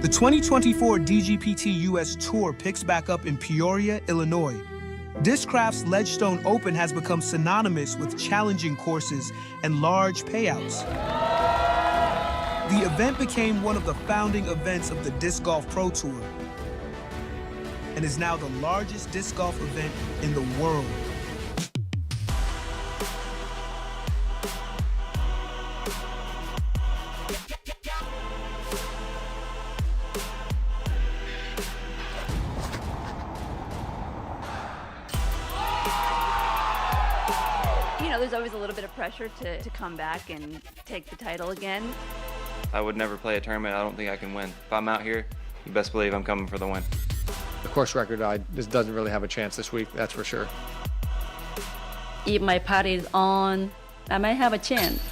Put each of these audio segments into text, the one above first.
The 2024 DGPT US Tour picks back up in Peoria, Illinois. Discraft's Ledgestone Open has become synonymous with challenging courses and large payouts. The event became one of the founding events of the Disc Golf Pro Tour and is now the largest disc golf event in the world. There's always a little bit of pressure to come back and take the title again. I would never play a tournament I don't think I can win. If I'm out here, you best believe I'm coming for the win. The course record just doesn't really have a chance this week, that's for sure. If my putt is on, I might have a chance.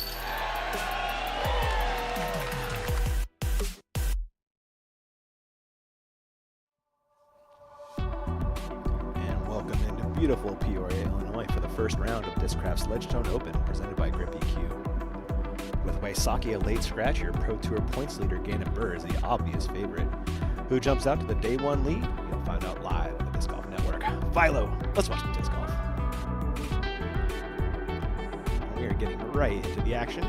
And welcome into beautiful Peoria, Illinois for the first round of Discraft's Ledgestone Open, presented by Grip EQ. With Wysocki a late scratch, your Pro Tour points leader Gannon Burr is the obvious favorite. Who jumps out to the day one lead? You'll find out live on the Disc Golf Network. Philo, let's watch the disc golf. And we are getting right into the action.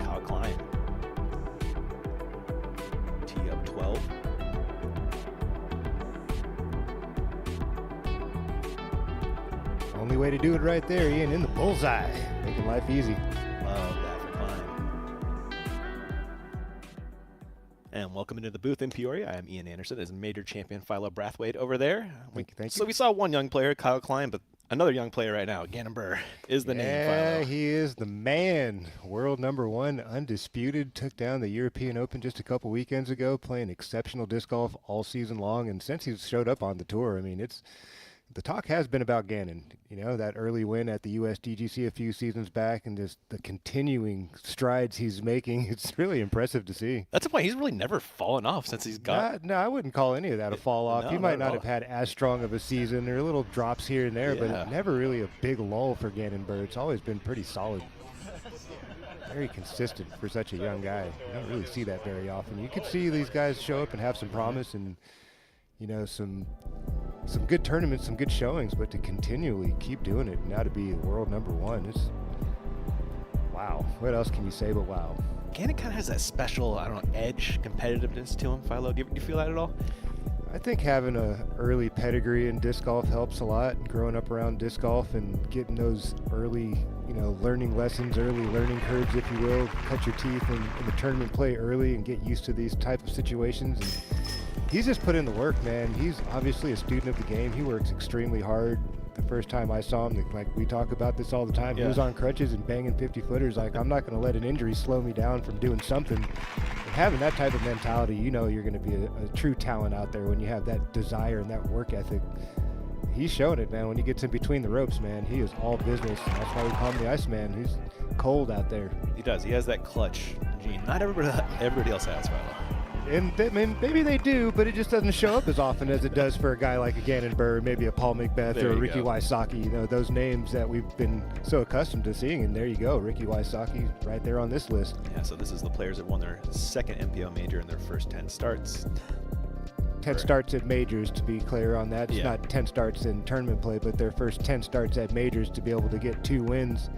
Kyle Klein. Tee up 12. Only way to do it right there, Ian, in the bullseye. Making life easy. Love that for Klein. And welcome into the booth in Peoria. I am Ian Anderson. As major champion Philo Brathwaite over there. Thank you. So we saw one young player, Kyle Klein, but another young player right now, Gannon Burr, is the name. Yeah, Philo. he is the man. World #1, undisputed. Took down the European Open just a couple weekends ago, playing exceptional disc golf all season long. And since he's showed up on the tour, I mean, the talk has been about Gannon. That early win at the USDGC a few seasons back and just the continuing strides he's making. It's really impressive to see. That's the point. He's really never fallen off since he's got. No, I wouldn't call any of that a fall off. No, he might not not at have had as strong of a season. There are little drops here and there, Yeah. but never really a big lull for Gannon Burr. It's always been pretty solid. Very consistent for such a young guy. You don't really see that very often. You could see these guys show up and have some promise and, some good tournaments, some good showings, but to continually keep doing it, now to be world #1, it's wow. What else can you say but wow? Gannon kind of has that special, edge, competitiveness to him, Philo. Do you feel that at all? I think having a early pedigree in disc golf helps a lot. Growing up around disc golf and getting those early, learning lessons, early learning curves, if you will. Cut your teeth in the tournament play early and get used to these type of situations. And he's just put in the work, man. He's obviously a student of the game. He works extremely hard. The first time I saw him, like we talk about this all the time, Yeah. He was on crutches and banging 50-footers. Like, I'm not going to let an injury slow me down from doing something. And having that type of mentality, you're going to be a true talent out there when you have that desire and that work ethic. He's showing it, man. When he gets in between the ropes, man, he is all business. That's why we call him the Iceman. He's cold out there. He does. He has that clutch gene. Not everybody else has, Philo. And maybe they do, but it just doesn't show up as often as it does for a guy like a Gannon Burr, maybe a Paul McBeth There or a you Ricky go. Wysocki, those names that we've been so accustomed to seeing. And there you go, Ricky Wysocki right there on this list. Yeah, so this is the players that won their second MPO major in their first 10 starts. 10 starts at majors, to be clear on that. It's Yeah. not 10 starts in tournament play, but their first 10 starts at majors to be able to get 2 wins.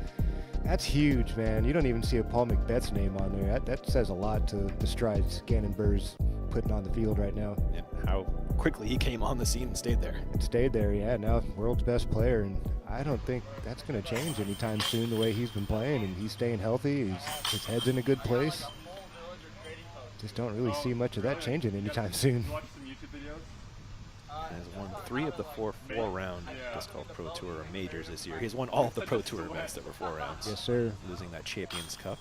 That's huge, man. You don't even see a Paul McBeth's name on there. That says a lot to the strides Gannon Burr's putting on the field right now. And how quickly he came on the scene and stayed there. And stayed there, yeah. Now world's best player, and I don't think that's going to change anytime soon. The way he's been playing, and he's staying healthy. His head's in a good place. Just don't really see much of that changing anytime soon. Has won 3 of the 4 round Disc Golf Pro Tour majors this year. He's won all of the Pro Tour events that were 4 rounds. Yes, sir. Losing that Champions Cup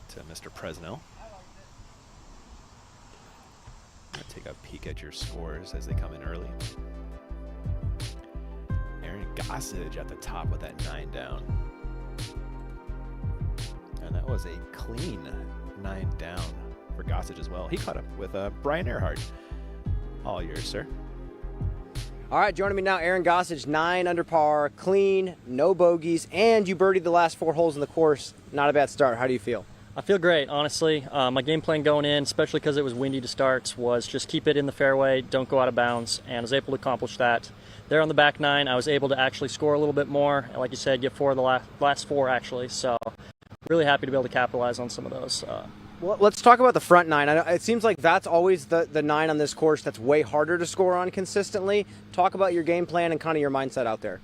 to Mr. Presnell. Take a peek at your scores as they come in early. Aaron Gossage at the top with that 9 down. And that was a clean 9 down for Gossage as well. He caught up with Brian Earhart. All yours, sir. All right, joining me now, Aaron Gossage, 9 under par, clean, no bogeys, and you birdied the last 4 holes in the course. Not a bad start. How do you feel? I feel great, honestly. My game plan going in, especially because it was windy to start, was just keep it in the fairway, don't go out of bounds, and I was able to accomplish that. There on the back nine, I was able to actually score a little bit more, and like you said, get 4 of the last 4 actually, so really happy to be able to capitalize on some of those. Well, let's talk about the front nine. It seems like that's always the nine on this course that's way harder to score on consistently. Talk about your game plan and kind of your mindset out there.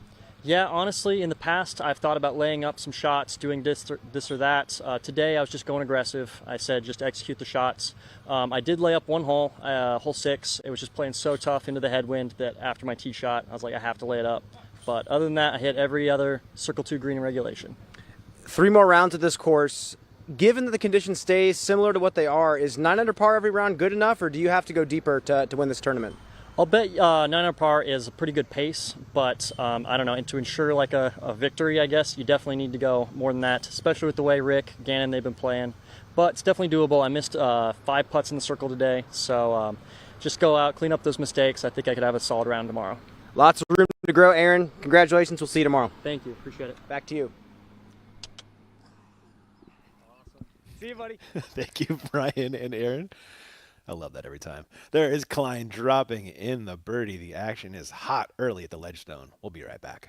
Yeah, honestly, in the past, I've thought about laying up some shots, doing this or that. Today, I was just going aggressive. I said just execute the shots. I did lay up one hole, hole 6. It was just playing so tough into the headwind that after my tee shot, I was like, I have to lay it up. But other than that, I hit every other circle 2 green in regulation. 3 more rounds of this course. Given that the conditions stay similar to what they are, is 9 under par every round good enough, or do you have to go deeper to win this tournament? I'll bet 9 under par is a pretty good pace, but I don't know. And to ensure like a victory, I guess, you definitely need to go more than that, especially with the way Rick, Gannon, they've been playing. But it's definitely doable. I missed 5 putts in the circle today, so just go out, clean up those mistakes. I think I could have a solid round tomorrow. Lots of room to grow, Aaron. Congratulations. We'll see you tomorrow. Thank you. Appreciate it. Back to you. Awesome. See you, buddy. Thank you, Brian and Aaron. I love that every time. There is Klein dropping in the birdie. The action is hot early at the Ledgestone. We'll be right back.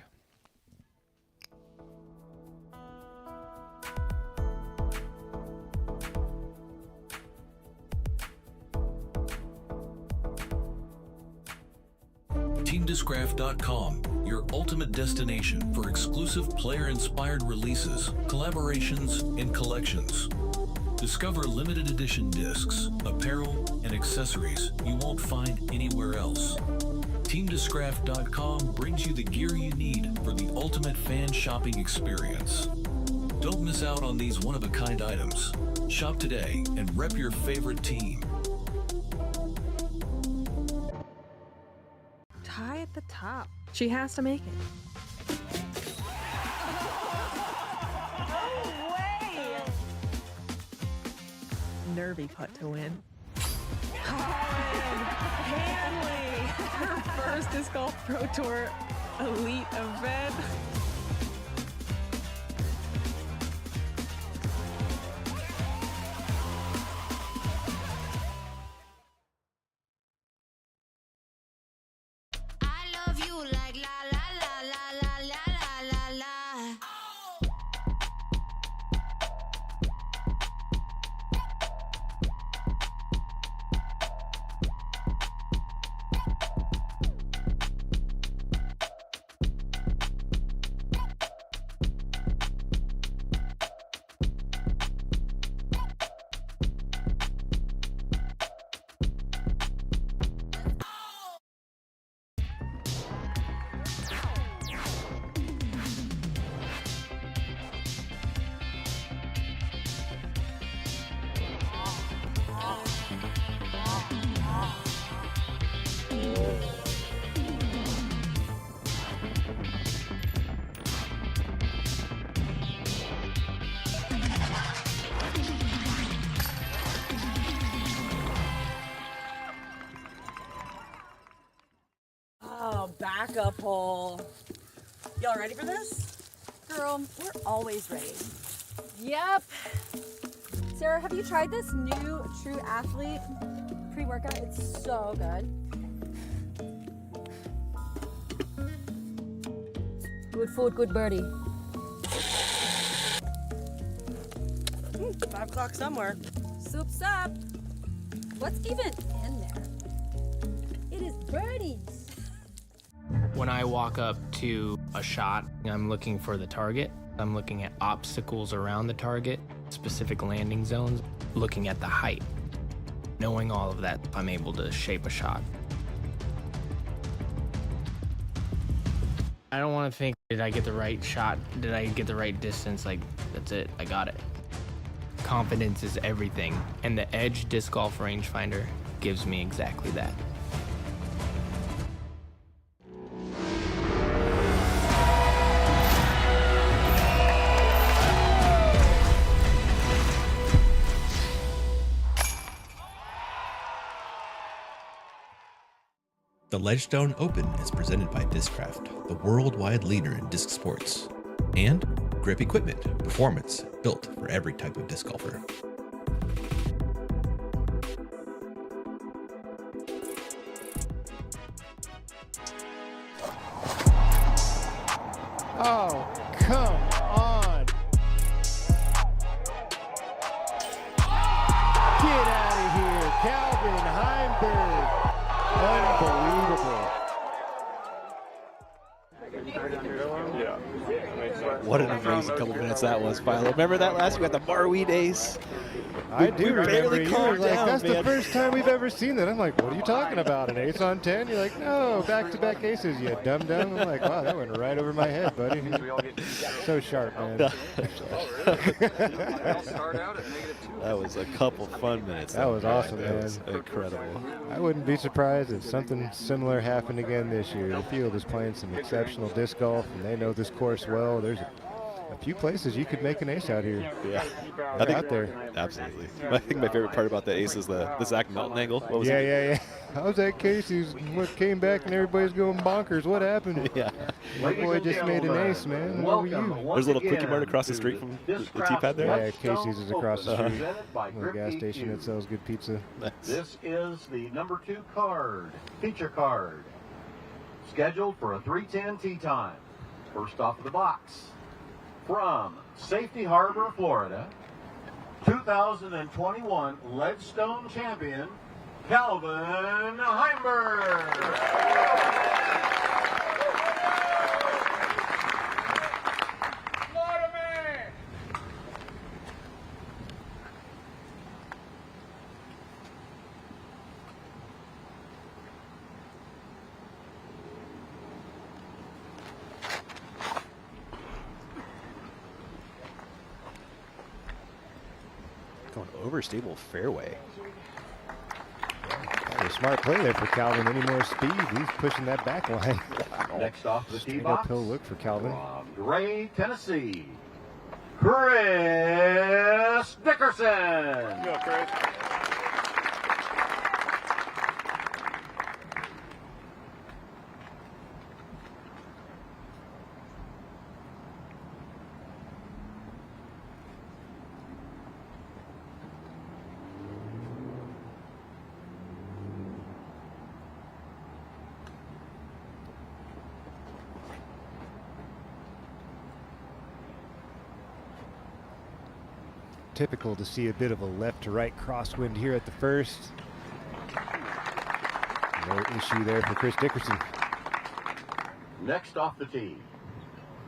TeamDiscraft.com, your ultimate destination for exclusive player-inspired releases, collaborations, and collections. Discover limited edition discs, apparel, and accessories you won't find anywhere else. TeamDiscraft.com brings you the gear you need for the ultimate fan shopping experience. Don't miss out on these one-of-a-kind items. Shop today and rep your favorite team. Tie at the top. She has to make it. Nervy putt to win. Hanley, her first Disc Golf Pro Tour elite event. Backup hole. Y'all ready for this? Girl, we're always ready. Yep. Sarah, have you tried this new True Athlete pre-workout? It's so good. Good food, good birdie. 5 o'clock somewhere. Soup's up. What's even in there? It is birdies. When I walk up to a shot, I'm looking for the target. I'm looking at obstacles around the target, specific landing zones, looking at the height. Knowing all of that, I'm able to shape a shot. I don't want to think, did I get the right shot? Did I get the right distance? Like, that's it, I got it. Confidence is everything, and the Edge Disc Golf Rangefinder gives me exactly that. The Ledgestone Open is presented by Discraft, the worldwide leader in disc sports, and grip equipment, performance built for every type of disc golfer. Oh, come on. Get out of here, Calvin Heimberg. Unbelievable. What an amazing couple minutes that was, Philo. Remember that last week at the Marweed Ace? I do remember. Barely You were calmed like, down, that's man. the first time we've ever seen that. I'm like, what are you talking about? An ace on 10? You're like, no, back-to-back aces, you dum-dum. I'm like, wow, that went right over my head, buddy. So sharp, man. That was a couple fun minutes. That was awesome, That man. was incredible. I wouldn't be surprised if something similar happened again this year. The field is playing some exceptional disc golf, and they know this course well. There's a few places you could make an ace out here. Yeah, They're I think out there. Absolutely. I think my favorite part about the ace is the Zach Melton angle. What was it? Yeah. I was at Casey's. What came back and everybody's going bonkers. What happened? Yeah. My boy just made an ace, man. What were you? There's a little quickie mart across the street from the tee pad there. Yeah, Casey's is across the street. Little gas station that sells good pizza. This is the number 2 card, feature card, scheduled for a 3:10 tee time. First off the box, from Safety Harbor, Florida, 2021 Ledgestone champion, Calvin Heimberg. Going over stable fairway. That was a smart play there for Calvin. Any more speed, he's pushing that back line. Next off the tee Straight box, uphill look for Calvin. from Gray, Tennessee, Chris Dickerson. Go, Chris. Typical to see a bit of a left to right crosswind here at the first. No issue there for Chris Dickerson. Next off the tee,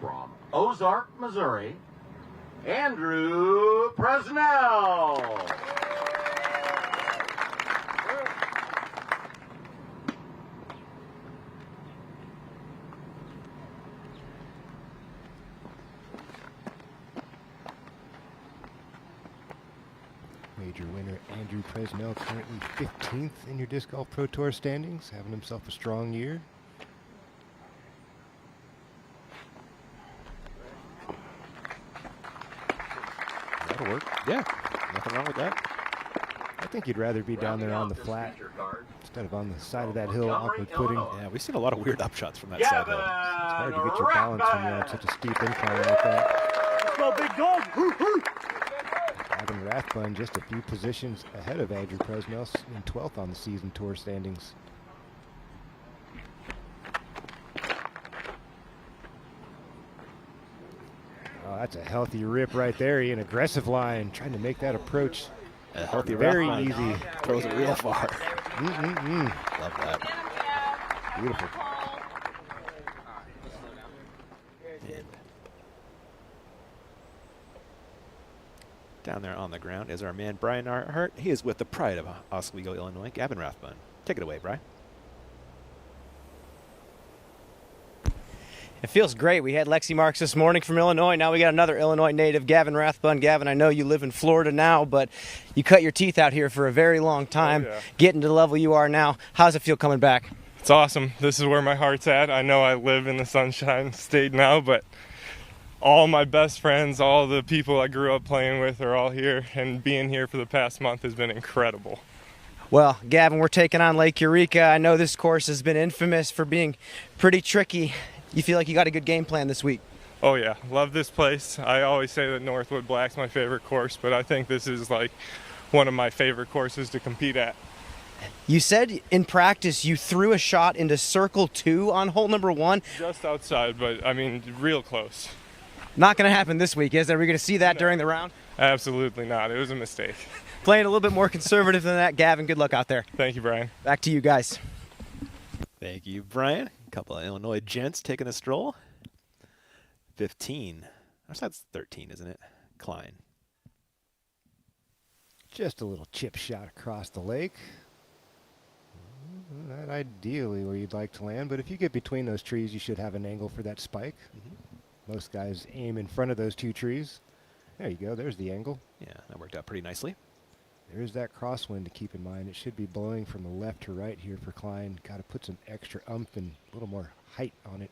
from Ozark, Missouri, Andrew Presnell. Major winner Andrew Presnell, currently 15th in your Disc Golf Pro Tour standings, having himself a strong year. That'll work. Yeah, nothing wrong with that. I think you'd rather be down there on the flat instead of on the side of that hill, awkward footing. Yeah, we've seen a lot of weird upshots from that side, though. It's hard to get your balance when you're on such a steep incline like that. Let's go, big dog. Gavin Rathbun just a few positions ahead of Andrew Presnell in 12th on the season tour standings. Oh, that's a healthy rip right there. An aggressive line, trying to make that approach A healthy very Rathbun easy. Throws it real far. Love that. Beautiful. Down there on the ground is our man Brian Arhart. He is with the pride of Oswego, Illinois, Gavin Rathbun. Take it away, Brian. It feels great. We had Lexi Marks this morning from Illinois. Now we got another Illinois native, Gavin Rathbun. Gavin, I know you live in Florida now, but you cut your teeth out here for a very long time, getting to the level you are now. How does it feel coming back? It's awesome. This is where my heart's at. I know I live in the Sunshine State now, but all my best friends, all the people I grew up playing with are all here, and being here for the past month has been incredible. Well, Gavin, we're taking on Lake Eureka. I know this course has been infamous for being pretty tricky. You feel like you got a good game plan this week? Oh yeah, love this place. I always say that Northwood Black's my favorite course, but I think this is like one of my favorite courses to compete at. You said in practice you threw a shot into circle 2 on hole number 1. Just outside, but I mean, real close. Not going to happen this week, is there? Are we going to see that during the round? Absolutely not. It was a mistake. Playing a little bit more conservative than that. Gavin, good luck out there. Thank you, Brian. Back to you guys. Thank you, Brian. A couple of Illinois gents taking a stroll. 15. That's 13, isn't it? Klein. Just a little chip shot across the lake. Not ideally where you'd like to land, but if you get between those trees, you should have an angle for that spike. Most guys aim in front of those 2 trees. There you go. There's the angle. Yeah, that worked out pretty nicely. There's that crosswind to keep in mind. It should be blowing from the left to right here for Klein. Got to put some extra oomph and a little more height on it.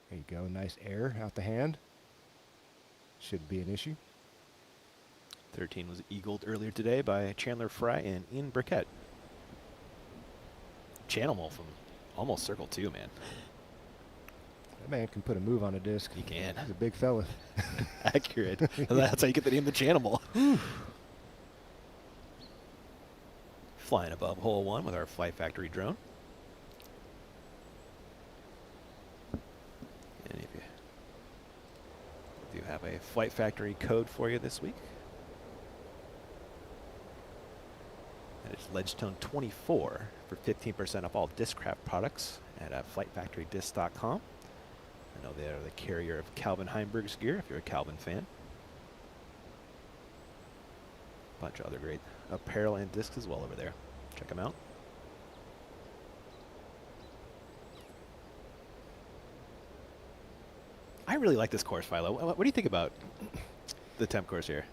There you go. Nice air out the hand. Shouldn't be an issue. 13 was eagled earlier today by Chandler Fry and Ian Burkett. Channel from almost circle 2, man. That man can put a move on a disc. He can. He's a big fella. Accurate. That's how you get the name the Channel. Flying above hole 1 with our Flight Factory drone. And if you do have a Flight Factory code for you this week. And it's Ledgestone 24 for 15% off all Discraft products at flightfactorydisc.com. I know they're the carrier of Calvin Heimberg's gear, if you're a Calvin fan. Bunch of other great apparel and discs as well over there. Check them out. I really like this course, Philo. What do you think about the temp course here?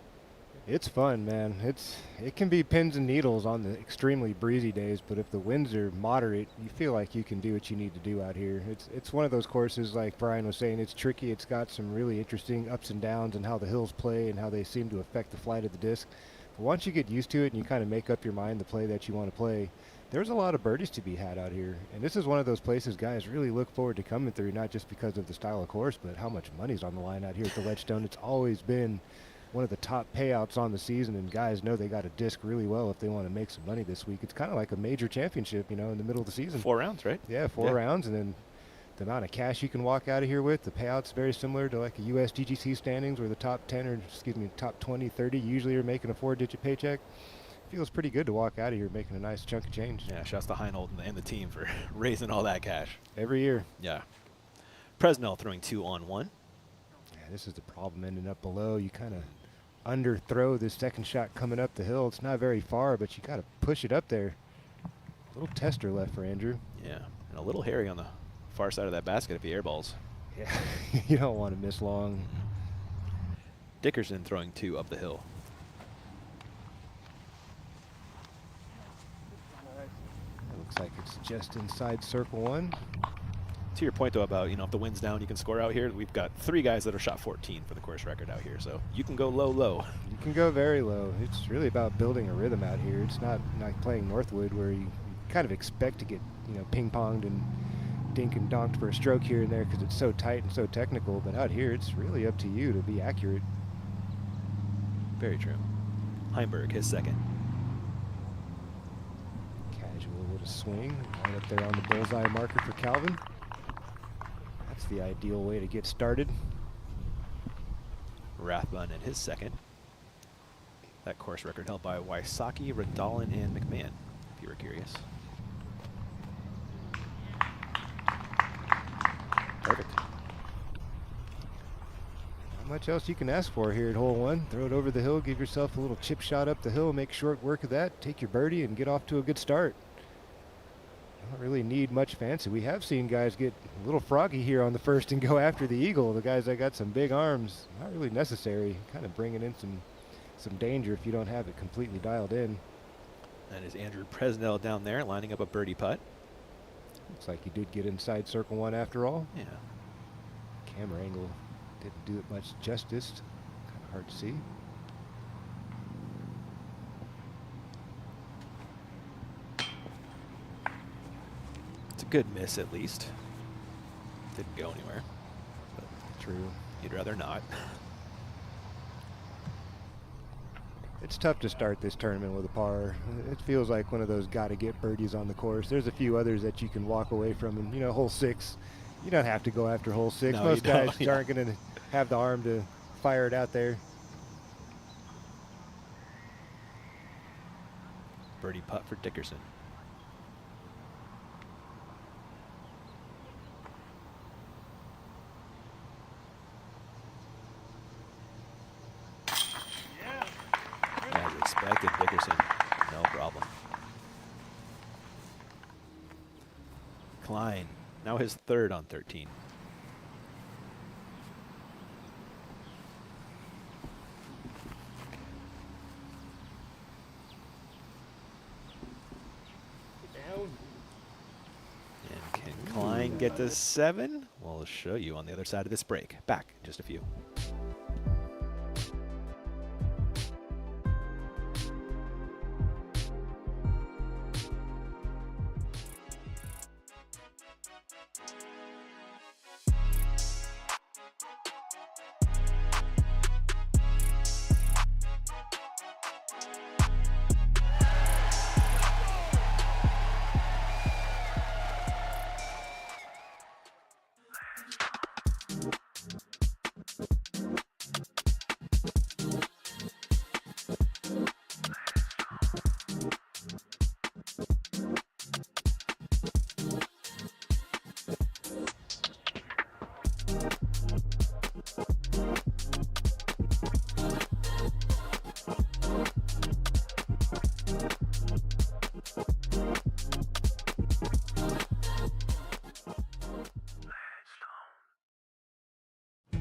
It's fun, man. It can be pins and needles on the extremely breezy days, but if the winds are moderate, you feel like you can do what you need to do out here. It's one of those courses, like Brian was saying, it's tricky. It's got some really interesting ups and downs and how the hills play and how they seem to affect the flight of the disc. But once you get used to it and you kind of make up your mind the play that you want to play, there's a lot of birdies to be had out here. And this is one of those places guys really look forward to coming through, not just because of the style of course, but how much money's on the line out here at the Ledgestone. It's always been one of the top payouts on the season, and guys know they got a disc really well if they want to make some money this week. It's kind of like a major championship, you know, in the middle of the season. 4 rounds, right? Yeah, 4 rounds, and then the amount of cash you can walk out of here with, the payout's very similar to like a US GGC standings where the top 10 or, excuse me, top 20, 30 usually are making a 4-digit paycheck. Feels pretty good to walk out of here making a nice chunk of change. Yeah, shouts to Heinold and the team for raising all that cash. Every year. Yeah. Presnell throwing 2 on 1. Yeah, this is the problem ending up below. You kind of underthrow this second shot coming up the hill. It's not very far, but you got to push it up there. A little tester left for Andrew. Yeah, and a little hairy on the far side of that basket if he airballs. Yeah, you don't want to miss long. Dickerson throwing 2 up the hill. It looks like it's just inside circle 1. To your point, though, about, you know, if the wind's down, you can score out here. We've got 3 guys that have shot 14 for the course record out here, so you can go low, low. You can go very low. It's really about building a rhythm out here. It's not like playing Northwood where you kind of expect to get, you know, ping-ponged and dink and donked for a stroke here and there because it's so tight and so technical. But out here, it's really up to you to be accurate. Very true. Heimberg, his second. Casual little swing right up there on the bullseye marker for Calvin. That's the ideal way to get started. Rathbun in his second. That course record held by Wysocki, Radalin, and McMahon, if you were curious. Perfect. Not much else you can ask for here at hole 1. Throw it over the hill, give yourself a little chip shot up the hill, make short work of that, take your birdie, and get off to a good start. Don't really need much fancy. We have seen guys get a little froggy here on the first and go after the eagle. The guys that got some big arms, not really necessary. Kind of bringing in some danger if you don't have it completely dialed in. That is Andrew Presnell down there lining up a birdie putt. Looks like he did get inside circle 1 after all. Yeah. Camera angle didn't do it much justice. Kind of hard to see. It's a good miss at least. Didn't go anywhere. But true. You'd rather not. It's tough to start this tournament with a par. It feels like one of those gotta-get birdies on the course. There's a few others that you can walk away from, and, you know, hole 6, you don't have to go after hole 6. No, Most you don't, guys yeah. aren't going to have the arm to fire it out there. Birdie putt for Dickerson. As expected, Dickerson, no problem. Klein, now his third on 13. And can Klein get to 7? We'll show you on the other side of this break. Back in just a few.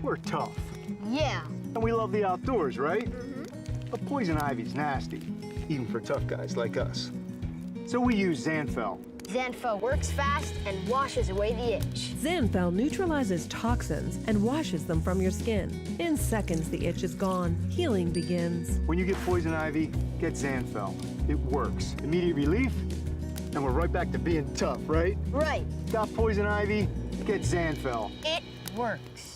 We're tough. Yeah. And we love the outdoors, right? But poison ivy's nasty, even for tough guys like us. So we use Zanfel. Zanfel works fast and washes away the itch. Zanfel neutralizes toxins and washes them from your skin. In seconds, the itch is gone. Healing begins. When you get poison ivy, get Zanfel. It works. Immediate relief, and we're right back to being tough, right? Right. Got poison ivy, get Zanfel. It works.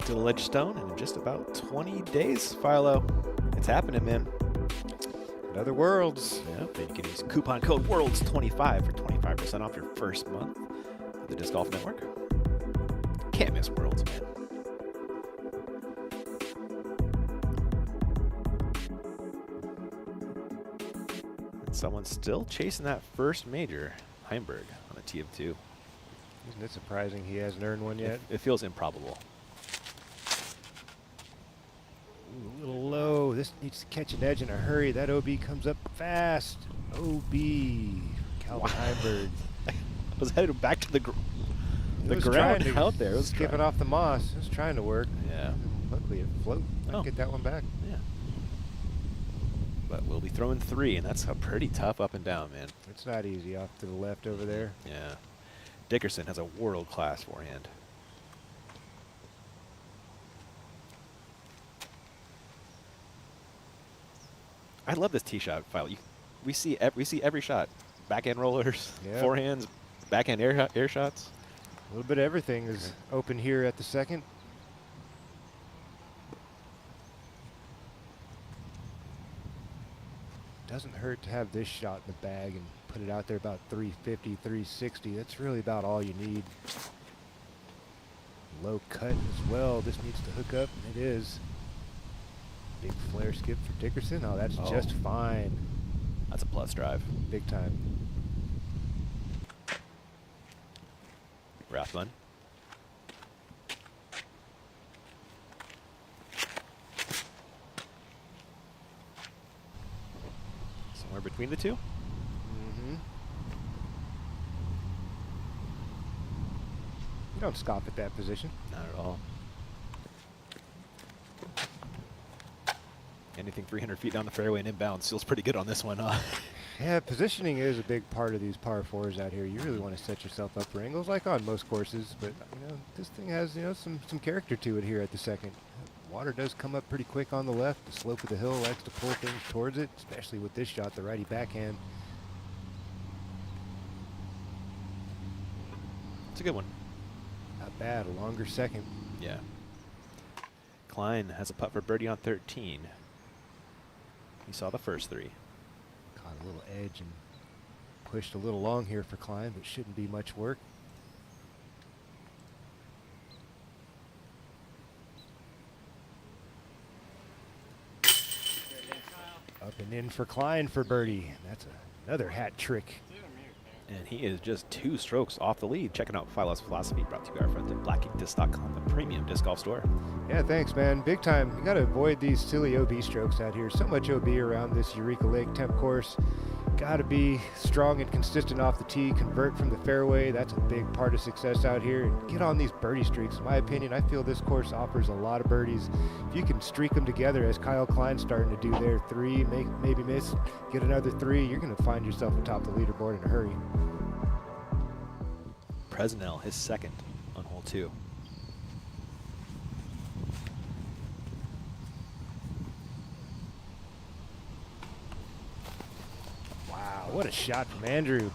To the Ledgestone, and in just about 20 days, Philo, it's happening, man. Another Worlds. Yep, and you can use coupon code WORLDS25 for 25% off your first month of the Disc Golf Network. Can't miss Worlds, man. And someone's still chasing that first major, Heimberg, on a tee of 2. Isn't it surprising he hasn't earned one yet? It feels improbable. Ooh, a little low. This needs to catch an edge in a hurry. That OB comes up fast. OB. Calvin Heimberg. Was headed back to the ground out there. It was skipping off the moss. It was trying to work. Yeah. Luckily it floated. Get that one back. Yeah. But we'll be throwing 3, and that's a pretty tough up and down, man. It's not easy off to the left over there. Yeah. Dickerson has a world-class forehand. I love this tee shot file. We see every shot. Backhand rollers, forehands, backhand air shots. A little bit of everything is open here at the second. Doesn't hurt to have this shot in the bag and put it out there about 350, 360. That's really about all you need. Low cut as well. This needs to hook up, and it is. Big flare skip for Dickerson. Oh, that's just fine. That's a plus drive. Big time. Rathbun. Somewhere between the two. Mm-hmm. You don't scoff at that position. Not at all. Anything 300 feet down the fairway and inbounds feels pretty good on this one, huh? Yeah, positioning is a big part of these par fours out here. You really want to set yourself up for angles, like on most courses. But this thing has some character to it here at the second. Water does come up pretty quick on the left. The slope of the hill likes to pull things towards it, especially with this shot, the righty backhand. It's a good one. Not bad. A longer second. Yeah. Klein has a putt for birdie on 13. He saw the first three. Caught a little edge and pushed a little long here for Klein, but shouldn't be much work. Up and in for Klein for birdie. That's another hat trick. And he is just 2 strokes off the lead. Checking out Philos Philosophy, brought to you by our friends at BlackInkDisc.com, the premium disc golf store. Yeah, thanks, man. Big time. You got to avoid these silly OB strokes out here. So much OB around this Eureka Lake temp course. Got to be strong and consistent off the tee. Convert from the fairway. That's a big part of success out here. And get on these birdie streaks. In my opinion, I feel this course offers a lot of birdies. If you can streak them together, as Kyle Klein's starting to do there, 3, maybe miss, get another 3, you're going to find yourself atop the leaderboard in a hurry. Presnell, his second on hole 2. Wow, what a shot from Andrew.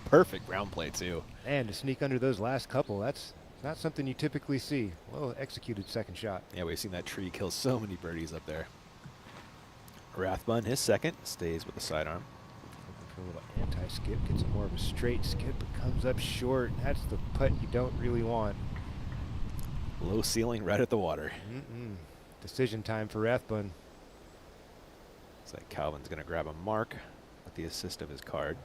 Perfect ground play, too. And to sneak under those last couple, that's not something you typically see. Well executed second shot. Yeah, we've seen that tree kill so many birdies up there. Rathbun, his second, stays with the sidearm. Looking for a little anti-skip, gets more of a straight skip, but comes up short. That's the putt you don't really want. Low ceiling right at the water. Decision time for Rathbun. Looks like Calvin's going to grab a mark with the assist of his card.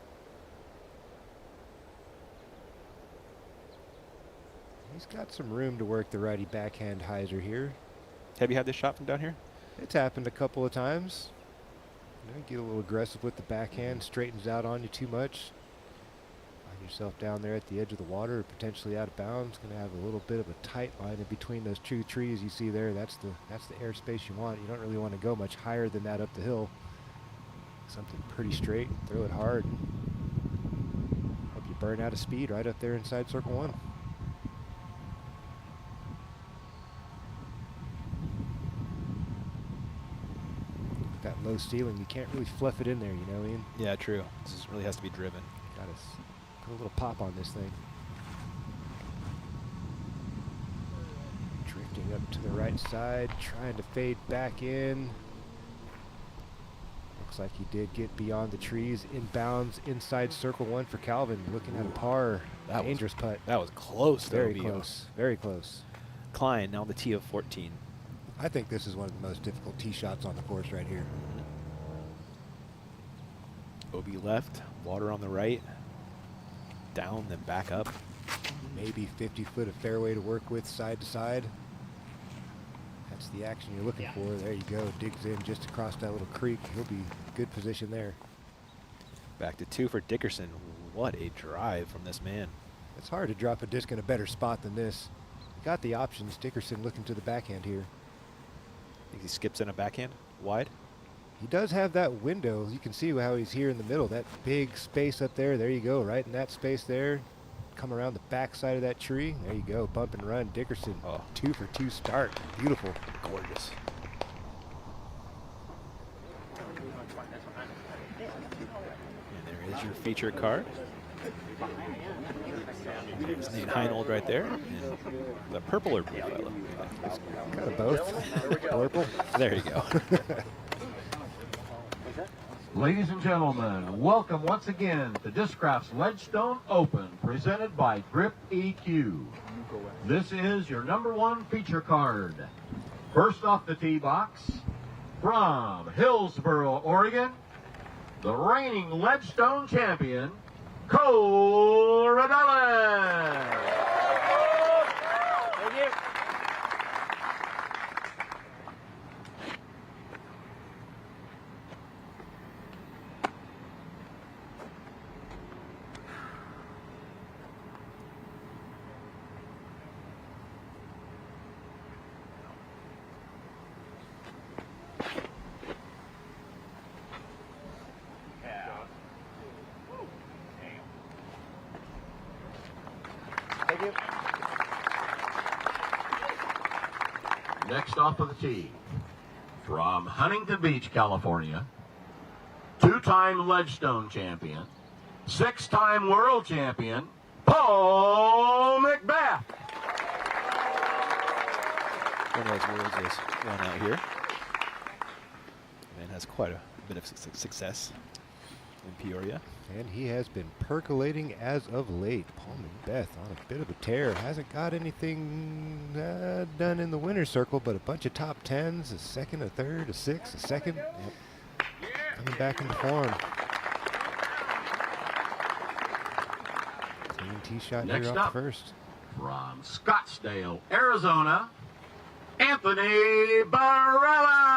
He's got some room to work the righty backhand hyzer here. Have you had this shot from down here? It's happened a couple of times. Get a little aggressive with the backhand, straightens out on you too much. Find yourself down there at the edge of the water, or potentially out of bounds. Going to have a little bit of a tight line in between those 2 trees you see there. That's the airspace you want. You don't really want to go much higher than that up the hill. Something pretty straight. Throw it hard. Hope you burn out of speed right up there inside circle 1. That low ceiling, you can't really fluff it in there, you know, Ian? Yeah, true. This really has to be driven. Got to put a little pop on this thing. Drifting up to the right side, trying to fade back in. Looks like he did get beyond the trees, inbounds inside circle 1 for Calvin, looking at a par. Dangerous putt. That was close. Very close. Very close. Klein now the tee of 14. I think this is one of the most difficult tee shots on the course right here. OB left, water on the right, down, then back up. Maybe 50 foot of fairway to work with side to side. That's the action you're looking for. There you go. Digs in just across that little creek. He'll be in good position there. Back to 2 for Dickerson. What a drive from this man. It's hard to drop a disc in a better spot than this. Got the options. Dickerson looking to the backhand here. Think he skips in a backhand wide? He does have that window. You can see how he's here in the middle. That big space up there. There you go. Right in that space there. Come around the back side of that tree. There you go. Bump and run. Dickerson. 2 for 2 start. Beautiful. Gorgeous. And there is your feature card. There's Nate Heinold right there. And the purple or blue fellow? Kind of both. Purple. There you go. Ladies and gentlemen, welcome once again to Discraft's Ledgestone Open, presented by Grip EQ. This is your #1 feature card. First off the tee box, from Hillsboro, Oregon, the reigning Ledgestone champion, Cole Rebellin. Thank you. Thank you. Next off of the tee, from Huntington Beach, California, 2-time Ledgestone champion, 6-time world champion, Paul Macbeth. One of those worlds is one out here. Man has quite a bit of success in Peoria. And he has been percolating as of late. Paul Macbeth on a bit of a tear. Hasn't got anything done in the winner's circle, but a bunch of top tens, a second, a third, a sixth, a second. Yep. Coming back into form. Clean tee shot Next here up, off the first. from Scottsdale, Arizona, Anthony Barella.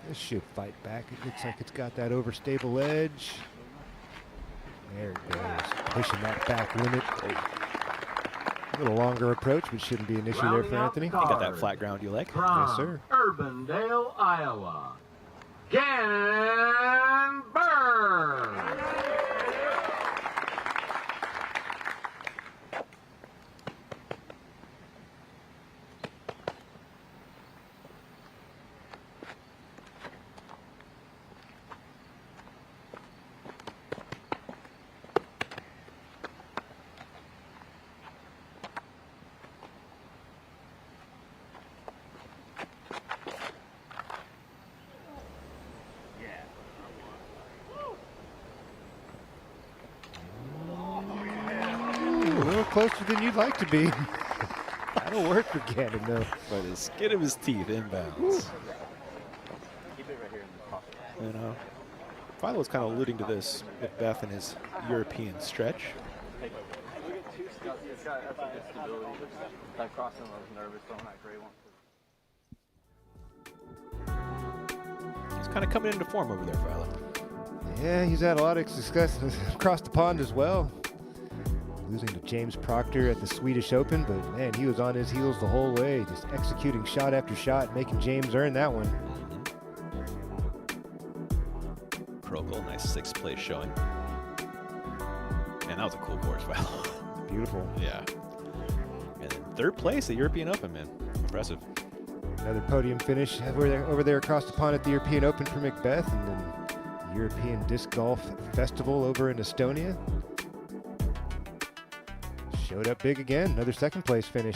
This should fight back. It looks like it's got that overstable edge. There it goes. Pushing that back limit. A little longer approach, but shouldn't be an issue there for Anthony. You got that flat ground you like? Yes, sir. Urbandale, Iowa, Gannon Burns. A little closer than you'd like to be. That'll work for Gannon, though. By the skin of his teeth, inbounds. You know, Philo was kind of alluding to this with Beth in his European stretch. He's kind of coming into form over there, Philo. Yeah, he's had a lot of success across the pond as well. Losing to James Proctor at the Swedish Open, but man, he was on his heels the whole way, just executing shot after shot, making James earn that one. Procol, nice 6th place showing. Man, that was a cool course, Philo. Beautiful. Yeah. And then 3rd place at European Open, man. Impressive. Another podium finish over there across the pond at the European Open for Macbeth, and then the European Disc Golf Festival over in Estonia. Showed up big again, another 2nd place finish.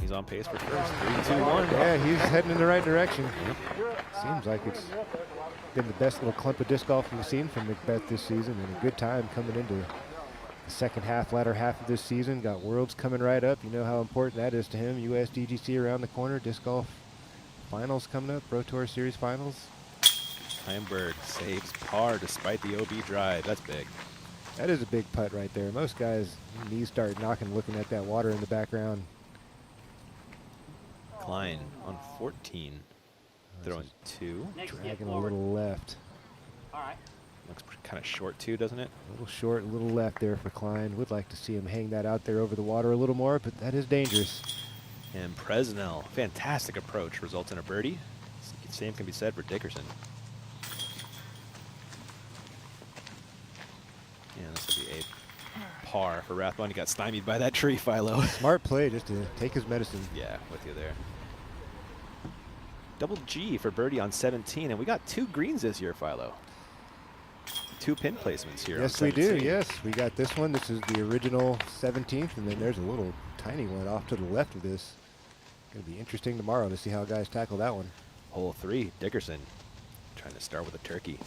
He's on pace for first, 3-2-1. Yeah, he's heading in the right direction. Seems like it's been the best little clump of disc golf we've seen from Macbeth this season, and a good time coming into the second half, latter half of this season. Got Worlds coming right up. You know how important that is to him. USDGC around the corner, disc golf finals coming up, Pro Tour Series finals. Heimberg saves par despite the OB drive. That's big. That is a big putt right there. Most guys' knees start knocking looking at that water in the background. Klein on 14, throwing 2. Dragging a little left. All right. Looks kind of short too, doesn't it? A little short, a little left there for Klein. Would like to see him hang that out there over the water a little more, but that is dangerous. And Presnell, fantastic approach, results in a birdie. Same can be said for Dickerson. Yeah, this will be 8. Par for Rathbun. He got stymied by that tree, Philo. Smart play just to take his medicine. Yeah, with you there. Double G for birdie on 17, and we got 2 greens this year, Philo. 2 pin placements here. Yes, on we 17. do. Yes, we got this one. This is the original 17th, and then there's a little tiny one off to the left of this. Going to be interesting tomorrow to see how guys tackle that one. Hole 3, Dickerson trying to start with a turkey.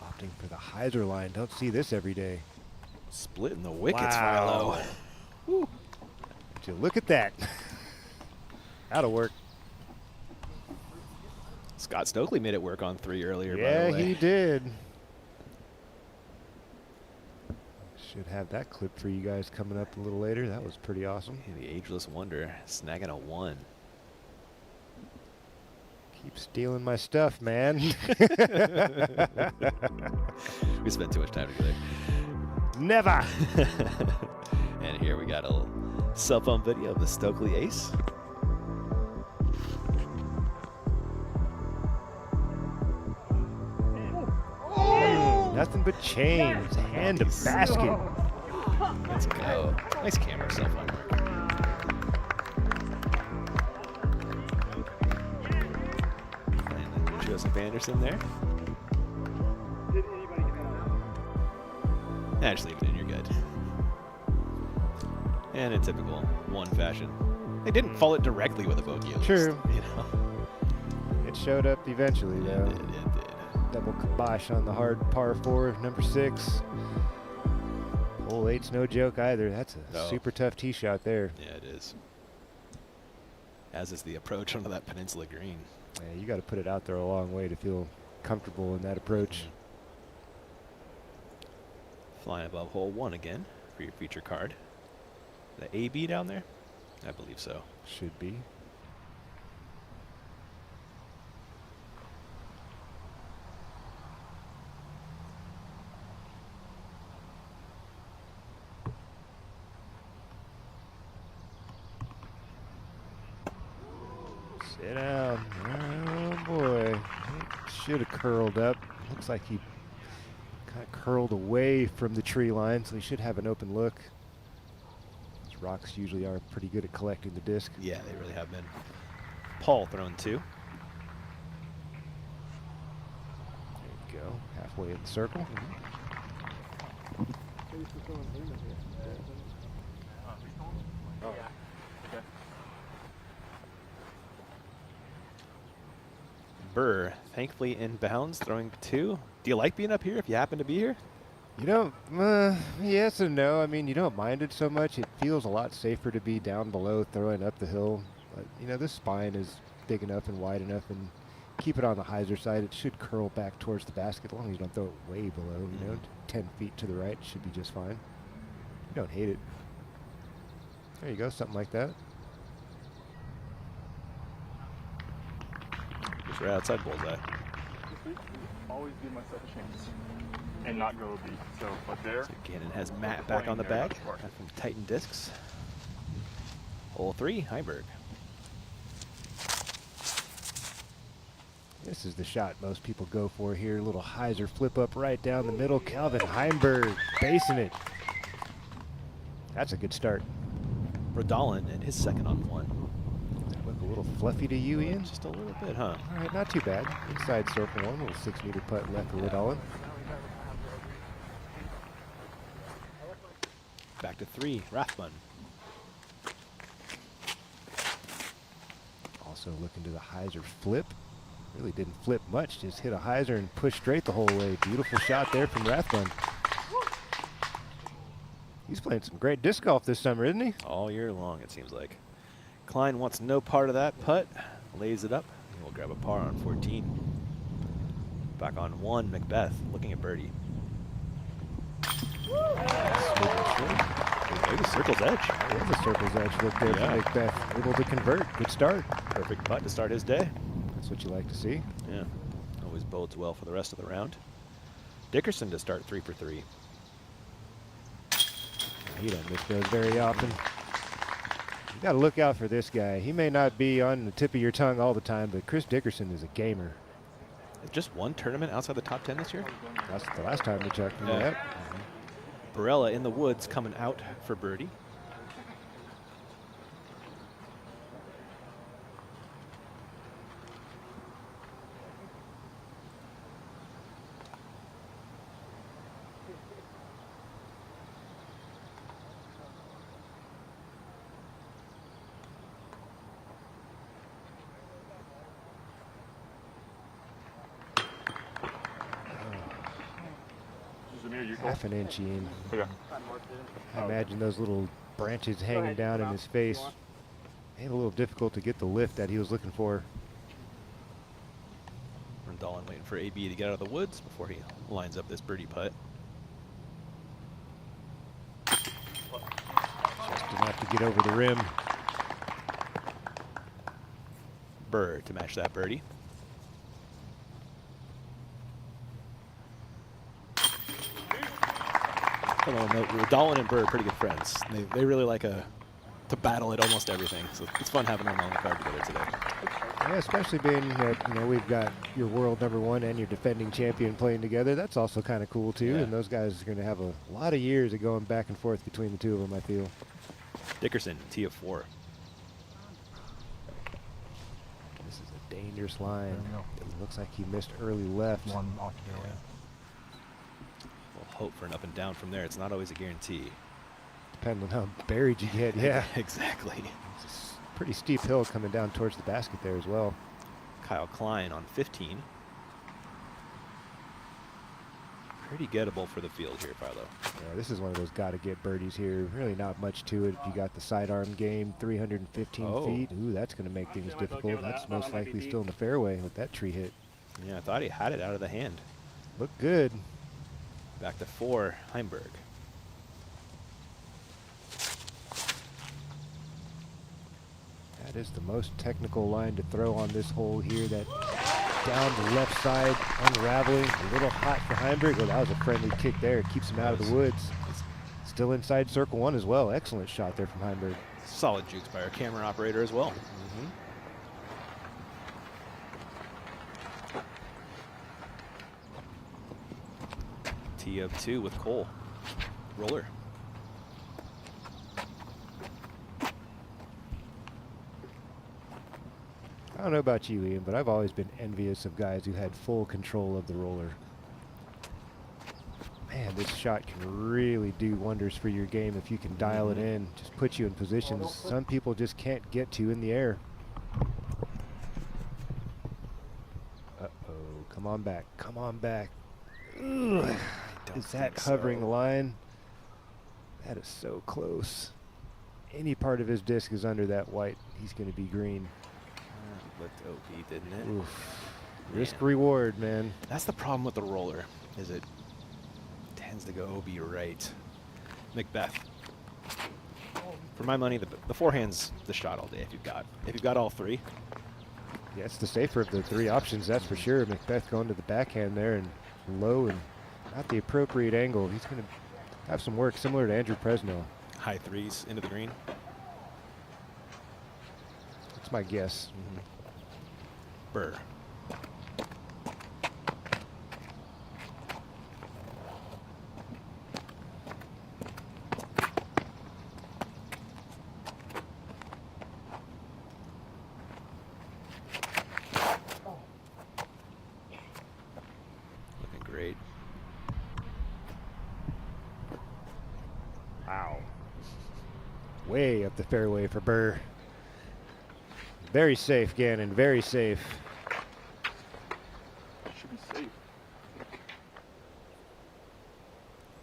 Opting for the hyzer line. Don't see this every day. Splitting the wickets, Wow. Philo. Woo. Would you look at that? That'll work. Scott Stokely made it work on 3 earlier, by Yeah, the way. he did. Should have that clip for you guys coming up a little later. That was pretty awesome. Yeah, the ageless wonder snagging a 1. Keep stealing my stuff, man. We spent too much time together. Never. And here we got a little cell phone video of the Stokely ace. Nothing but chains. Hand to basket. Let's go. Nice camera, cell phone work. And then Joseph Anderson there. Just leave it in, you're good. And in typical 1 fashion, they didn't fall it directly with a bogey. At least, True. you know. It showed up eventually, though. It did. Double kibosh on the hard par 4, number 6. Hole 8's no joke either. That's a super tough tee shot there. Yeah, it is. As is the approach onto that peninsula green. Yeah, you got to put it out there a long way to feel comfortable in that approach. Flying above hole 1 again for your feature card. The AB down there? I believe so. Should be. Sit down. Oh boy. Should have curled up. Looks like he kind of curled away from the tree line, so he should have an open look. These rocks usually are pretty good at collecting the disc. Yeah, they really have been. Paul thrown 2. There you go. Halfway in the circle. Burr, thankfully in bounds, throwing 2. Do you like being up here if you happen to be here? You don't, yes and no. I mean, you don't mind it so much. It feels a lot safer to be down below throwing up the hill. But, you know, this spine is big enough and wide enough, and keep it on the hyzer side. It should curl back towards the basket as long as you don't throw it way below, you know, 10 feet to the right. It should be just fine. You don't hate it. There you go, something like that. Just right outside bullseye. Always give myself a chance and not go deep. So, but there. So Gannon has Matt back on the bag from Titan Discs. Hole 3, Heiberg. This is the shot most people go for here. A little hyzer flip up right down the middle. Calvin Heimberg basing it. That's a good start. Rodolin and his second on 1. Does that look a little fluffy to you, Ian? Just a little bit, huh? All right, not too bad. Inside circle 1, little 6-meter putt left of Rodolin. Back to 3, Rathbun. Also looking to the hyzer flip. Really didn't flip much, just hit a hyzer and pushed straight the whole way. Beautiful shot there from Rathbun. He's playing some great disc golf this summer, isn't he? All year long, it seems like. Klein wants no part of that putt. Lays it up. And we'll grab a par on 14. Back on 1, Macbeth looking at birdie. Maybe circle's edge. There's a circle's edge look there for Macbeth. Able to convert. Good start. Perfect putt to start his day. That's what you like to see. Yeah. Always bodes well for the rest of the round. Dickerson to start 3 for 3. He don't miss those very often. You got to look out for this guy. He may not be on the tip of your tongue all the time, but Chris Dickerson is a gamer. Just one tournament outside the top 10 this year? That's the last time we checked him. Yeah. Yep. Barella in the woods coming out for birdie. Half an inch in. I imagine those little branches hanging down in his face. Made it a little difficult to get the lift that he was looking for. Rendalen waiting for AB to get out of the woods before he lines up this birdie putt. Just enough to get over the rim. Burr to match that birdie. Rendalen and Burr are pretty good friends. They really like to battle at almost everything. So it's fun having them on the card together today. Yeah, especially being that we've got your world #1 and your defending champion playing together. That's also kind of cool too. Yeah. And those guys are going to have a lot of years of going back and forth between the two of them, I feel. Dickerson, tee of 4. This is a dangerous line. It looks like he missed early left. One off the way. We'll hope for an up and down from there. It's not always a guarantee. Depending on how buried you get, yeah. Exactly. It's a pretty steep hill coming down towards the basket there as well. Kyle Klein on 15. Pretty gettable for the field here, Philo. Yeah, this is one of those gotta-get birdies here. Really not much to it. You got the sidearm game, 315 feet. Ooh, that's going to make things difficult. That's most likely still in the fairway with that tree hit. Yeah, I thought he had it out of the hand. Looked good. Back to 4, Heimberg. That is the most technical line to throw on this hole here. That down the left side, unraveling. A little hot for Heimberg. Oh, that was a friendly kick there. It keeps him out of the woods. Still inside circle 1 as well. Excellent shot there from Heimberg. Solid jukes by our camera operator as well. Tee of 2 with Cole. Roller. I don't know about you, Ian, but I've always been envious of guys who had full control of the roller. Man, this shot can really do wonders for your game if you can dial it in. Just put you in positions some people just can't get to in the air. Uh-oh, come on back, come on back. Ugh. Is that hovering the line? That is so close. Any part of his disc is under that white, he's going to be green. Looked OP, didn't it? Oof. Risk reward, man. That's the problem with the roller, is it tends to go OB right. Macbeth. For my money, the forehand's the shot all day if you've got all 3. Yeah, it's the safer of the 3 options, that's for sure. Macbeth going to the backhand there and low and not the appropriate angle. He's going to have some work similar to Andrew Presnell. High 3s into the green. That's my guess. Burr. Looking great. Wow. Way up the fairway for Burr. Very safe, Gannon, very safe. Should be safe.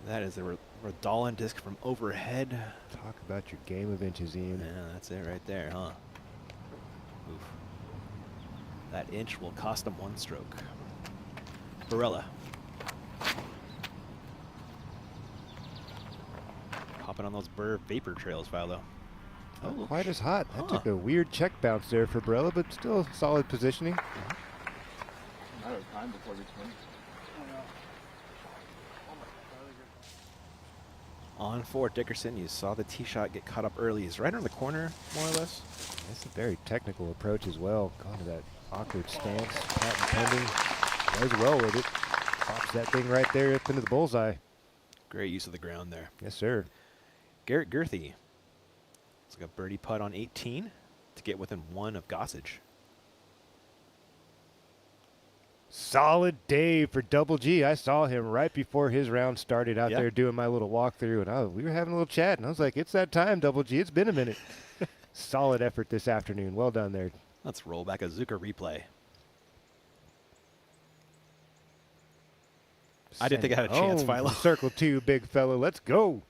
That is a Rendalen disc from overhead. Talk about your game of inches, Ian. Yeah, that's it right there, huh? Oof. That inch will cost him 1 stroke. Barella. Hopping on those Burr vapor trails, Philo. Not quite as hot. That took a weird check bounce there for Barella, but still solid positioning. Matter of time before we swing. On for Dickerson. You saw the tee shot get caught up early. He's right on the corner, more or less. That's a very technical approach as well. Going to that awkward stance, patent pending. Does well with it. Pops that thing right there up into the bullseye. Great use of the ground there. Yes, sir. Garrett Gurthie. It's like a birdie putt on 18 to get within 1 of Gossage. Solid day for Double G. I saw him right before his round started out there doing my little walkthrough, and we were having a little chat, and I was like, it's that time, Double G. It's been a minute. Solid effort this afternoon. Well done there. Let's roll back a Zucker replay. I didn't think I had a chance, Philo. Circle 2, big fella. Let's go.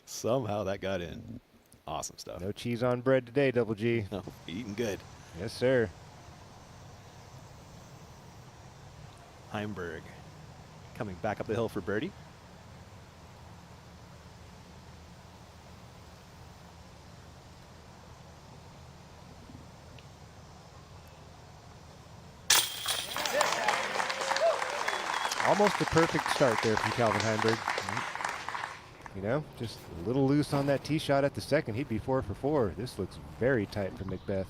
Somehow that got in. Awesome stuff. No cheese on bread today, Double G. No, eating good. Yes, sir. Heimberg coming back up the hill for birdie. Almost a perfect start there from Calvin Heimberg. You know, just a little loose on that tee shot at the second. He'd be 4 for 4. This looks very tight for Macbeth.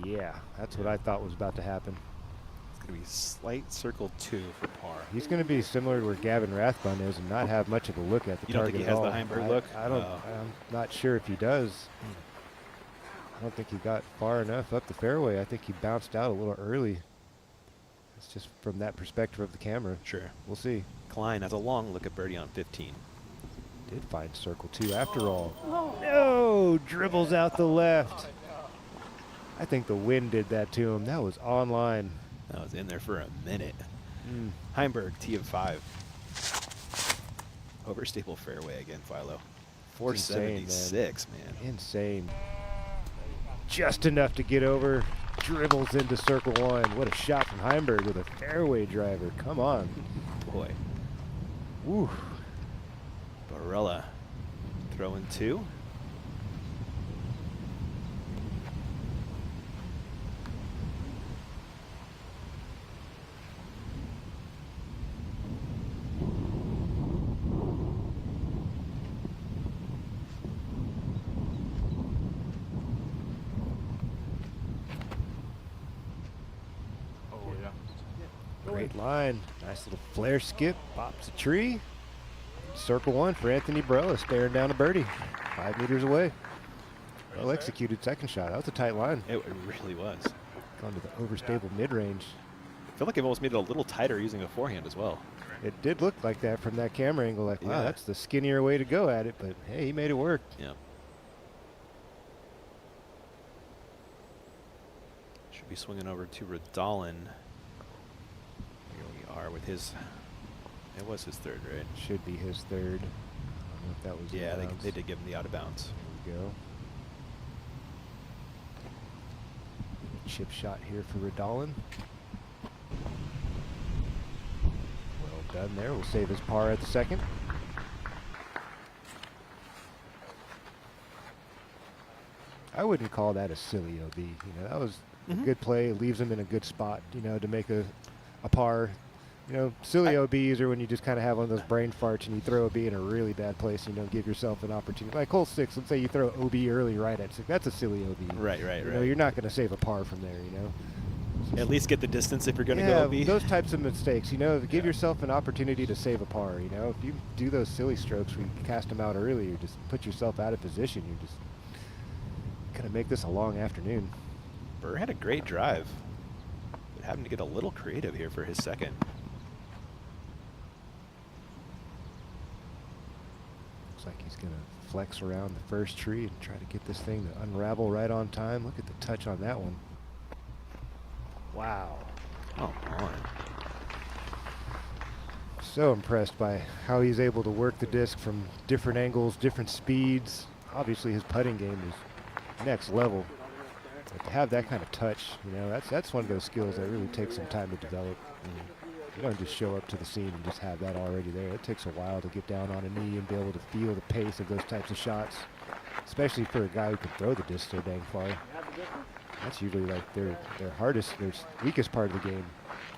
Yeah, that's what I thought was about to happen. It's going to be slight circle 2 for par. He's going to be similar to where Gavin Rathbun is and not have much of a look at the You don't target think he at has all. the Heimberg look? I'm not sure if he does. I don't think he got far enough up the fairway. I think he bounced out a little early. It's just from that perspective of the camera. Sure. We'll see. Klein has a long look at birdie on 15. Did find circle 2 after all. No! Dribbles out the left. I think the wind did that to him. That was on line. That was in there for a minute. Heimberg, tee of 5. Overstable fairway again, Philo. 476, man. Insane. Just enough to get over. Dribbles into circle 1. What a shot from Heimberg with a fairway driver. Come on. Boy. Woo. Barella throwing 2. Great line. Nice little flare skip. Pops a tree. Circle 1 for Anthony Barella, staring down a birdie. 5 meters away. Well executed second shot. That was a tight line. It really was. Gone to the overstable mid-range. I feel like I've almost made it a little tighter using a forehand as well. It did look like that from that camera angle. Like, wow, Yeah. that's the skinnier way to go at it. But, hey, he made it work. Yeah. Should be swinging over to Radalin. Here we are with his. It was his 3rd, right? Should be his 3rd. I don't know if that was. Yeah, they did give him the out of bounds. There we go. Chip shot here for Radalin. Well done there. We'll save his par at the second. I wouldn't call that a silly OB. You know, that was a good play. It leaves him in a good spot, you know, to make a par. You know, silly OBs are when you just kind of have one of those brain farts and you throw a B in a really bad place and you don't give yourself an opportunity. Like hole 6, let's say you throw OB early right at 6. That's a silly OB. Right. You know, you're not going to save a par from there, you know. At least get the distance if you're going to Yeah, go OB. those types of mistakes, you know, give yourself an opportunity to save a par, you know. If you do those silly strokes where you cast them out early, you just put yourself out of position. You're just going to make this a long afternoon. Burr had a great drive, but having to get a little creative here for his second. Looks like he's going to flex around the first tree and try to get this thing to unravel right on time. Look at the touch on that one. Wow. Oh, on. So impressed by how he's able to work the disc from different angles, different speeds. Obviously his putting game is next level. But to have that kind of touch, you know, that's one of those skills that really takes some time to develop. You don't just show up to the scene and just have that already there. It takes a while to get down on a knee and be able to feel the pace of those types of shots, especially for a guy who can throw the disc so dang far. That's usually like their hardest, their weakest part of the game.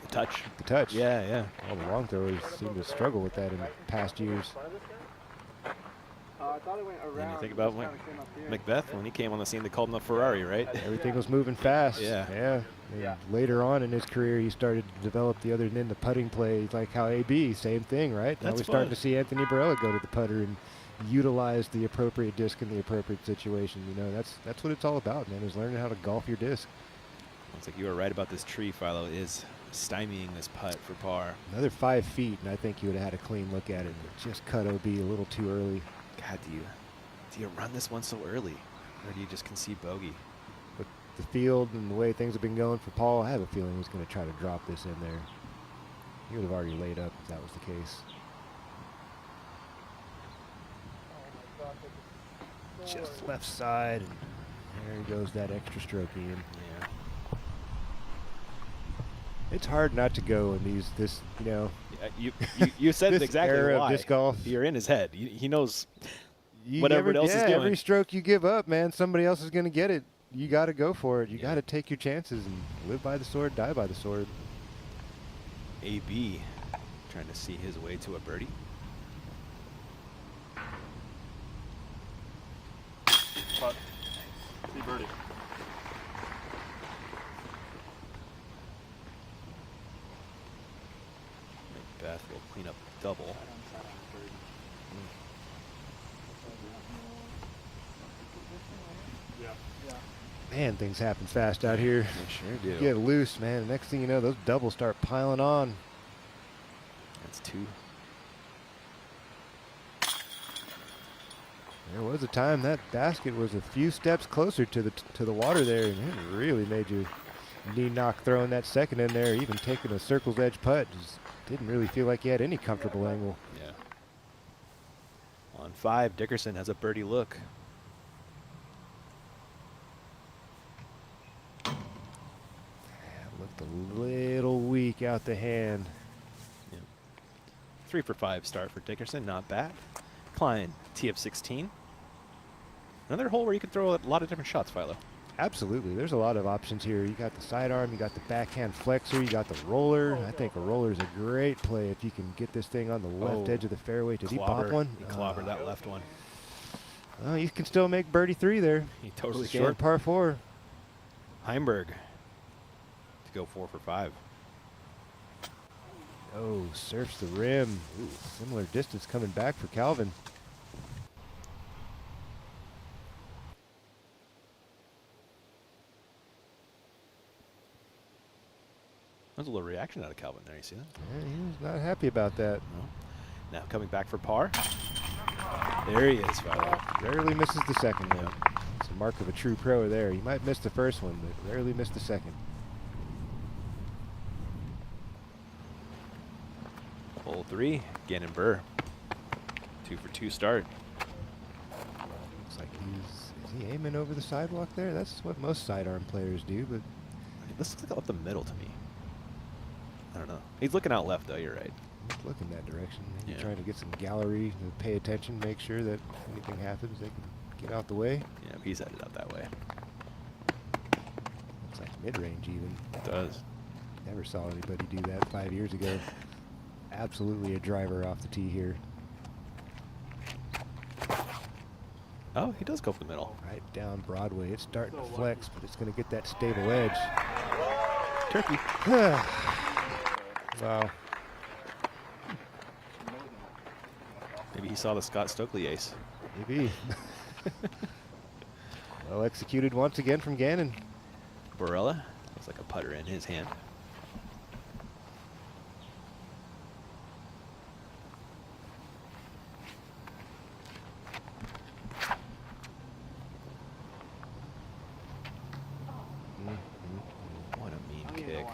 The touch. The touch. Yeah. All the long throwers seem to struggle with that in past years. And you think about Macbeth when he came on the scene, they called him the Ferrari, right? Everything was moving fast. Yeah. And later on in his career, he started to develop the other end, the putting play, like how AB, same thing, right? Now we're starting to see Anthony Barella go to the putter and utilize the appropriate disc in the appropriate situation. You know, that's what it's all about, man, is learning how to golf your disc. Looks like you were right about this tree, Philo, is stymieing this putt for par. Another 5 feet, and I think you would have had a clean look at it, but just cut OB a little too early. God, do you run this one so early, or do you just concede bogey? With the field and the way things have been going for Paul, I have a feeling he's going to try to drop this in there. He would have already laid up if that was the case. Just left side, and there goes that extra stroke in. Yeah. It's hard not to go in this, you know. You said this exactly era why. Of disc golf. You're in his head. He knows what everyone else is doing. Every stroke you give up, man, somebody else is going to get it. You got to go for it. You got to take your chances and live by the sword, die by the sword. AB trying to see his way to a birdie. Putt. See birdie. Beth will clean up double. Man, things happen fast out here. They sure do. You get loose, man. Next thing you know, those doubles start piling on. That's 2. There was a time that basket was a few steps closer to the water there, and it really made you knee knock throwing that second in there, even taking a circle's edge putt. Just didn't really feel like you had any comfortable angle. Yeah. On 5, Dickerson has a birdie look. Looked a little weak out the hand. Yeah. 3 for 5 start for Dickerson, not bad. Klein, tee of 16. Another hole where you can throw a lot of different shots, Philo. Absolutely. There's a lot of options here. You got the sidearm, you got the backhand flexor, you got the roller. I think a roller is a great play if you can get this thing on the left edge of the fairway. Did he pop one? He clobbered that left one. Well, you can still make birdie 3 there. He totally can. Short par 4. Heimberg to go 4 for 5. Oh, surfs the rim. Ooh, similar distance coming back for Calvin. There's a little reaction out of Calvin there. You see that? Yeah, he was not happy about that. No. Now coming back for par. There he is, Philo. Rarely misses the second one. It's a mark of a true pro there. He might miss the first one, but rarely missed the second. Hole 3, Gannon Burr. 2 for 2 start. Looks like is he aiming over the sidewalk there? That's what most sidearm players do, but this looks like up the middle to me. I don't know. He's looking out left, though. You're right. He's looking that direction. Maybe trying to get some gallery to pay attention, make sure that if anything happens, they can get out the way. Yeah, he's headed out that way. Looks like mid-range even. It does. Never saw anybody do that 5 years ago. Absolutely a driver off the tee here. Oh, he does go for the middle. Right down Broadway. It's starting to flex, but it's going to get that stable edge. Turkey. Wow. Maybe he saw the Scott Stokely ace. Maybe. Well executed once again from Gannon. Barella. Looks like a putter in his hand. What a mean kick.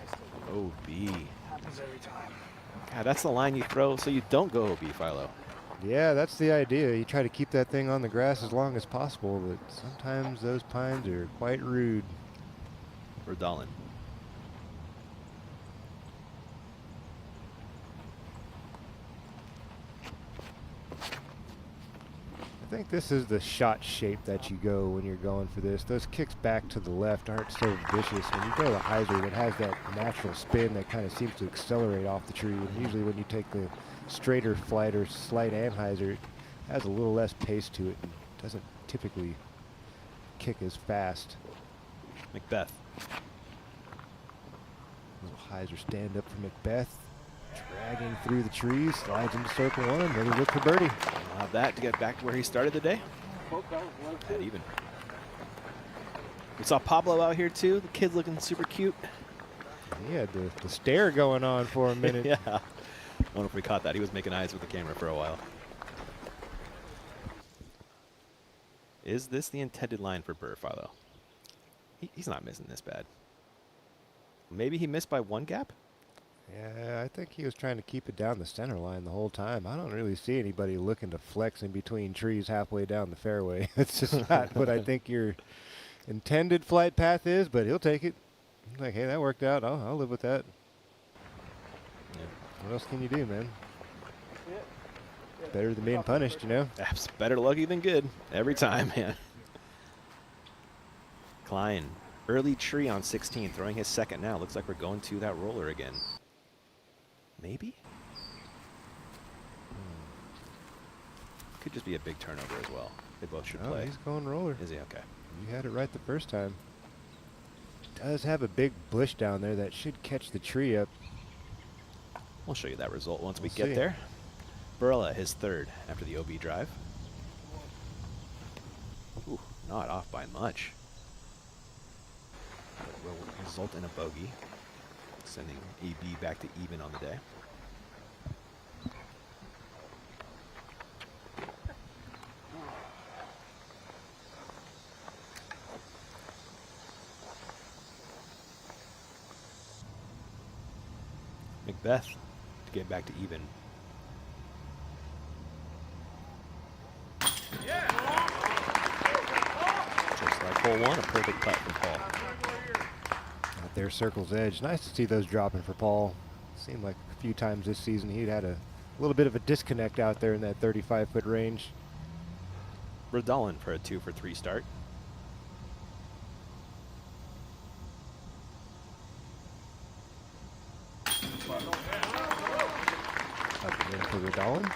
OB. Happens every time. God, that's the line you throw so you don't go OB, Philo. Yeah, that's the idea. You try to keep that thing on the grass as long as possible, but sometimes those pines are quite rude. Rodalin. I think this is the shot shape that you go when you're going for this. Those kicks back to the left aren't so vicious. When you go to hyzer, it has that natural spin that kind of seems to accelerate off the tree. And usually when you take the straighter flight or slight anhyzer, has a little less pace to it and doesn't typically kick as fast. Macbeth. Little hyzer stand up for Macbeth. Dragging through the trees, slides into circle one, ready to look for birdie. I'll have that to get back to where he started the day. At even. We saw Pablo out here too. The kid looking super cute. He had the stare going on for a minute. Yeah. I don't know if we caught that. He was making eyes with the camera for a while. Is this the intended line for Burr, Philo? He's not missing this bad. Maybe he missed by one gap? Yeah, I think he was trying to keep it down the center line the whole time. I don't really see anybody looking to flex in between trees halfway down the fairway. It's just not what I think your intended flight path is, but he'll take it. He's like, hey, that worked out. I'll live with that. Yeah. What else can you do, man? Better than being punished, you know? That's better lucky than good every time, man. Klein, early tree on 16, throwing his second now. Looks like we're going to that roller again. Maybe? Could just be a big turnover as well. They both should play. He's going roller. Is he? Okay. You had it right the first time. Does have a big bush down there that should catch the tree up. We'll show you that result once we get there. Burla, his third after the OB drive. Ooh, not off by much. But will result in a bogey, sending AB back to even on the day. Macbeth to get back to even. Just like hole one, a perfect putt from Paul. Out there, circle's edge. Nice to see those dropping for Paul. Seemed like a few times this season he'd had a little bit of a disconnect out there in that 35-foot range. Rodolin for a 2 for 3 start. Up in for Rodolin.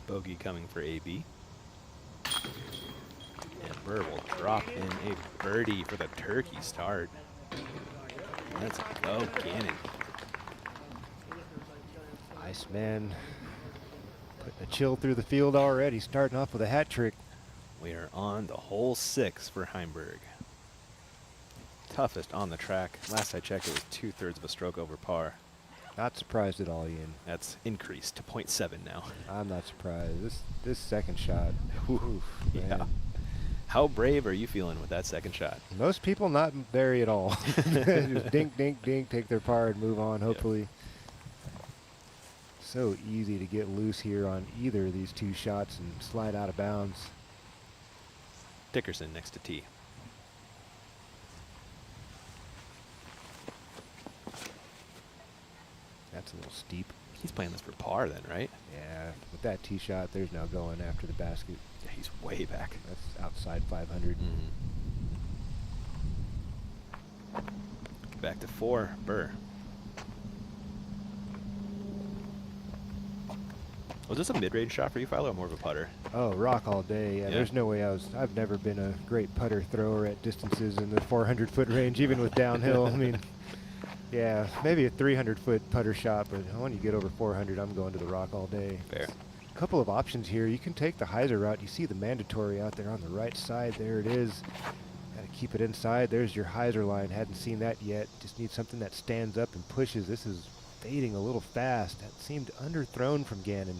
Bogey coming for AB. And Burr will drop in a birdie for the turkey start. Let's go, Gannon. Iceman putting a chill through the field already, starting off with a hat trick. We are on the hole 6 for Heimberg. Toughest on the track. Last I checked, it was 2/3 of a stroke over par. Not surprised at all, Ian. That's increased to 0.7 now. I'm not surprised. This second shot. Oof, yeah. man. How brave are you feeling with that second shot? Most people not very at all. Just dink, dink, dink, take their par and move on, hopefully. Yep. So easy to get loose here on either of these two shots and slide out of bounds. Dickerson next to tee. That's a little steep. He's playing this for par then, right? Yeah, with that tee shot, there's now going after the basket. Yeah, he's way back. That's outside 500. Back to 4, Burr. Was this a mid-range shot for you, Philo, or more of a putter? Oh, rock all day. Yeah, there's no way I've never been a great putter thrower at distances in the 400-foot range, even with downhill. I mean, yeah, maybe a 300-foot putter shot, but when you get over 400, I'm going to the rock all day. Fair. A couple of options here. You can take the hyzer route. You see the mandatory out there on the right side. There it is. Got to keep it inside. There's your hyzer line. Hadn't seen that yet. Just need something that stands up and pushes. This is fading a little fast. That seemed underthrown from Gannon.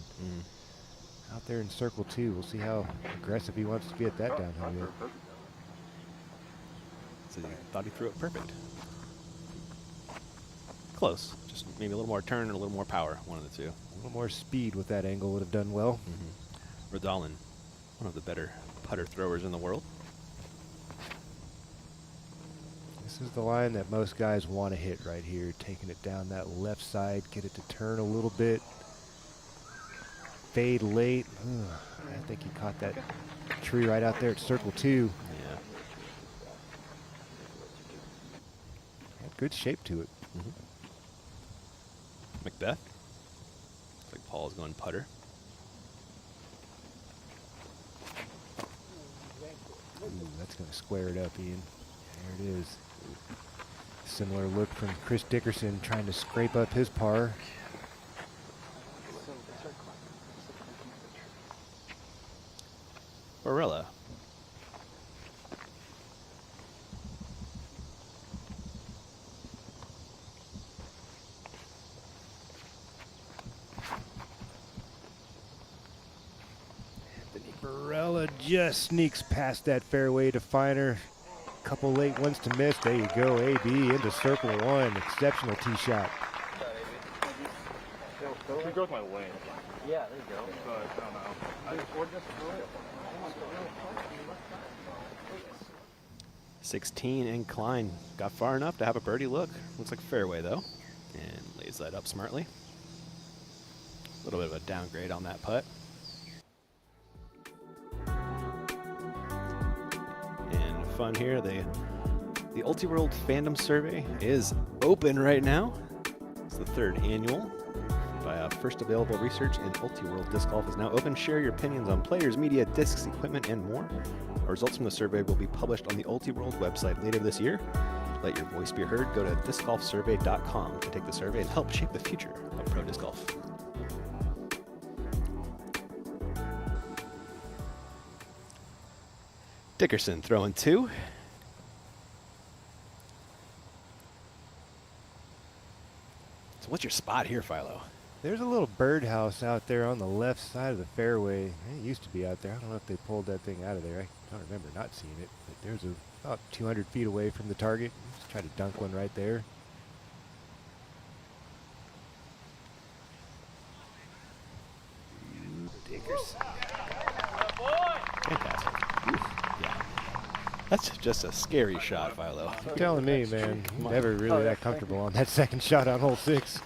Out there in circle 2. We'll see how aggressive he wants to be at that downhill hill. So you thought he threw it perfect. Close. Just maybe a little more turn and a little more power. One of the two. A little more speed with that angle would have done well. Rodolin, one of the better putter throwers in the world. This is the line that most guys want to hit right here. Taking it down that left side, get it to turn a little bit. Fade late. I think he caught that tree right out there at circle 2. Yeah. Had good shape to it. Macbeth. Looks like Paul's going putter. Ooh, that's going to square it up, Ian. There it is. Similar look from Chris Dickerson trying to scrape up his par. Barella. Barella just sneaks past that fairway to Finer. Couple late ones to miss. There you go, AB into circle one. Exceptional tee shot. You broke my lane. Yeah, there you go. But I don't know. 16 incline. Got far enough to have a birdie look. Looks like fairway though. And lays that up smartly. A little bit of a downgrade on that putt. And fun here, the Ultiworld Fandom Survey is open right now. It's the 3rd annual. First available research in Ultiworld Disc Golf is now open. Share your opinions on players, media, discs, equipment, and more. Our results from the survey will be published on the Ultiworld website later this year. Let your voice be heard. Go to discgolfsurvey.com to take the survey and help shape the future of pro disc golf. Dickerson throwing 2. So what's your spot here, Philo? There's a little birdhouse out there on the left side of the fairway. It used to be out there. I don't know if they pulled that thing out of there. I don't remember not seeing it. But there's about 200 feet away from the target. Just try to dunk one right there. Dickerson. Fantastic. Yeah. That's just a scary shot, Philo. You're telling me, man. Never really that comfortable on that second shot on hole 6.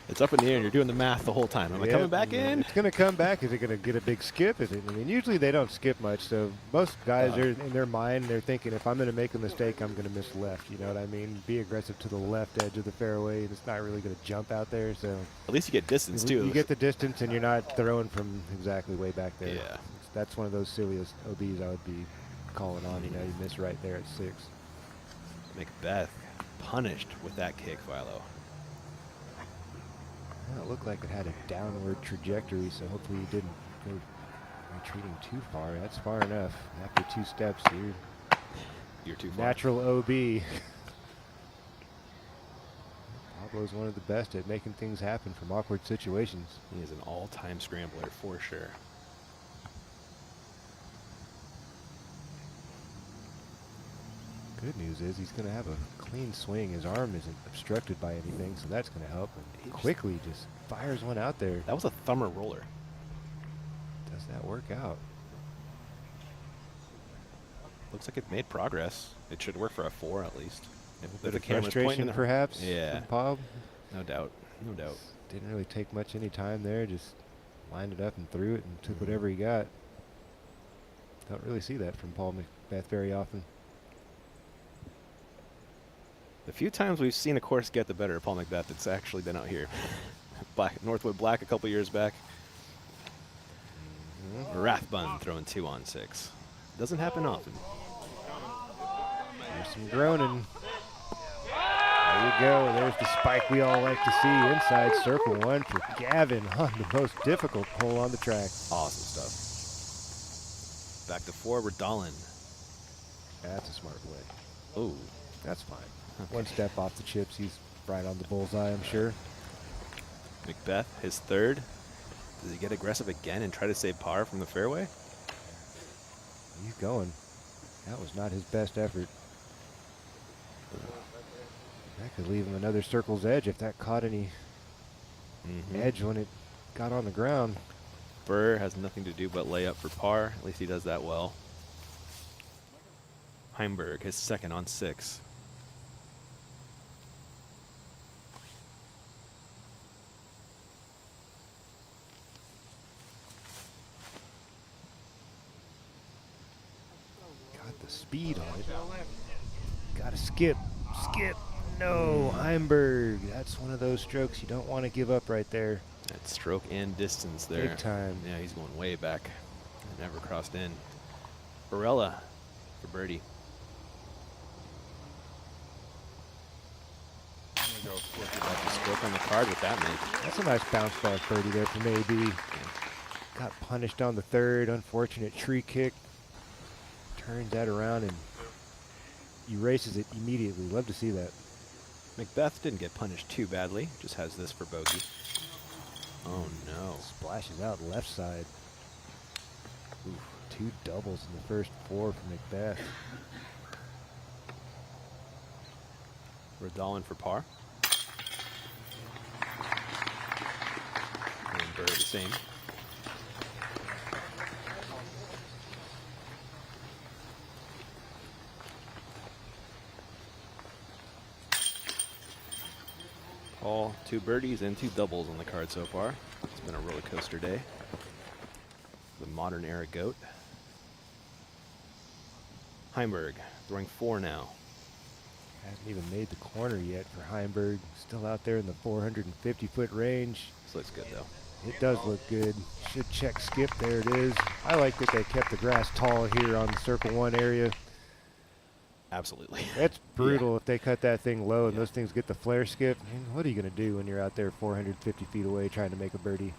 It's up in the air and you're doing the math the whole time. Am I coming back in? It's going to come back. Is it going to get a big skip? I mean, usually they don't skip much. So most guys are in their mind, they're thinking, if I'm going to make a mistake, I'm going to miss left. You know what I mean? Be aggressive to the left edge of the fairway. And it's not really going to jump out there. So at least you get distance too. You get the distance, and you're not throwing from exactly way back there. Yeah. That's one of those silliest OBs I would be calling on. You know, you miss right there at 6. Macbeth punished with that kick, Philo. Well, it looked like it had a downward trajectory, so hopefully you didn't go retreating too far. That's far enough. After 2 steps, you're too far. Natural OB. Pablo's one of the best at making things happen from awkward situations. He is an all-time scrambler for sure. Good news is he's going to have a clean swing. His arm isn't obstructed by anything, so that's going to help. And he quickly just fires one out there. That was a thumber roller. Does that work out? Looks like it made progress. It should work for a 4 at least. If the camera's pointing perhaps? Yeah. Bob? No doubt. No doubt. Didn't really take much any time there. Just lined it up and threw it and took whatever he got. Don't really see that from Paul Macbeth very often. The few times we've seen a course get the better of Paul Macbeth, it's actually been out here. Northwood Black a couple years back. Rathbun throwing 2 on 6. Doesn't happen often. There's some groaning. There you go. There's the spike we all like to see. Inside circle 1 for Gavin on the most difficult hole on the track. Awesome stuff. Back to 4, Redolin. That's a smart play. Oh, that's fine. Okay. 1 step off the chips. He's right on the bullseye, I'm sure. Macbeth, his 3rd. Does he get aggressive again and try to save par from the fairway? He's going. That was not his best effort. That could leave him another circle's edge if that caught any edge when it got on the ground. Burr has nothing to do but lay up for par. At least he does that well. Heimberg, his 2nd on 6. Got the speed on it. Got to skip. Skip. no, Heimberg. That's one of those strokes you don't want to give up right there. That stroke and distance there. Big time. Yeah, he's going way back. Never crossed in. Barella for birdie. Got the stroke on the card with that make. That's a nice bounce back birdie there from AB. Got punished on the third. Unfortunate tree kick. Turns that around and erases it immediately. Love to see that. Macbeth didn't get punished too badly. Just has this for bogey. Oh no. Splashes out left side. Oof, 2 doubles in the first 4 for Macbeth. Rodolin for par. And Bird the same. All 2 birdies and 2 doubles on the card so far. It's been a roller coaster day. The modern era GOAT. Heimberg throwing 4 now. Hasn't even made the corner yet for Heimberg. Still out there in the 450-foot range. This looks good though. It does look good. Should check skip. There it is. I like that they kept the grass tall here on the Circle 1 area. Absolutely. That's brutal if they cut that thing low and those things get the flare skip. I mean, what are you going to do when you're out there 450 feet away trying to make a birdie?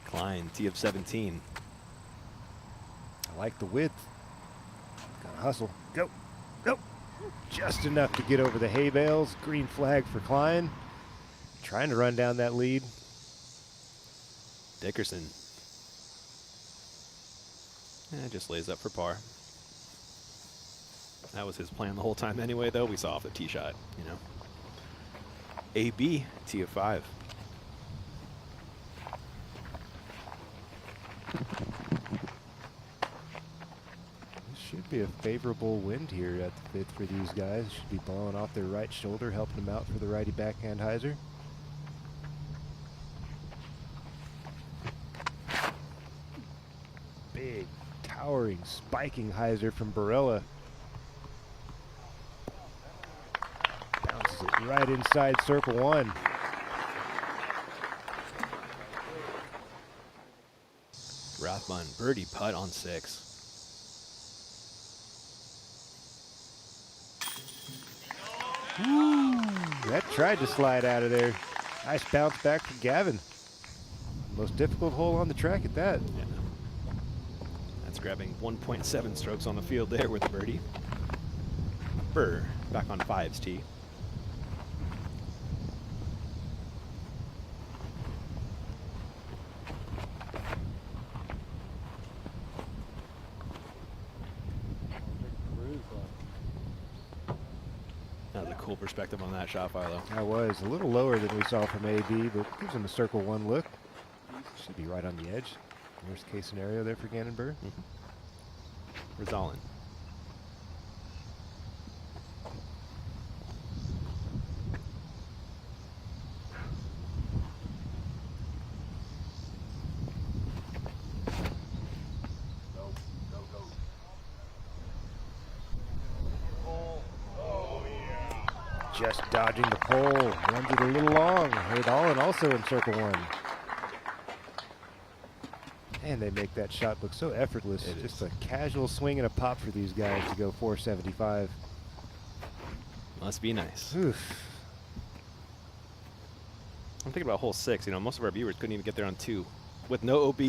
Klein, tee of 17. I like the width. Gotta hustle. Go. Go. Just enough to get over the hay bales. Green flag for Klein. Trying to run down that lead. Dickerson. Just lays up for par. That was his plan the whole time anyway, though. We saw off the tee shot, you know. AB, tee of 5. Should be a favorable wind here at the 5th for these guys. Should be blowing off their right shoulder, helping them out for the righty backhand hyzer. Big, towering, spiking hyzer from Barella. Bounces it right inside Circle 1. Rathbun, birdie putt on 6. Woo, that tried to slide out of there. Nice bounce back for Gavin. Most difficult hole on the track at that. Yeah. That's grabbing 1.7 strokes on the field there with the birdie. Burr back on 5's tee. That was a cool perspective on that shot, Philo. That was a little lower than we saw from AB, but gives him a Circle 1 look. Should be right on the edge. Worst case scenario there for Gannon Burr. Rodolin. Just dodging the pole. Runs it a little long. Rodolin also in Circle 1. And they make that shot look so effortless. Just a casual swing and a pop for these guys to go 475. Must be nice. Oof. I'm thinking about hole 6. You know, most of our viewers couldn't even get there on 2 with no OB.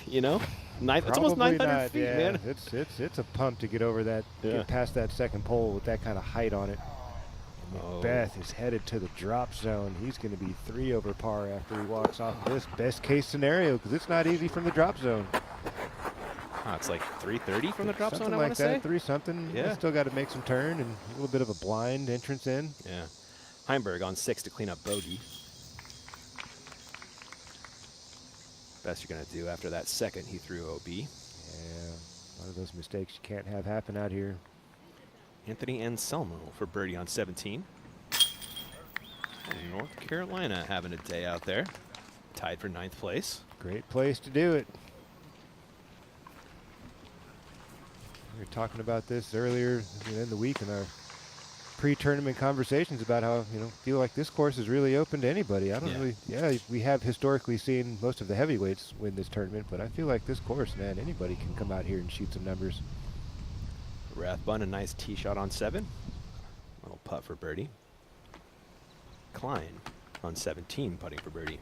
You know, it's almost 900 feet, yeah. man. It's a pump to get over that, get past that second pole with that kind of height on it. Macbeth is headed to the drop zone. He's going to be 3 over par after he walks off this. Best case scenario, because it's not easy from the drop zone. It's like 330 from the drop something zone, I like want to that, say. 3 something. Yeah. Still got to make some turn and a little bit of a blind entrance in. Yeah. Heimberg on 6 to clean up bogey. Best you're going to do after that second he threw OB. Yeah, one of those mistakes you can't have happen out here. Anthony Anselmo for birdie on 17. And North Carolina having a day out there. Tied for 9th place. Great place to do it. We were talking about this earlier in the week in our pre-tournament conversations about how, feel like this course is really open to anybody. We have historically seen most of the heavyweights win this tournament, but I feel like this course, man, anybody can come out here and shoot some numbers. Rathbun, a nice tee shot on 7. Little putt for birdie. Klein on 17, putting for birdie.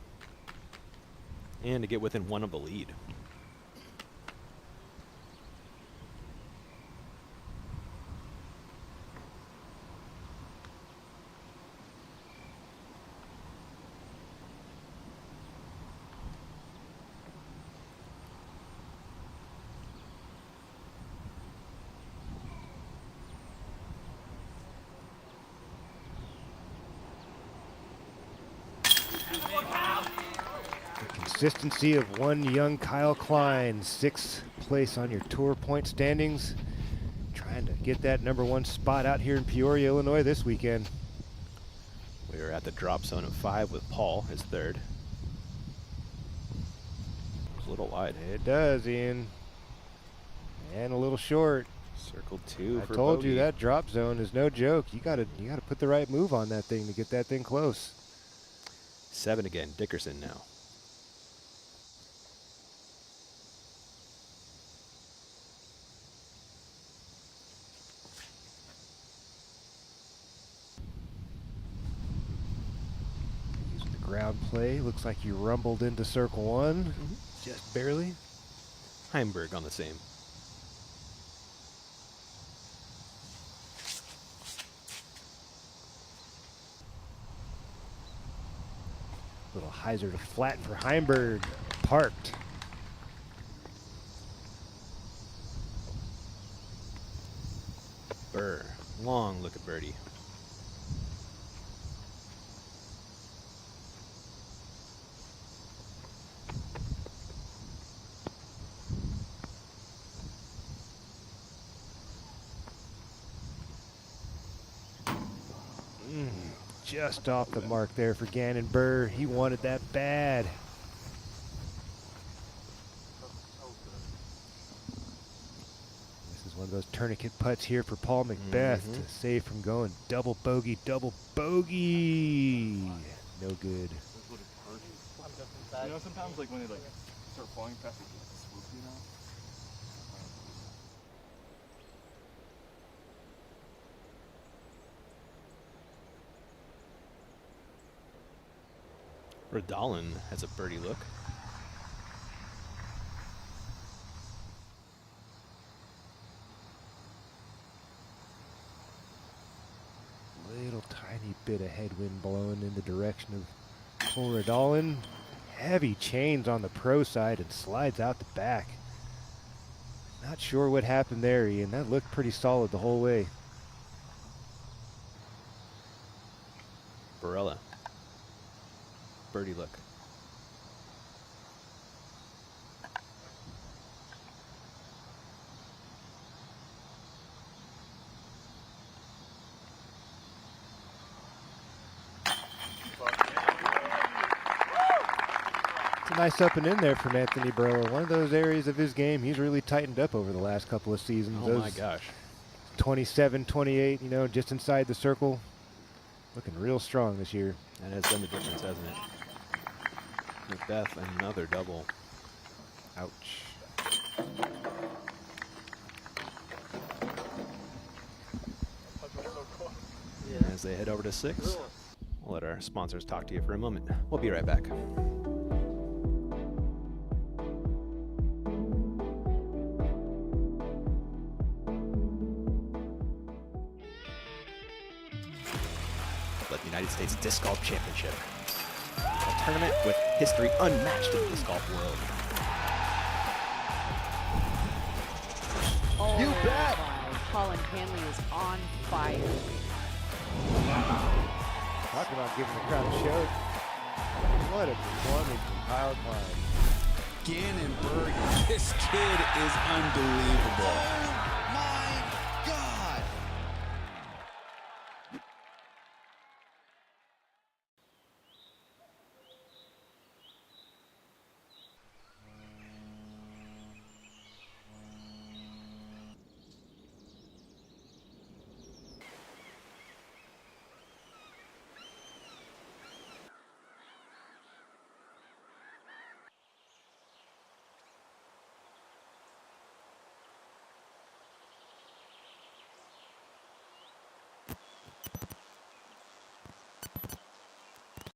And to get within 1 of the lead. Consistency of one young Kyle Klein, 6th place on your tour point standings. Trying to get that number 1 spot out here in Peoria, Illinois this weekend. We are at the drop zone of 5 with Paul, his 3rd. It's a little wide. It does, Ian. And a little short. Circle 2 I for told bogey. you that drop zone is no joke. You gotta put the right move on that thing to get that thing close. 7 again, Dickerson now. Ground play. Looks like you rumbled into circle 1. Just barely. Heimberg on the same. Little hyzer to flat for Heimberg. Parked. Burr. Long look at birdie. Just off the mark there for Gannon Burr. He wanted that bad. This is one of those tourniquet putts here for Paul Macbeth to save from going double bogey, double bogey. No good. Sometimes like when they start falling fast, it gets swoopy, Radalin has a birdie look. Little tiny bit of headwind blowing in the direction of Cole Radalin. Heavy chains on the pro side and slides out the back. Not sure what happened there, Ian. That looked pretty solid the whole way. Barella. Birdie look. It's a nice up and in there from Anthony Barella. One of those areas of his game he's really tightened up over the last couple of seasons. Oh my gosh. 27, 28, just inside the circle. Looking real strong this year. That has done the difference, hasn't it? Macbeth, another double. Ouch. As they head over to 6, we'll let our sponsors talk to you for a moment. We'll be right back. The United States Disc Golf Championship. A tournament with history unmatched in the disc golf world. You bet! Colin Hanley is on fire. Talk about giving the crowd a show. What a performance from Kyle Klein. Gannon Burr, this kid is unbelievable.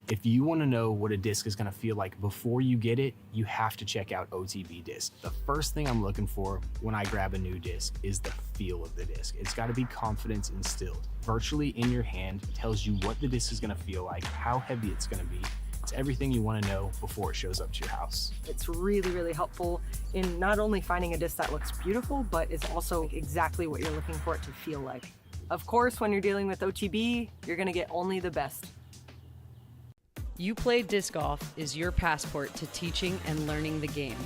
If you want to know what a disc is going to feel like before you get it, you have to check out OTB disc. The first thing I'm looking for when I grab a new disc is the feel of the disc. It's got to be confidence instilled. Virtually in your hand tells you what the disc is going to feel like, how heavy it's going to be. It's everything you want to know before it shows up to your house. It's really, really helpful in not only finding a disc that looks beautiful, but is also exactly what you're looking for it to feel like. Of course, when you're dealing with OTB, you're going to get only the best. You Play Disc Golf is your passport to teaching and learning the game.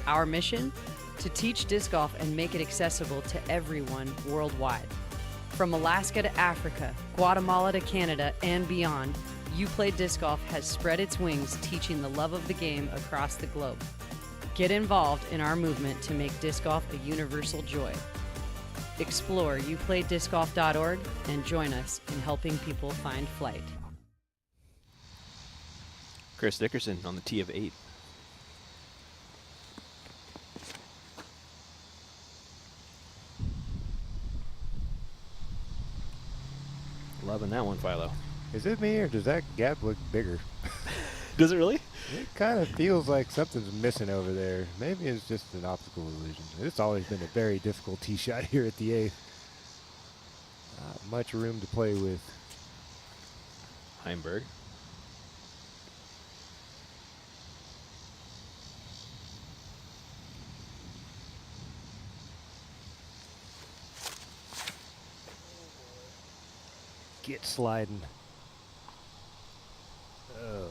Our mission? To teach disc golf and make it accessible to everyone worldwide. From Alaska to Africa, Guatemala to Canada, and beyond, You Play Disc Golf has spread its wings teaching the love of the game across the globe. Get involved in our movement to make disc golf a universal joy. Explore youplaydiscgolf.org and join us in helping people find flight. Chris Dickerson on the tee of 8. Loving that one, Philo. Is it me, or does that gap look bigger? Does it really? It kind of feels like something's missing over there. Maybe it's just an optical illusion. It's always been a very difficult tee shot here at the 8th. Not much room to play with. Heimberg. Get sliding. Oh.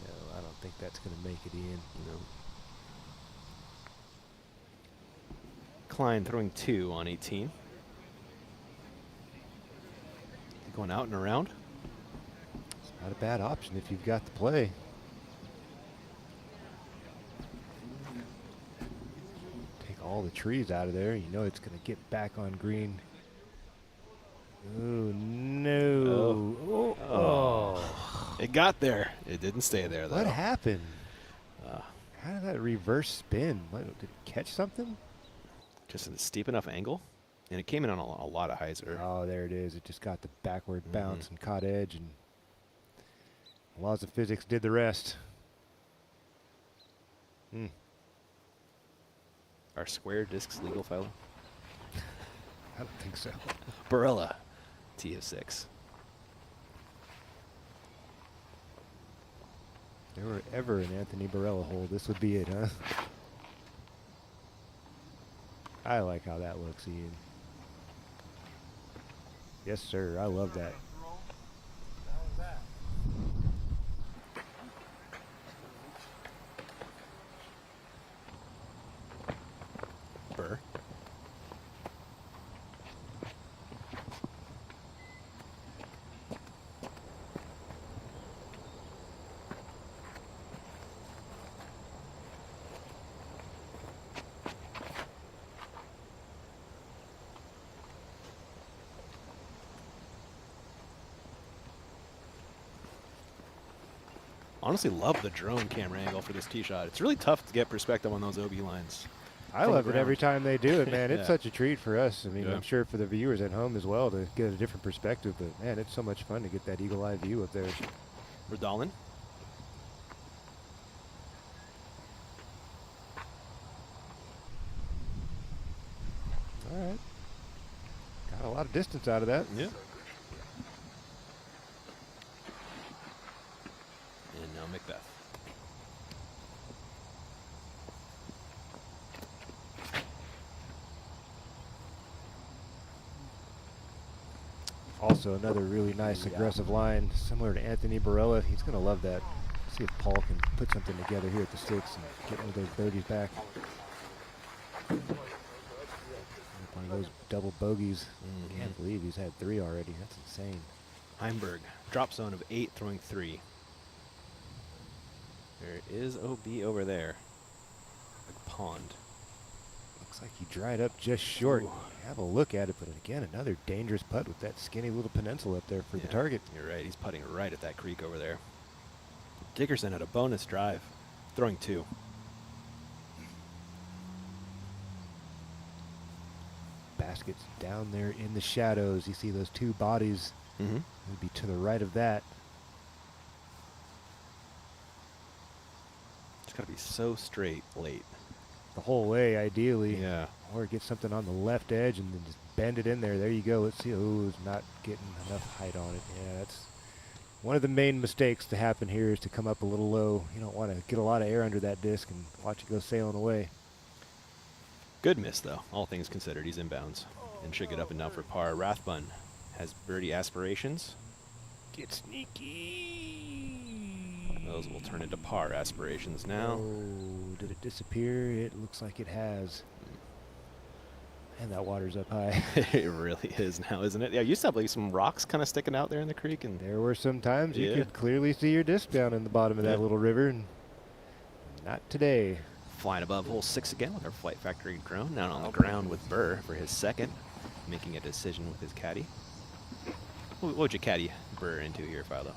No, I don't think that's going to make it in. No. Klein throwing 2 on 18. Going out and around. It's not a bad option if you've got the play. Take all the trees out of there. You know it's going to get back on green. Oh, no. Oh. It got there. It didn't stay there, though. What happened? How did that reverse spin? What, did it catch something? Just a steep enough angle. And it came in on a lot of hyzer. Oh, there it is. It just got the backward bounce and caught edge. And laws of physics did the rest. Are square discs legal, Philo? I don't think so. Barella, tee of 6. If there were ever an Anthony Barella hole, this would be it, huh? I like how that looks, Ian. Yes, sir. I love that. Burr. Honestly, love the drone camera angle for this tee shot. It's really tough to get perspective on those OB lines. I love it every time they do it, man. It's Yeah. such a treat for us. I mean, Yeah. I'm sure for the viewers at home as well to get a different perspective. But, man, it's so much fun to get that eagle-eye view up there. Redalin. All right. Got a lot of distance out of that. Yeah. And now Macbeth. Also, another really nice aggressive line, similar to Anthony Barella. He's going to love that. See if Paul can put something together here at the 6 and get one of those birdies back. One of those double bogeys. Can't believe he's had 3 already. That's insane. Heimberg, drop zone of 8, throwing 3. There is OB over there. Like pond. Looks like he dried up just short. Have a look at it, but again, another dangerous putt with that skinny little peninsula up there for the target. You're right. He's putting right at that creek over there. Dickerson had a bonus drive, throwing 2. Baskets down there in the shadows. You see those 2 bodies. Would be to the right of that. It's got to be so straight late. The whole way, ideally. Yeah. Or get something on the left edge and then just bend it in there. There you go. Let's see. Oh, it's not getting enough height on it. Yeah, that's one of the main mistakes to happen here is to come up a little low. You don't want to get a lot of air under that disc and watch it go sailing away. Good miss, though. All things considered, he's inbounds and should get up and down for par. Rathbun has birdie aspirations. Get sneaky. Those will turn into par aspirations now. Oh, did it disappear? It looks like it has. And that water's up high. It really is now, isn't it? Yeah, you used to have like some rocks kind of sticking out there in the creek, and there were some times you could clearly see your disc down in the bottom of that little river, and not today. Flying above hole 6 again with our Flight Factory drone. Now on the ground with Burr for his second, making a decision with his caddy. What would you caddy Burr into here, Philo?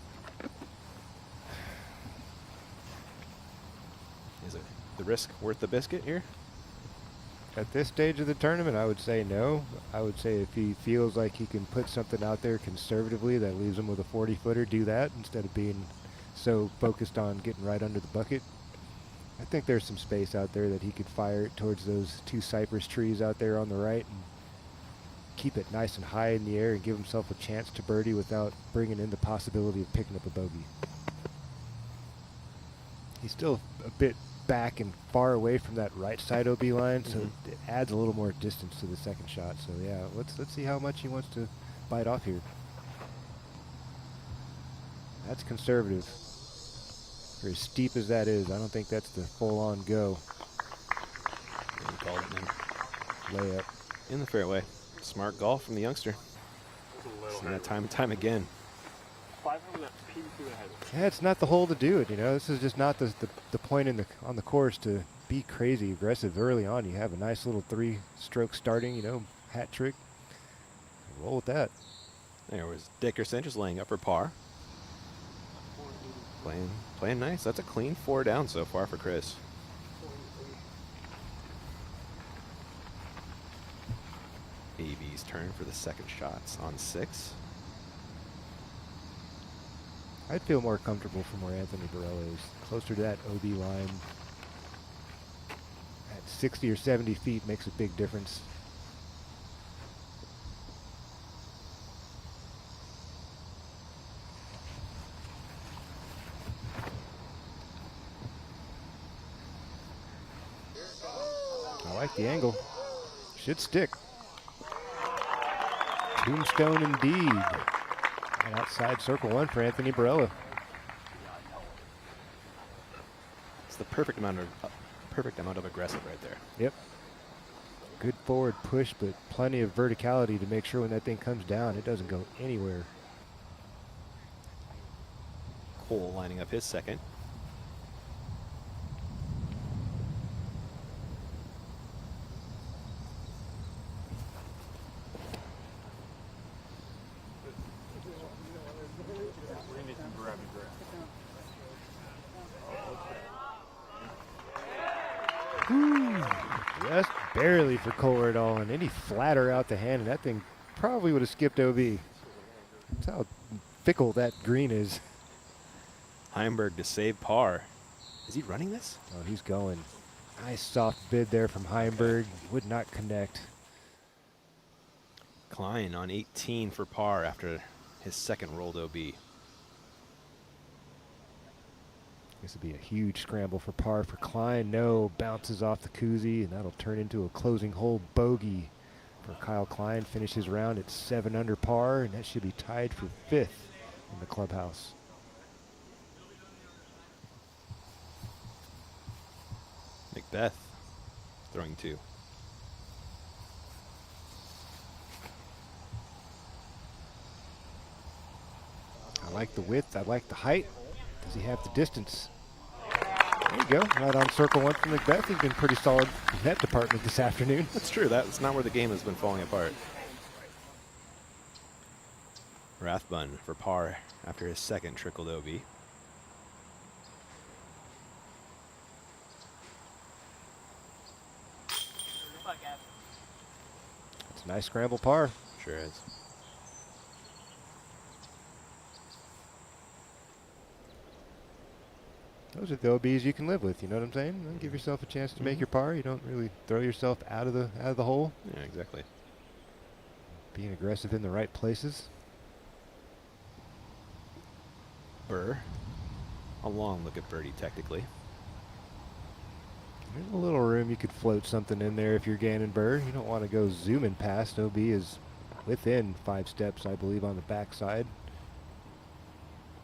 Is it the risk worth the biscuit here? At this stage of the tournament, I would say no. I would say if he feels like he can put something out there conservatively that leaves him with a 40-footer, do that instead of being so focused on getting right under the bucket. I think there's some space out there that he could fire it towards those 2 cypress trees out there on the right and keep it nice and high in the air and give himself a chance to birdie without bringing in the possibility of picking up a bogey. He's still a bit back and far away from that right side OB line, so it adds a little more distance to the second shot. So yeah, let's see how much he wants to bite off here. That's conservative. For as steep as that is, I don't think that's the full-on go. And called it in. Layup. In the fairway. Smart golf from the youngster. Seen that time and time again. Yeah, it's not the hole to do it, you know. This is just not the point on the course to be crazy aggressive early on. You have a nice little 3-stroke starting, you know, hat trick. Roll with that. There was Dickerson just laying up for par. Playing nice. That's a clean 4 down so far for Chris. AB's turn for the second shots on 6. I'd feel more comfortable from where Anthony Barella is, closer to that OB line. At 60 or 70 feet makes a big difference. I like the angle. Should stick. Tombstone indeed. And outside circle 1 for Anthony Barella. It's the perfect amount of aggressive right there. Yep. Good forward push, but plenty of verticality to make sure when that thing comes down, it doesn't go anywhere. Cole lining up his second. Just barely for Kohler all, and any flatter out the hand, and that thing probably would have skipped OB. That's how fickle that green is. Heimberg to save par. Is he running this? Oh, he's going. Nice soft bid there from Heimberg. Would not connect. Klein on 18 for par after his second rolled OB. This would be a huge scramble for par for Klein. No, bounces off the koozie, and that'll turn into a closing hole bogey for Kyle Klein. Finishes round at 7 under par, and that should be tied for 5th in the clubhouse. Macbeth throwing 2. I like the width. I like the height. Does he have the distance? There you go. Right on circle 1 from Macbeth. He's been pretty solid in that department this afternoon. That's true. That's not where the game has been falling apart. Rathbun for par after his second trickled OB. It's a nice scramble par. Sure is. Those are the OBs you can live with. You know what I'm saying? Don't give yourself a chance to make your par. You don't really throw yourself out of the hole. Yeah, exactly. Being aggressive in the right places. Burr. A long look at birdie, technically. There's a little room you could float something in there if you're Gannon Burr. You don't want to go zooming past. OB is within 5 steps, I believe, on the backside.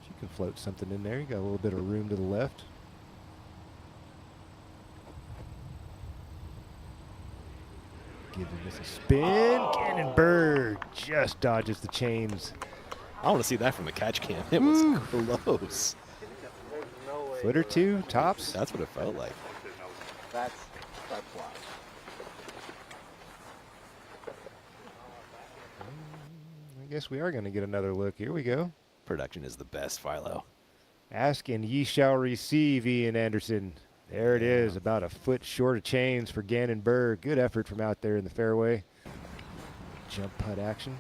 You can float something in there. You got a little bit of room to the left. Giving this a spin. Gannon Burr just dodges the chains. I want to see that from the catch cam. It was close. Foot or two, tops. That's what it felt like. That's why. I guess we are going to get another look. Here we go. Production is the best, Philo. Ask and ye shall receive, Ian Anderson. There it is, about a foot short of chains for Gannon Burr. Good effort from out there in the fairway. Jump putt action.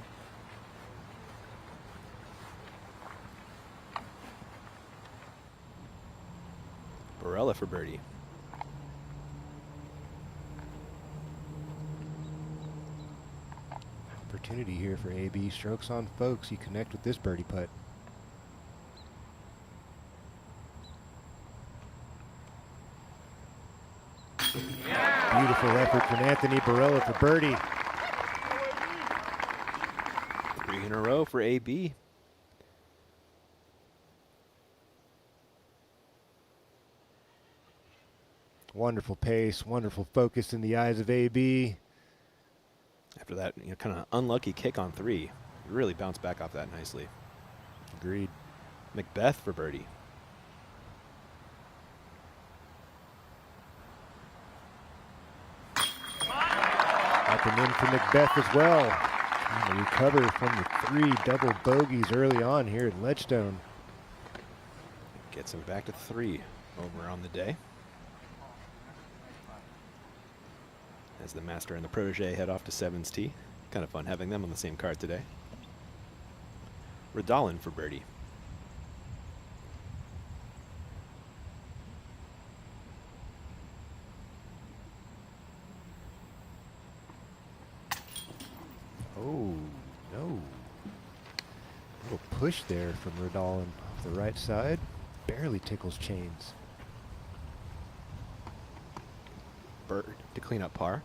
Barella for birdie. Opportunity here for AB. Strokes on folks. You connect with this birdie putt. Beautiful effort from Anthony Barella for birdie. 3 in a row for AB. Wonderful pace, wonderful focus in the eyes of AB. After that, kind of unlucky kick on 3, really bounced back off that nicely. Agreed. Macbeth for birdie. Up and in for Macbeth as well. Trying to recover from the 3 double bogeys early on here at Ledgestone. Gets him back to 3 over on the day. As the master and the protege head off to 7's tee. Kind of fun having them on the same card today. Redolin for birdie. Oh, no. Little push there from Redolin off the right side. Barely tickles chains. Bird to clean up par.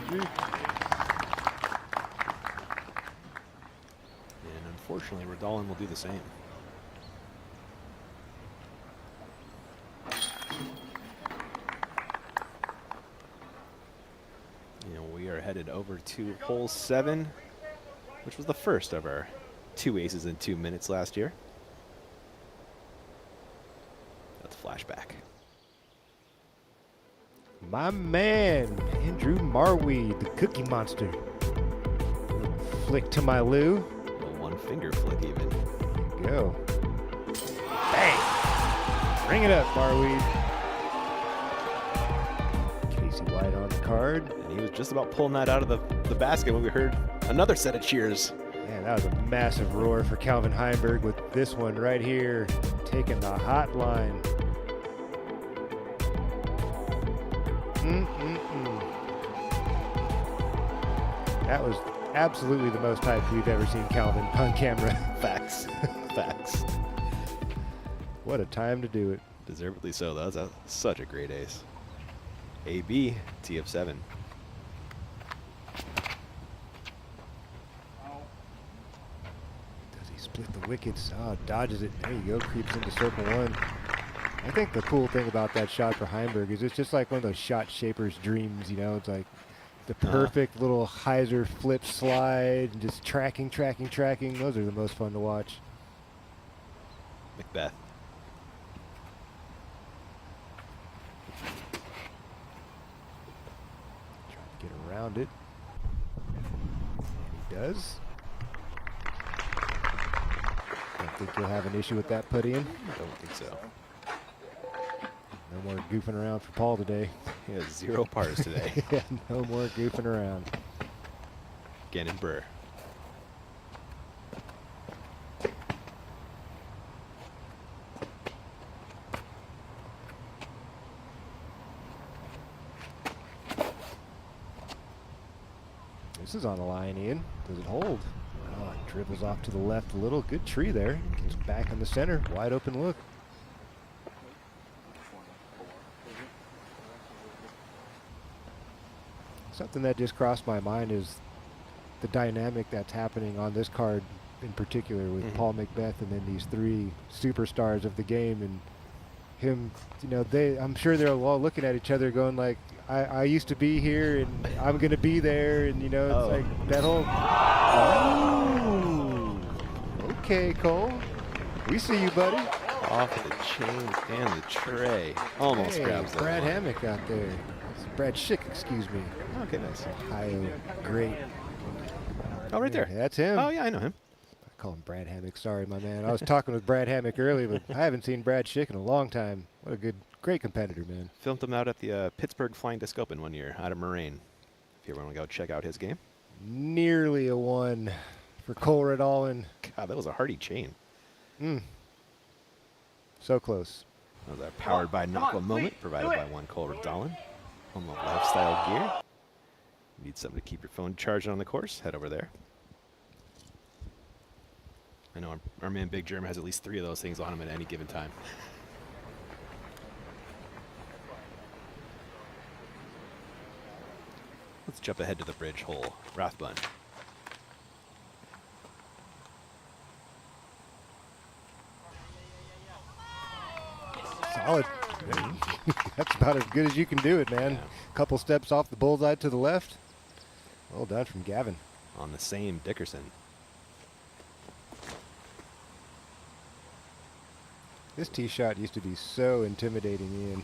And unfortunately, Redolin will do the same. We are headed over to hole 7, which was the first of our 2 aces in 2 minutes last year. That's a flashback. My man, Andrew Marweed, the Cookie Monster. Flick to my Lou. A 1-finger flick even. There you go. Bang! Bring it up, Marweed. Casey White on the card. And he was just about pulling that out of the basket when we heard another set of cheers. Man, that was a massive roar for Calvin Heimberg with this one right here, taking the hot line. That was absolutely the most hype we've ever seen Calvin on camera. Facts. Facts. What a time to do it. Deservedly so. That was such a great ace. AB, tee of 7. Does he split the wickets? Oh, dodges it. There you go. Creeps into circle 1. I think the cool thing about that shot for Heimberg is it's just like one of those shot shapers' dreams, you know? It's like the perfect little hyzer flip slide and just tracking. Those are the most fun to watch. Macbeth. Trying to get around it. And he does. Don't think you'll have an issue with that put in. I don't think so. No more goofing around for Paul today. He has 0 pars today. Yeah, no more goofing around. Gannon Burr. This is on the line, Ian. Does it hold? Oh, it dribbles off to the left a little. Good tree there. Gets back in the center. Wide open look. Something that just crossed my mind is the dynamic that's happening on this card in particular with Paul Macbeth and then these three superstars of the game, and him, you know, I'm sure they're all looking at each other going like, I used to be here and I'm going to be there, and you know, it's like that whole, okay, Cole, we see you, buddy. Off of the chains and the tray. Almost grabs that Brad one. Hammock out there. Brad Schick, excuse me. Okay, nice. Ohio great. Oh, right there. Yeah, that's him. Oh, yeah, I know him. I call him Brad Hammock. Sorry, my man. I was talking with Brad Hammock earlier, but I haven't seen Brad Schick in a long time. What a great competitor, man. Filmed him out at the Pittsburgh Flying Disc Open one year out of Moraine. If you ever want to go check out his game. Nearly a 1 for Cole Redallin. God, that was a hardy chain. So close. That was our Powered by Nocqua moment, provided by one Cole Redallin. Home of lifestyle gear. Need something to keep your phone charged on the course? Head over there. I know our man Big Germ has at least 3 of those things on him at any given time. Let's jump ahead to the bridge hole. Rathbun. Solid. That's about as good as you can do it, man. Yeah. Couple steps off the bullseye to the left. Well done from Gavin. On the same Dickerson. This tee shot used to be so intimidating, Ian.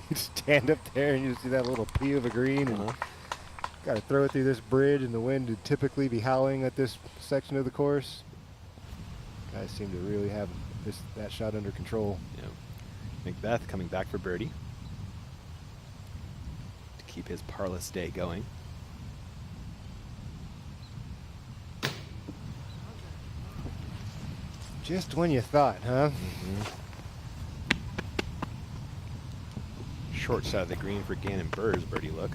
You stand up there and you see that little pea of a green, and got to throw it through this bridge, and the wind would typically be howling at this section of the course. Guys seem to really have that shot under control. Yeah. Macbeth coming back for birdie to keep his parlous day going. Just when you thought, huh? Short side of the green for Gannon Burr's birdie look.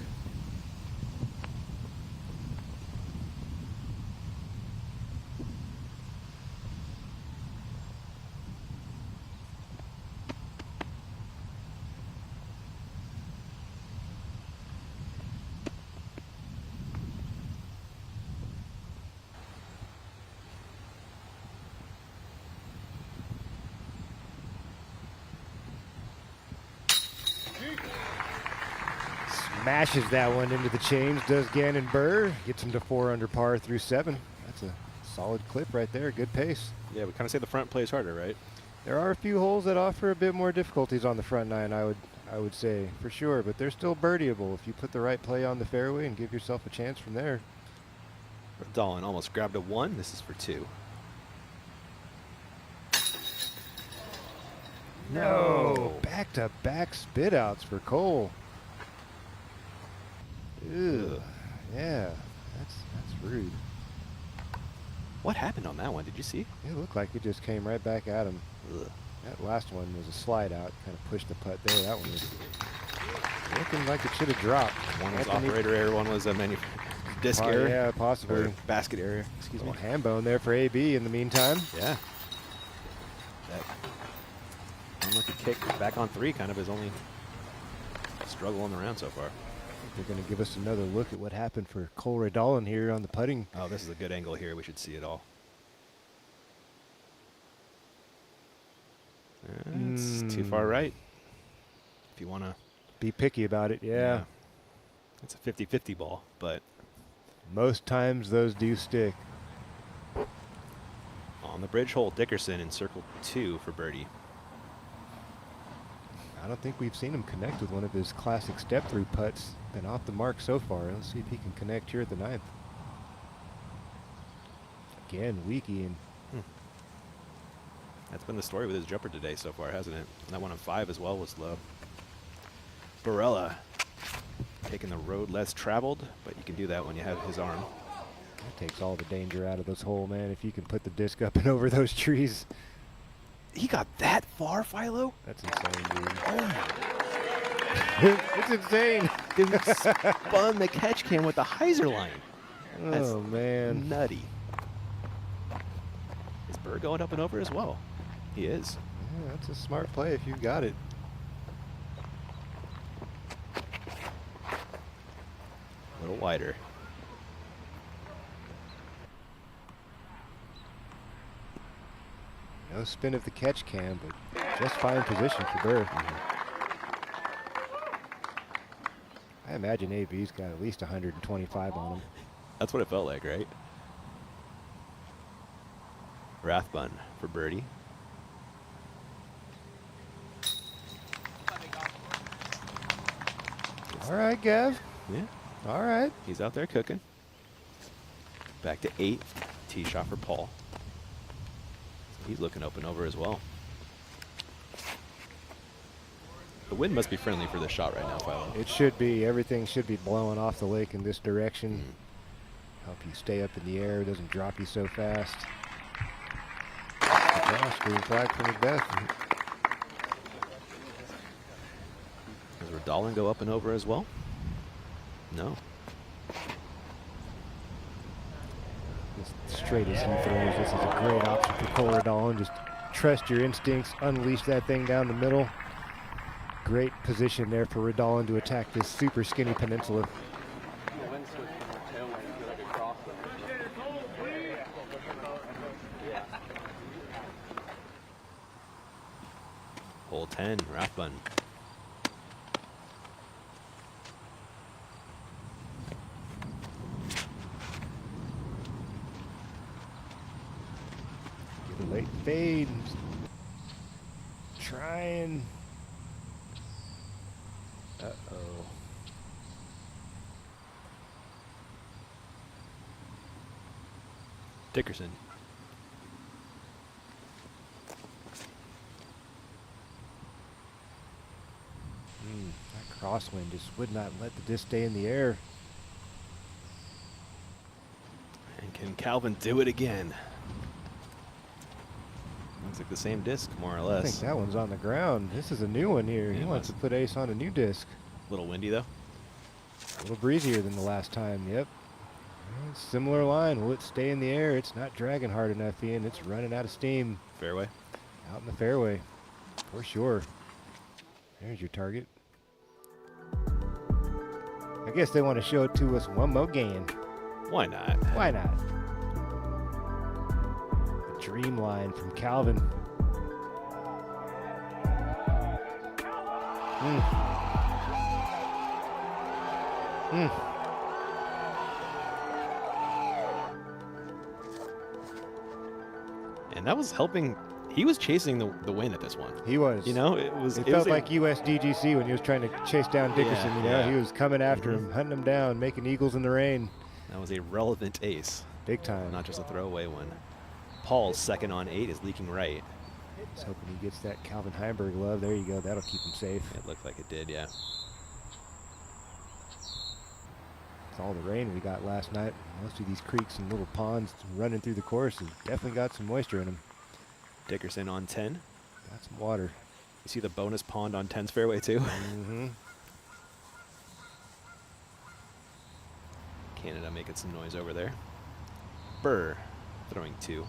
Smashes that one into the chains, does Gannon Burr. Gets him to 4 under par through 7. That's a solid clip right there. Good pace. Yeah, we kind of say the front plays harder, right? There are a few holes that offer a bit more difficulties on the front 9, I would say, for sure. But they're still birdieable if you put the right play on the fairway and give yourself a chance from there. Dolan almost grabbed a 1. This is for 2. No. Back-to-back spit outs for Cole. Ew. Yeah, that's rude. What happened on that one? Did you see? It looked like it just came right back at him. Ugh. That last one was a slide out, kind of pushed the putt there. That one was looking like it should have dropped. One was operator error, one was a disc error. Yeah, possibly. Or basket error, excuse me. Hand bone there for AB in the meantime. Yeah. That unlucky kick back on 3 kind of his only struggle on the round so far. They're going to give us another look at what happened for Cole Redallin here on the putting. Oh, this is a good angle here. We should see it all. It's too far right. If you want to be picky about it, yeah. It's a 50-50 ball, but most times those do stick. On the bridge hole, Dickerson in circle 2 for birdie. I don't think we've seen him connect with one of his classic step-through putts. Been off the mark so far. Let's see if he can connect here at the 9th. Again, weak, Ian. That's been the story with his jumper today so far, hasn't it? That one on 5 as well was low. Barella taking the road less traveled, but you can do that when you have his arm. That takes all the danger out of this hole, man. If you can put the disc up and over those trees. He got that far, Philo? That's insane, dude. Oh my. It's insane. Dude, spun the catch can with the hyzer line. That's Oh, man. nutty. Is Burr going up and over as well? He is. Yeah, that's a smart play if you got it. A little wider. No spin of the catch cam, but just fine position for Burr. I imagine AB's got at least 125 on him. That's what it felt like, right? Rathbun for birdie. All right, Gav. Yeah. All right. He's out there cooking. Back to 8. Tee shot for Paul. He's looking open over as well. The wind must be friendly for this shot right now, Philo. It should be. Everything should be blowing off the lake in this direction. Help you stay up in the air. It doesn't drop you so fast. Josh, green flag from Macbeth. Does Redolin go up and over as well? No. As straight as he throws, this is a great option for Cole Redolin. Just trust your instincts, unleash that thing down the middle. Great position there for Redolin to attack this super skinny peninsula. Hole 10, Rathbun. Get a late fade. Trying. Uh-oh. Dickerson. That crosswind just would not let the disc stay in the air. And can Calvin do it again? Looks like the same disc, more or I less. think that one's on the ground. This is a new one here. He wants to put Ace on a new disc. A little windy, though. A little breezier than the last time, yep. Similar line. Will it stay in the air? It's not dragging hard enough, Ian. It's running out of steam. Fairway. Out in the fairway, for sure. There's your target. I guess they want to show it to us one more game. Why not? Why not? The dream line from Calvin. And that was helping. He was chasing the win at this one. He was. You know, it was. It felt like USDGC when he was trying to chase down Dickerson. Yeah, you know, yeah. he was coming after him, hunting him down, making eagles in the rain. That was a relevant ace. Big time. Not just a throwaway one. Paul's second on 8 is leaking right. Just hoping he gets that Calvin Heimberg love. There you go. That'll keep him safe. It looked like it did, yeah. With all the rain we got last night, most of these creeks and little ponds running through the course have definitely got some moisture in them. Dickerson on 10. Got some water. You see the bonus pond on 10's fairway, too? Mm-hmm. Canada making some noise over there. Burr throwing 2.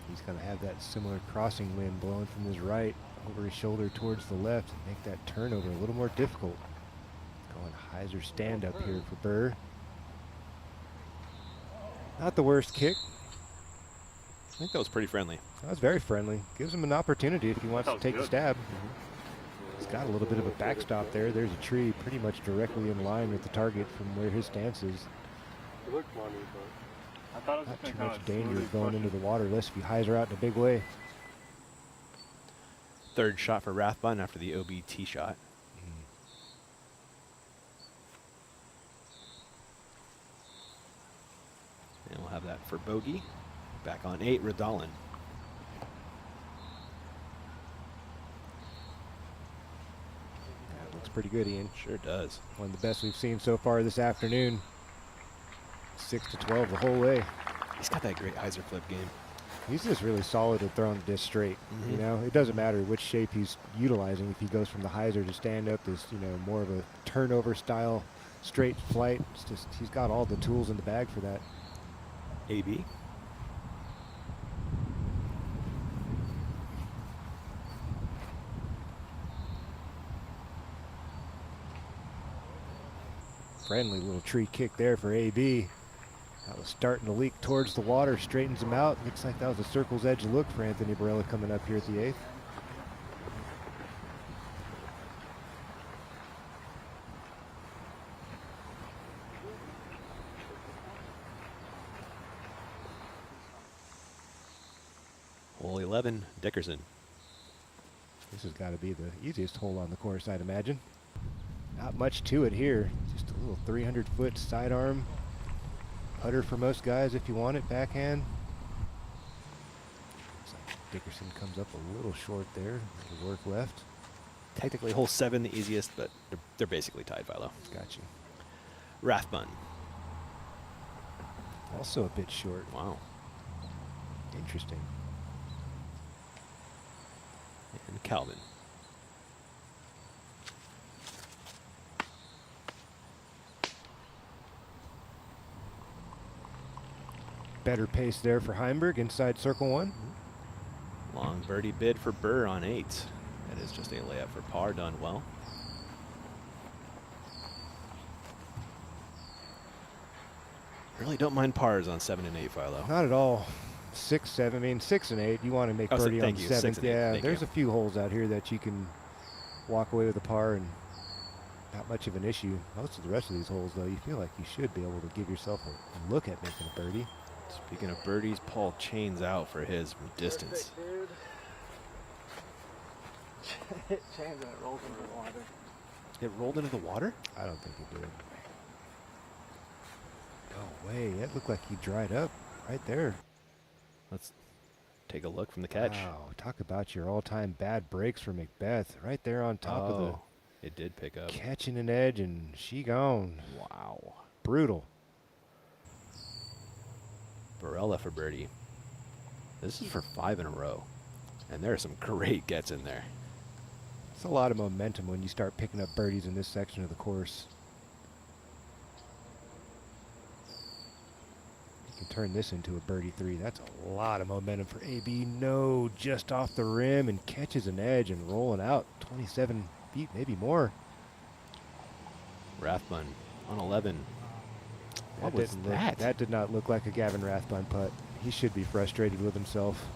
He's going to have that similar crossing wind blowing from his right over his shoulder towards the left and make that turnover a little more difficult. Going hyzer stand up here for Burr. Not the worst kick. I think that was pretty friendly. That was very friendly. Gives him an opportunity if he wants to take a stab. He's got a little bit of a backstop there. There's a tree pretty much directly in line with the target from where his stance is. It looked funny, but I thought it was Not too much danger of going into the water unless if you hyzer out in a big way. Third shot for Rathbun after the OB shot. And we'll have that for bogey. Back on 8, Redolin. That looks pretty good, Ian. Sure does. One of the best we've seen so far this afternoon. 6 to 12 the whole way. He's got that great hyzer flip game. He's just really solid at throwing the disc straight. You know, it doesn't matter which shape he's utilizing. If he goes from the hyzer to stand up, is more of a turnover style straight flight. It's just he's got all the tools in the bag for that. AB. Friendly little tree kick there for AB. That was starting to leak towards the water, straightens him out. Looks like that was a circle's edge look for Anthony Barella coming up here at the 8th. Hole 11, Dickerson. This has got to be the easiest hole on the course, I'd imagine. Not much to it here. Just a little 300-foot sidearm putter for most guys if you want it, backhand. Looks like Dickerson comes up a little short there. A little work left. Technically hole 7 the easiest, but they're basically tied, Philo. Got you. Rathbun. Also a bit short. Wow. Interesting. And Calvin. Better pace there for Heimberg inside circle 1. Long birdie bid for Burr on 8. That is just a layup for par, done well. Really don't mind pars on 7 and 8, Philo. Not at all. 6, 7. I mean, 6 and 8. You want to make birdie on the 7th. Yeah, there's a few holes out here that you can walk away with a par and not much of an issue. Most of the rest of these holes, though, you feel like you should be able to give yourself a look at making a birdie. Speaking of birdies, Paul chains out for his from distance. Chains and it rolls into the water. It rolled into the water? I don't think it did. No way. That looked like he dried up right there. Let's take a look from the catch. Wow. Talk about your all-time bad breaks for Macbeth. Right there on top of the... It did pick up. Catching an edge, and she gone. Wow. Brutal. Barella for birdie. This is for 5 in a row. And there are some great gets in there. It's a lot of momentum when you start picking up birdies in this section of the course. You can turn this into a birdie 3. That's a lot of momentum for AB. No, just off the rim and catches an edge and rolling out 27 feet, maybe more. Rathbun on 11. What was that? That did not look like a Gavin Rathbun putt. He should be frustrated with himself.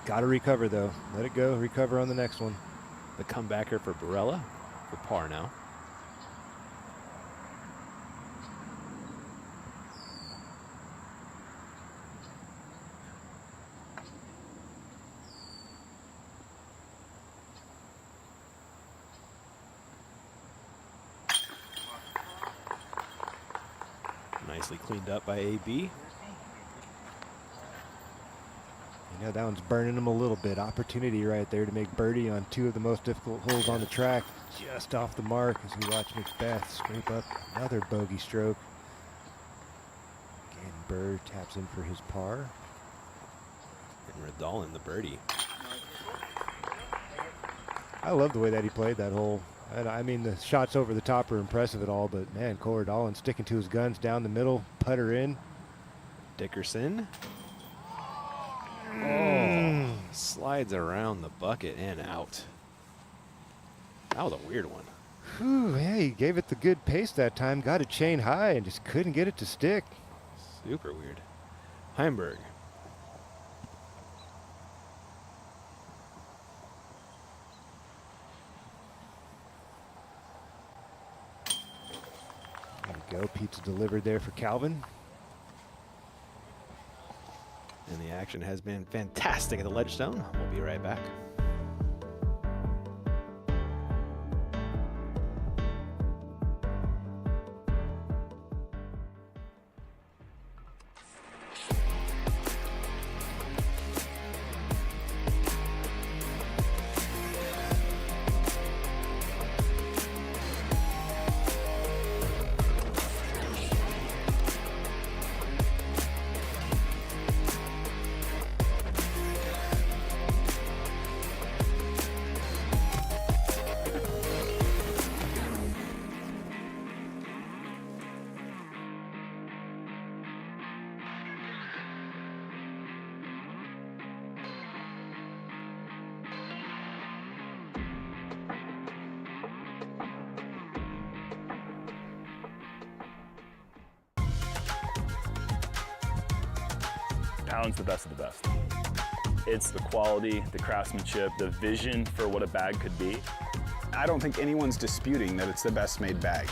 Got to recover, though. Let it go. Recover on the next one. The comebacker for Barella for par now. Nicely cleaned up by AB. You know, that one's burning him a little bit. Opportunity right there to make birdie on 2 of the most difficult holes on the track. Just off the mark as we watch Macbeth scrape up another bogey stroke. Again, Burr taps in for his par. And Radalin the birdie. I love the way that he played that hole. And I mean, the shots over the top are impressive at all, but man, Cole Radalin sticking to his guns down the middle, putter in. Dickerson. Slides around the bucket and out. That was a weird one. Whew, yeah, he gave it the good pace that time. Got it chain high and just couldn't get it to stick. Super weird. Heimberg. There we go. Pizza delivered there for Calvin. And the action has been fantastic at the Ledgestone. We'll be right back. Alan's the best of the best. It's the quality, the craftsmanship, the vision for what a bag could be. I don't think anyone's disputing that it's the best made bag.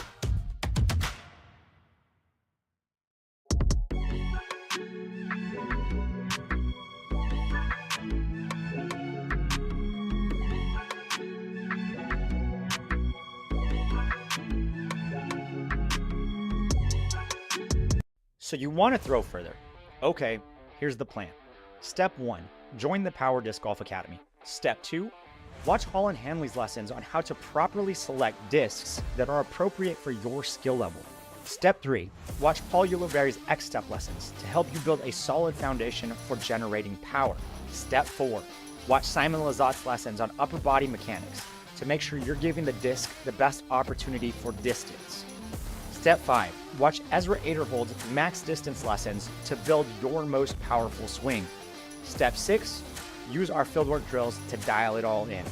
So you want to throw further. Okay, here's the plan. Step 1, join the Power Disc Golf Academy. Step 2, watch Holland Hanley's lessons on how to properly select discs that are appropriate for your skill level. Step 3, watch Paul Ulibarri's X-Step lessons to help you build a solid foundation for generating power. Step 4, watch Simon Lazat's lessons on upper body mechanics to make sure you're giving the disc the best opportunity for distance. Step 5, watch Ezra Aderhold's max distance lessons to build your most powerful swing. Step 6, use our fieldwork drills to dial it all in.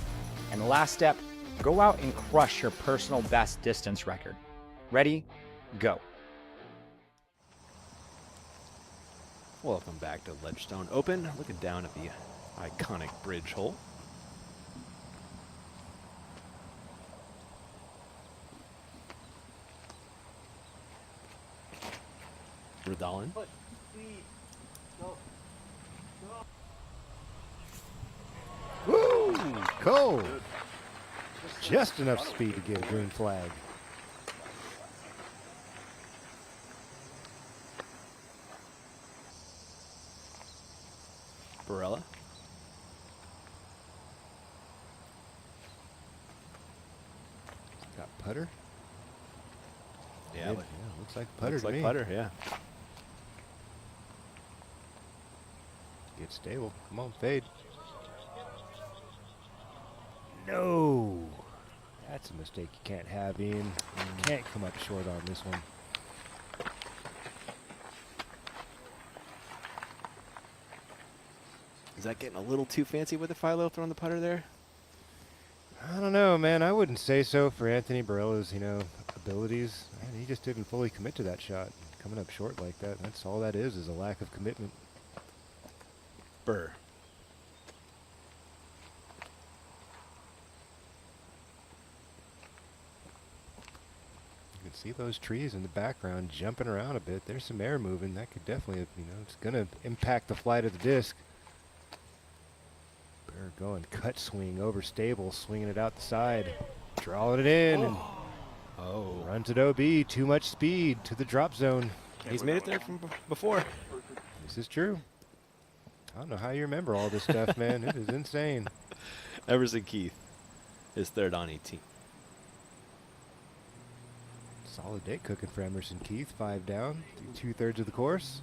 And the last step, go out and crush your personal best distance record. Ready? Go. Welcome back to Ledgestone Open. Looking down at the iconic bridge hole. Rudalin. Woo! Cole! Just enough speed to get a green flag. Barella. Got putter? Yeah, looks like putter looks to like me. putter, yeah. Get stable. Come on, fade. No! That's a mistake you can't have, Ian. Can't come up short on this one. Is that getting a little too fancy with the Philo throwing the putter there? I don't know, man. I wouldn't say so for Anthony Barella's, abilities. Man, he just didn't fully commit to that shot. Coming up short like that, that's all that is a lack of commitment. Burr. You can see those trees in the background jumping around a bit. There's some air moving. That could definitely, it's going to impact the flight of the disc. Burr going cut swing over stable, swinging it out the side, drawing it in, and runs it OB. Too much speed to the drop zone. He's made it there from before. This is true. I don't know how you remember all this stuff, man. It is insane. Everson Keith is third on 18. Solid day cooking for Emerson Keith. 5 down, 2/3 of the course.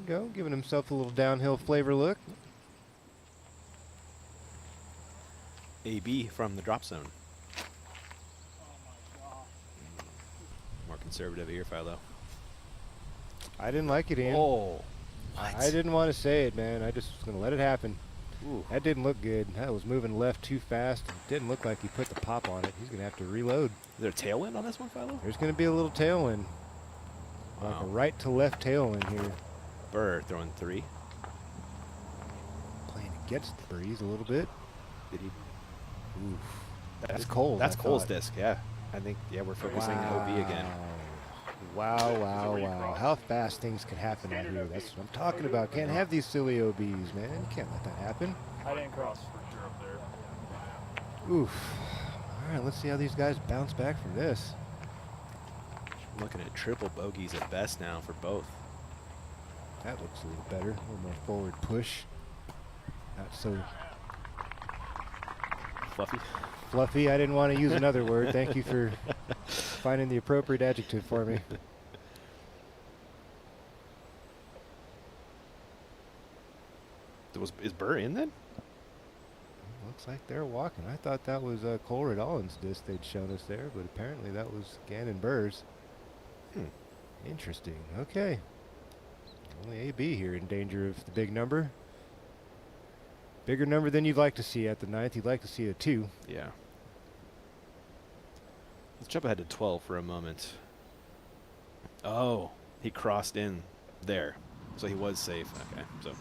There you go, giving himself a little downhill flavor look. AB from the drop zone. More conservative here, Philo. I didn't like it, Ian. Oh, I didn't want to say it, man. I just was going to let it happen. Ooh. That didn't look good. That was moving left too fast. It didn't look like he put the pop on it. He's going to have to reload. Is there a tailwind on this one, Philo? There's going to be a little tailwind. Wow. Like a right to left tailwind here. Burr throwing 3. Playing against the breeze a little bit. Did he? Oof. That's Cole. That's I Cole's thought. disc, yeah. I think, we're focusing OB again. Wow. How fast things can happen out here. That's what I'm talking about. Can't have these silly OBs, man. You can't let that happen. I didn't cross for sure up there. Oof. All right, let's see how these guys bounce back from this. Looking at triple bogeys at best now for both. That looks a little better. A little more forward push. Not so fluffy. Fluffy. I didn't want to use another word. Thank you for finding the appropriate adjective for me. Is Burr in then? Looks like they're walking. I thought that was Cole Allen's disc they'd shown us there, but apparently that was Gannon Burr's. Interesting. Okay. Only AB here in danger of the big number. Bigger number than you'd like to see at the 9th. You'd like to see a 2. Yeah. Let's jump ahead to 12 for a moment. Oh, he crossed in There. So he was safe. Okay, so.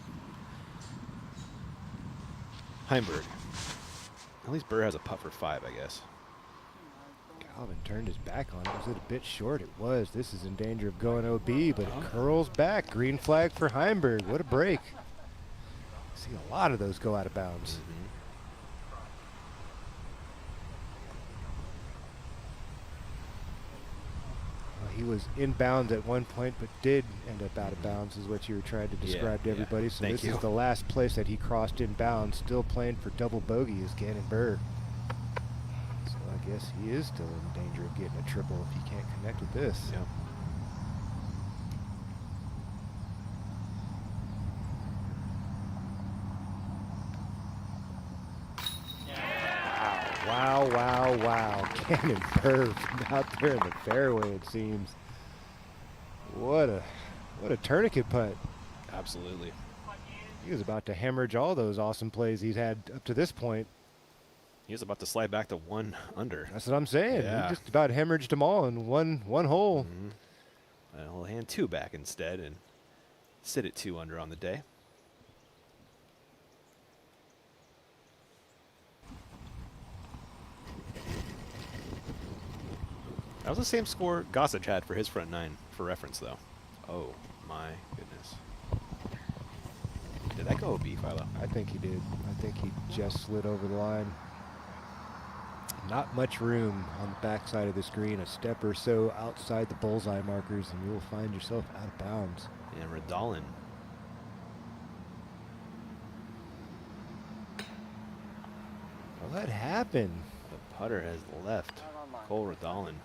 Heimberg. At least Burr has a putt for 5, I guess. Calvin turned his back on it. Was it a bit short? It was. This is in danger of going OB, but it curls back. Green flag for Heimberg. What a break. See a lot of those go out of bounds. Well, he was inbounds at one point, but did end up out of bounds, is what you were trying to describe to everybody. So Thank this you. is the last place that he crossed inbounds. Still playing for double bogey is Gannon Burr. So I guess he is still in danger of getting a triple if he can't connect with this. Yeah. Wow, wow, wow. Gannon Burr from out there in the fairway, it seems. What a tourniquet putt. Absolutely. He was about to hemorrhage all those awesome plays he's had up to this point. He was about to slide back to 1 under. That's what I'm saying. Yeah. He just about hemorrhaged them all in one hole. He'll hand 2 back instead and sit at 2 under on the day. That was the same score Gossage had for his front 9, for reference, though. Oh, my goodness. Did that go OB, Philo? I think he did. I think he just slid over the line. Not much room on the backside of the screen. A step or so outside the bullseye markers, and you will find yourself out of bounds. And Radalin. What happened? The putter has left Cole Radalin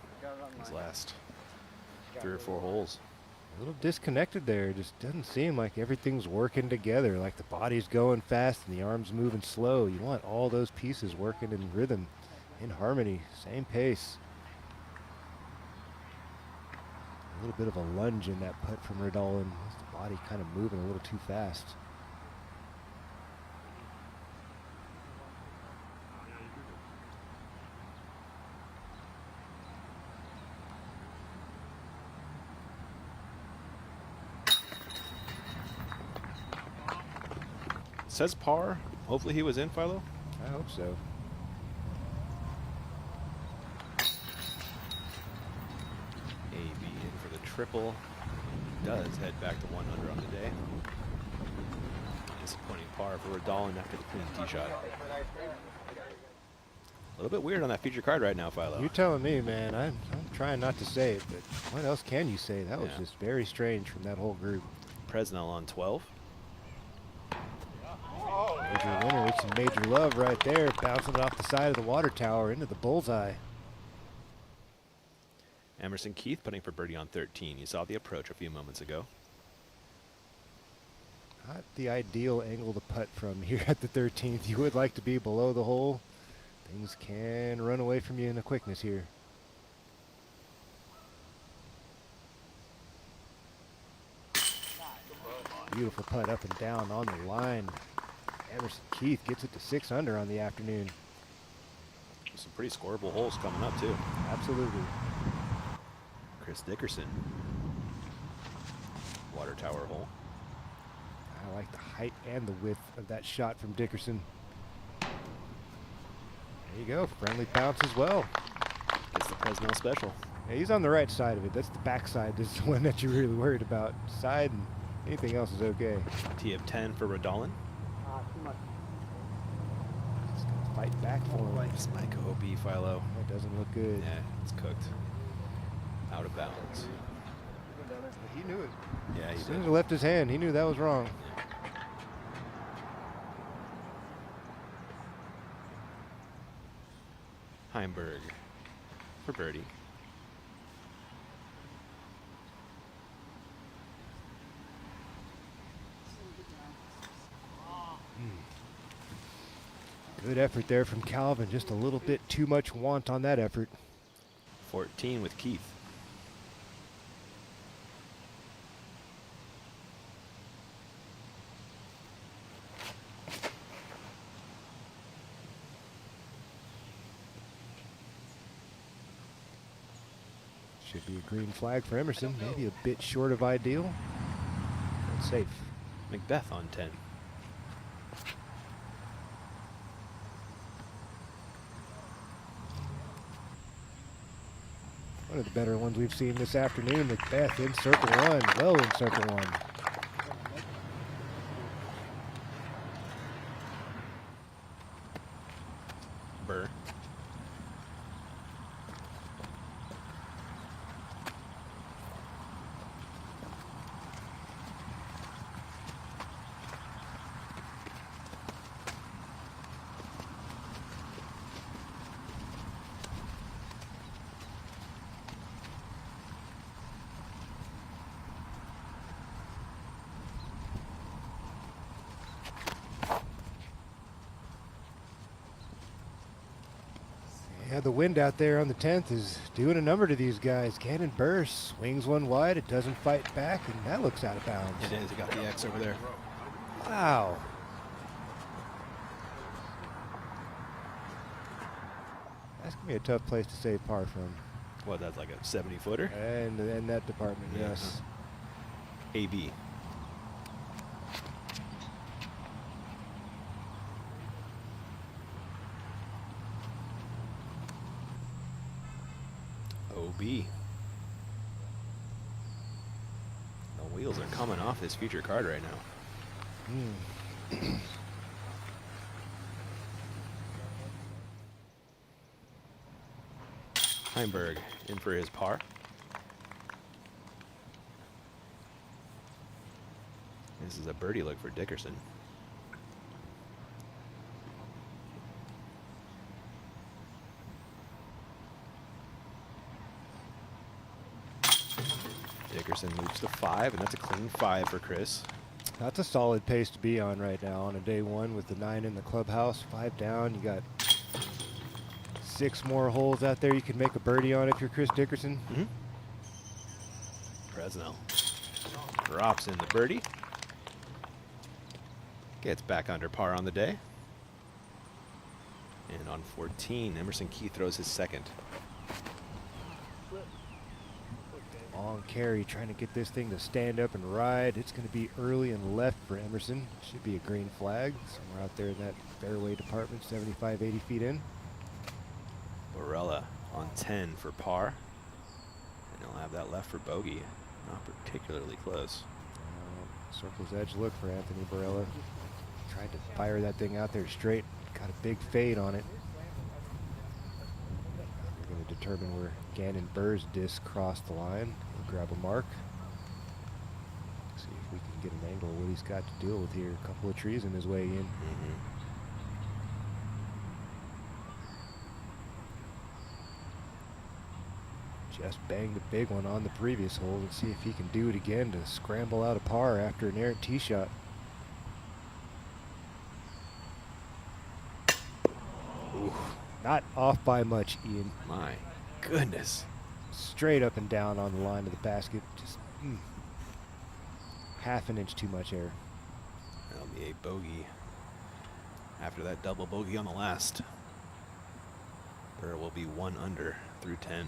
his last 3 or 4 holes. A little disconnected there. Just doesn't seem like everything's working together, like the body's going fast and the arm's moving slow. You want all those pieces working in rhythm, in harmony, same pace. A little bit of a lunge in that putt from Radalin. The body kind of moving a little too fast. Says par. Hopefully he was in, Philo. I hope so. AB in for the triple. Does head back to 1 under on the day. Disappointing par for Radalin after the clean tee shot. A little bit weird on that feature card right now, Philo. You're telling me, man. I'm trying not to say it, but what else can you say? That was just very strange from that whole group. Presnell on 12. Major winner with some major love right there, bouncing it off the side of the water tower into the bullseye. Emerson Keith putting for birdie on 13. You saw the approach a few moments ago. Not the ideal angle to putt from here at the 13th. You would like to be below the hole. Things can run away from you in a quickness here. Beautiful putt up and down on the line. Emerson Keith gets it to 6 under on the afternoon. Some pretty scoreable holes coming up, too. Absolutely. Chris Dickerson. Water tower hole. I like the height and the width of that shot from Dickerson. There you go. Friendly bounce as well. Gets the Presnell special. Yeah, he's on the right side of it. That's the backside. This is the one that you're really worried about. Side and anything else is okay. Tee of 10 for Radalin. He's gonna fight back for him. This might go OB, Philo. That doesn't look good. Yeah, it's cooked. Out of bounds. He knew it. Yeah, he As soon did. as it left his hand, he knew that was wrong. Heimberg for birdie. Good effort there from Calvin. Just a little bit too much want on that effort. 14 with Keith. Should be a green flag for Emerson. Maybe a bit short of ideal. safe. Macbeth on 10. One of the better ones we've seen this afternoon. Macbeth in circle one, well in circle one. Burr. Yeah, the wind out there on the 10th is doing a number to these guys. Cannon Burr swings one wide. It doesn't fight back, and that looks out of bounds. It is. He got the X over there. Wow. That's going to be a tough place to save par from. What, that's like a 70-footer? And in that department, yes. AB. OB. The wheels are coming off this future card right now. Heimberg in for his par. This is a birdie look for Dickerson. Dickerson moves to 5, and that's a clean 5 for Chris. That's a solid pace to be on right now on a day one with the 9 in the clubhouse, 5 down. You got 6 more holes out there you can make a birdie on if you're Chris Dickerson. Fresno drops in the birdie. Gets back under par on the day. And on 14, Emerson Key throws his second. Long carry trying to get this thing to stand up and ride. It's going to be early and left for Emerson. Should be a green flag somewhere out there in that fairway department, 75, 80 feet in. Barella on 10 for par. And he'll have that left for bogey. Not particularly close. Circle's edge look for Anthony Barella. Tried to fire that thing out there straight. Got a big fade on it. We're going to determine where Gannon Burr's disc crossed the line. We'll grab a mark. See if we can get an angle of what he's got to deal with here. A couple of trees in his way in. Just banged a big one on the previous hole. Let's see if he can do it again to scramble out a par after an errant tee shot. Ooh, not off by much, Ian. My goodness. Straight up and down on the line of the basket. Just half an inch too much air. That'll be a bogey after that double bogey on the last. Burr will be 1 under through 10.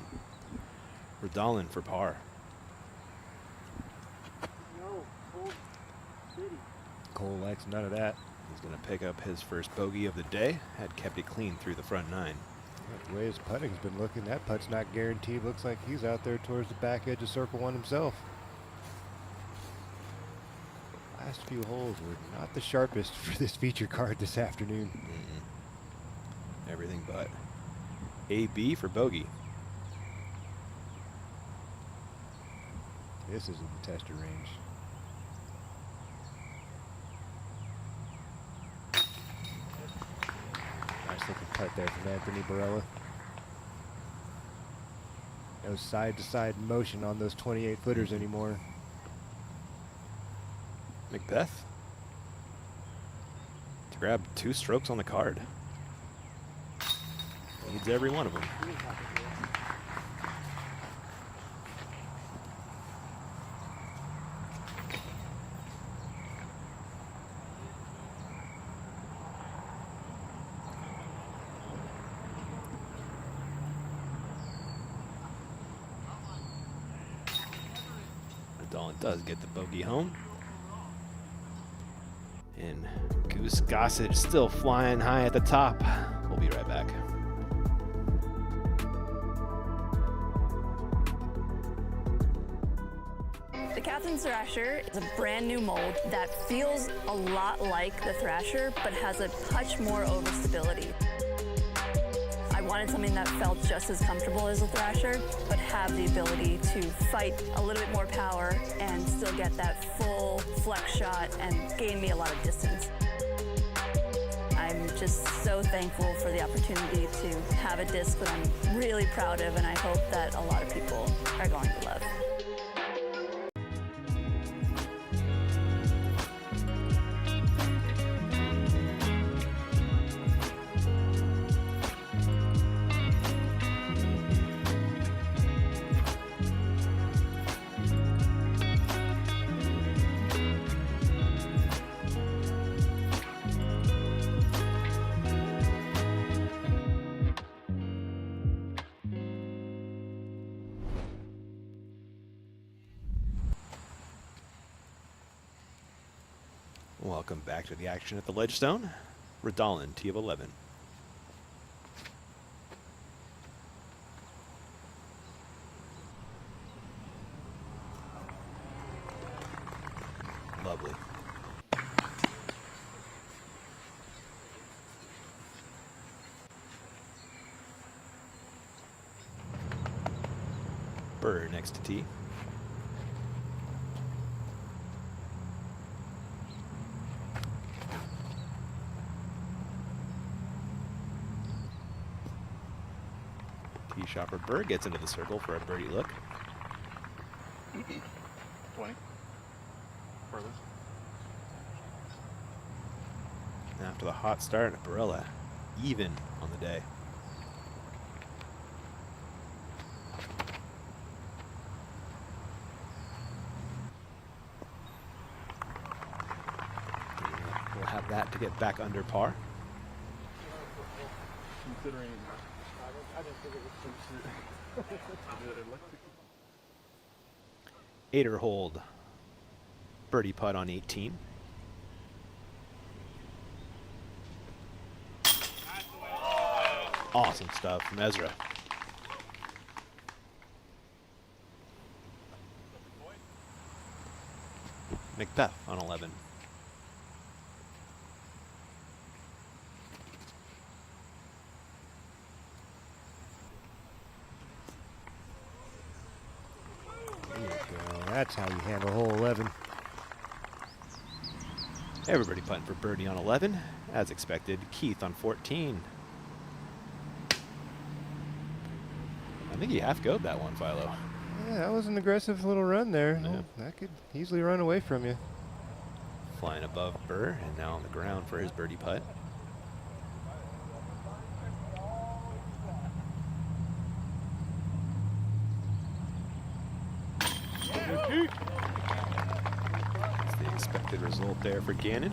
Redolin for par. Cole likes none of that. He's going to pick up his first bogey of the day. Had kept it clean through the front 9. The way his putting's been looking, that putt's not guaranteed. Looks like he's out there towards the back edge of circle 1 himself. Last few holes were not the sharpest for this feature card this afternoon. Everything but. AB for bogey. This is in the tester range. Nice looking putt there from Anthony Barella. No side-to-side motion on those 28-footers anymore. Macbeth to grab 2 strokes on the card. Needs every one of them. Dolan does get the bogey home. And Goose Gossage still flying high at the top. We'll be right back. The Captain Thrasher is a brand new mold that feels a lot like the Thrasher, but has a touch more overstability. I wanted something that felt just as comfortable as a Thrasher, but have the ability to fight a little bit more power and still get that full flex shot and gain me a lot of distance. I'm just so thankful for the opportunity to have a disc that I'm really proud of, and I hope that a lot of people are going to love. Welcome back to the action at the Ledgestone. Redolin, T of 11. Lovely. Burr next to T. Tee shot for Burr, gets into the circle for a birdie look. 20. Furthest. After the hot start, Barella even on the day. We'll have that to get back under par. Considering I didn't think it was so Aider hold. Birdie putt on 18. Awesome stuff from Ezra. Macbeth on 11. That's how you handle hole 11. Everybody putting for birdie on 11. As expected, Keith on 14. I think he half-go'd that one, Philo. Yeah, that was an aggressive little run there. Yeah. That could easily run away from you. Flying above Burr and now on the ground for his birdie putt. That's the expected result there for Gannon.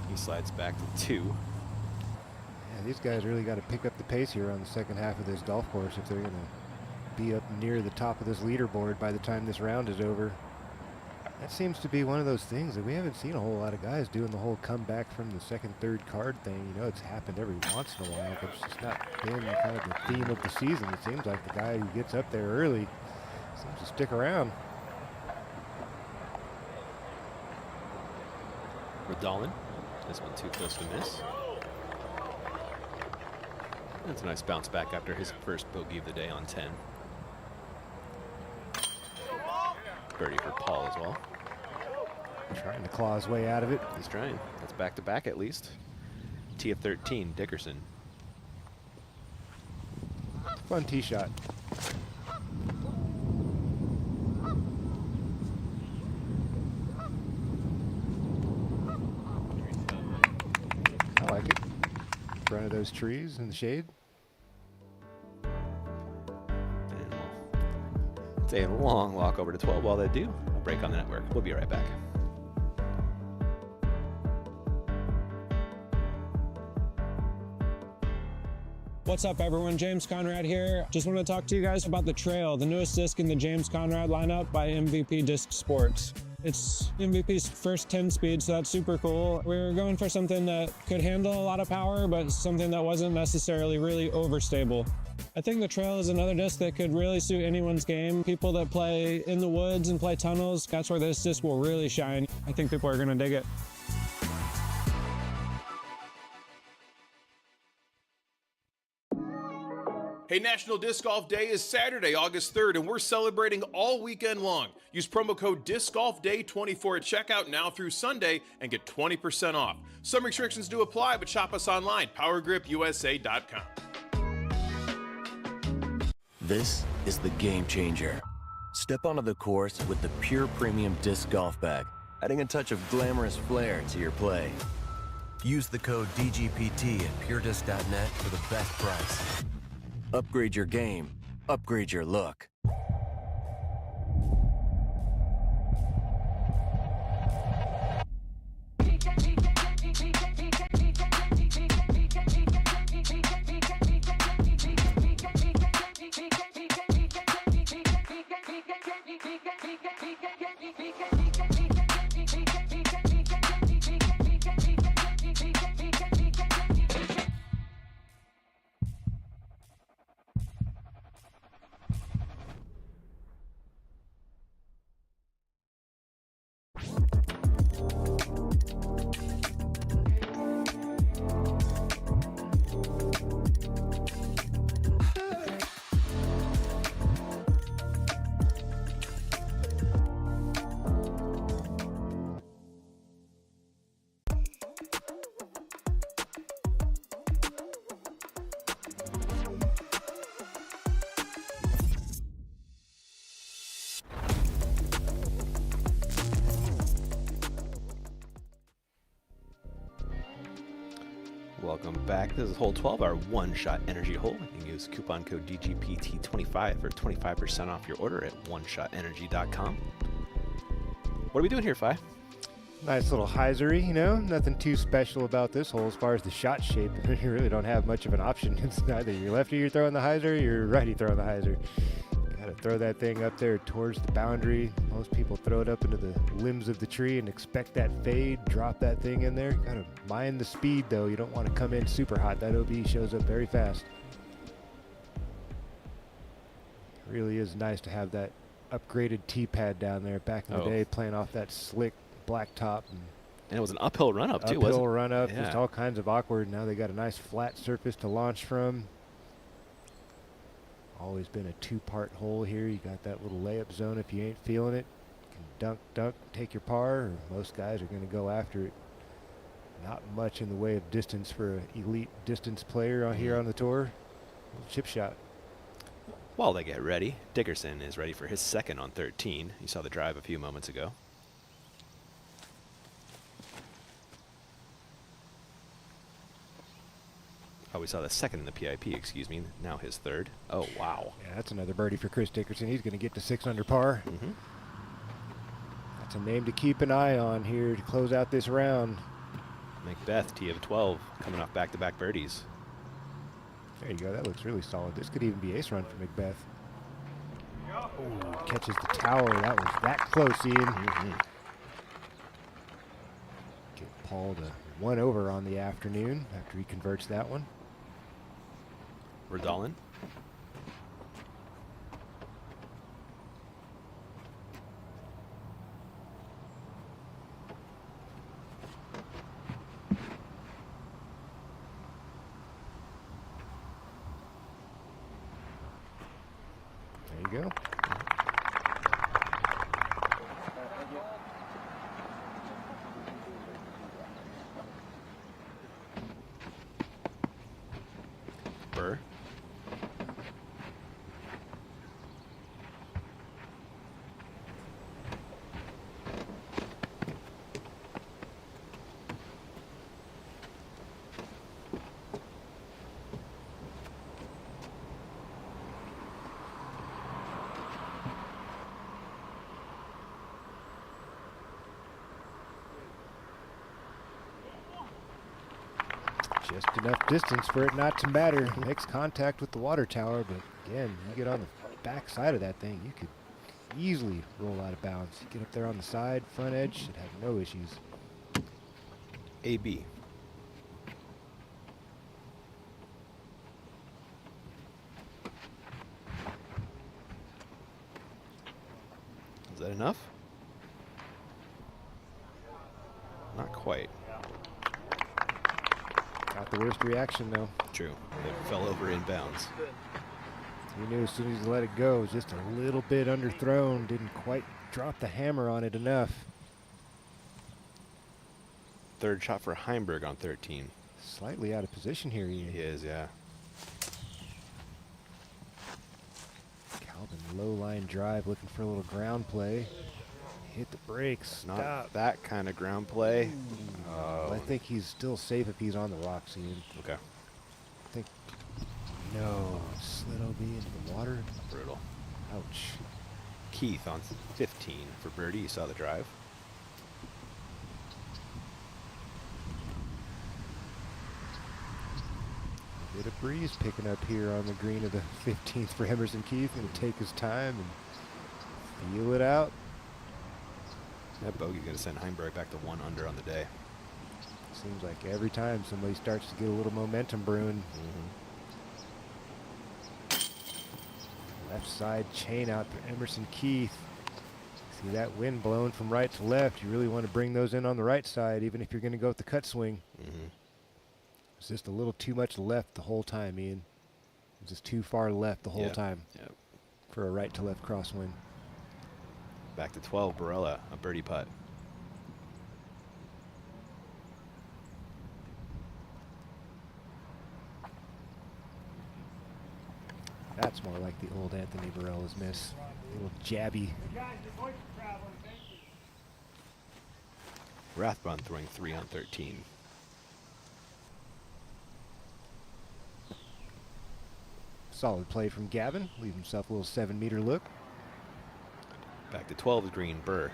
He slides back to 2. Yeah, these guys really got to pick up the pace here on the second half of this golf course if they're going to be up near the top of this leaderboard by the time this round is over. That seems to be one of those things that we haven't seen a whole lot of guys doing the whole comeback from the second, third card thing. You know, it's happened every once in a while, but it's just not been kind of the theme of the season. It seems like the guy who gets up there early seems to stick around. Redolin. This one too close to miss. That's a nice bounce back after his first bogey of the day on 10. Birdie for Paul as well. Trying to claw his way out of it. He's trying. That's back to back at least. T of 13, Dickerson. Fun tee shot. I like it. In front of those trees in the shade. It's a long walk over to 12. While they do, a break on the network. We'll be right back. What's up, everyone? James Conrad here. Just want to talk to you guys about the Trail, the newest disc in the James Conrad lineup by MVP Disc Sports. It's MVP's first 10 speed, so that's super cool. We're going for something that could handle a lot of power, but something that wasn't necessarily really overstable. I think the trail is another disc that could really suit anyone's game. People that play in the woods and play tunnels, that's where this disc will really shine. I think people are going to dig it. Hey, National Disc Golf Day is Saturday, August 3rd, and we're celebrating all weekend long. Use promo code DiscGolfDay24 at checkout now through Sunday and get 20% off. Some restrictions do apply, but shop us online, PowerGripUSA.com. This is the game changer. Step onto the course with the Pure Premium Disc Golf Bag, adding a touch of glamorous flair to your play. Use the code DGPT at puredisc.net for the best price. Upgrade your game. Upgrade your look. Welcome back. This is hole 12, our one-shot energy hole. You can use coupon code DGPT25 for 25% off your order at oneshotenergy.com. What are we doing here, Fi? Nice little hyzery, you know, nothing too special about this hole as far as the shot shape. You really don't have much of an option. It's either your lefty you're throwing the hyzer, or your righty throwing the hyzer. Gotta throw that thing up there towards the boundary. Most people throw it up into the limbs of the tree and expect that fade, drop that thing in there. Gotta mind the speed though. You don't want to come in super hot. That OB shows up very fast. It really is nice to have that upgraded tee pad down there. Back in the day, playing off that slick black top. And it was an uphill run up too, wasn't it? Uphill run up, Yeah. just all kinds of awkward. Now they got a nice flat surface to launch from. Always been a two-part hole here. You got that little layup zone if you ain't feeling it. You can dunk, take your par, or most guys are going to go after it. Not much in the way of distance for an elite distance player on here on the tour. Little chip shot. While they get ready, Dickerson is ready for his second on 13. You saw the drive a few moments ago. Oh, we saw the second in the PIP, excuse me. Now his third. Oh, wow. Yeah, that's another birdie for Chris Dickerson. He's going to get to 6 under par. That's a name to keep an eye on here to close out this round. Macbeth, tee of 12, coming off back-to-back birdies. There you go. That looks really solid. This could even be ace run for Macbeth. Ooh, catches the tower. That was that close, Ian. Get Paul to 1 over on the afternoon after he converts that one. Redolin. There you go. Burr. Just enough distance for it not to matter. Makes contact with the water tower, but again, you get on the back side of that thing, you could easily roll out of bounds. Get up there on the side, front edge, should have no issues. AB. Is that enough? Not quite. Got the worst reaction though. True. It fell over inbounds. He knew as soon as he let it go, it was just a little bit underthrown. Didn't quite drop the hammer on it enough. Third shot for Heimberg on 13. Slightly out of position here, Ian. He is, yeah. Calvin, low line drive, looking for a little ground play. Hit the brakes. Not Stop. that kind of ground play. I think he's still safe if he's on the rocks, Ian. Okay. I think. No. Slid OB into the water. Brutal. Ouch. Keith on 15 for birdie. You saw the drive. Bit of breeze picking up here on the green of the 15th for Emerson Keith. Going to take his time and feel it out. That bogey's going to send Heimberg back to 1 under on the day. Seems like every time somebody starts to get a little momentum brewing. Left side chain out for Emerson Keith. See that wind blowing from right to left. You really want to bring those in on the right side, even if you're going to go with the cut swing. It's just a little too much left the whole time, Ian. It's just too far left the whole time for a right to left crosswind. Back to 12, Barella, a birdie putt. That's more like the old Anthony Barella's miss. A little jabby. Rathbun throwing 3 on 13. Solid play from Gavin. Leave himself a little 7-meter look. Back to 12 is green, Burr.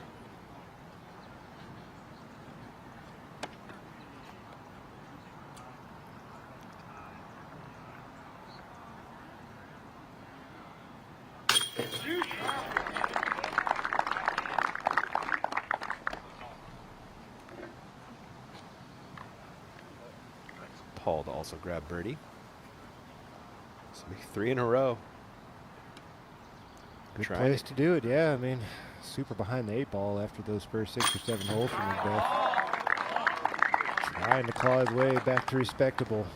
Paul to also grab birdie. So 3 in a row. Good place to do it, yeah. I mean, super behind the 8 ball after those first 6 or 7 holes from Macbeth. Trying to claw his way back to respectable.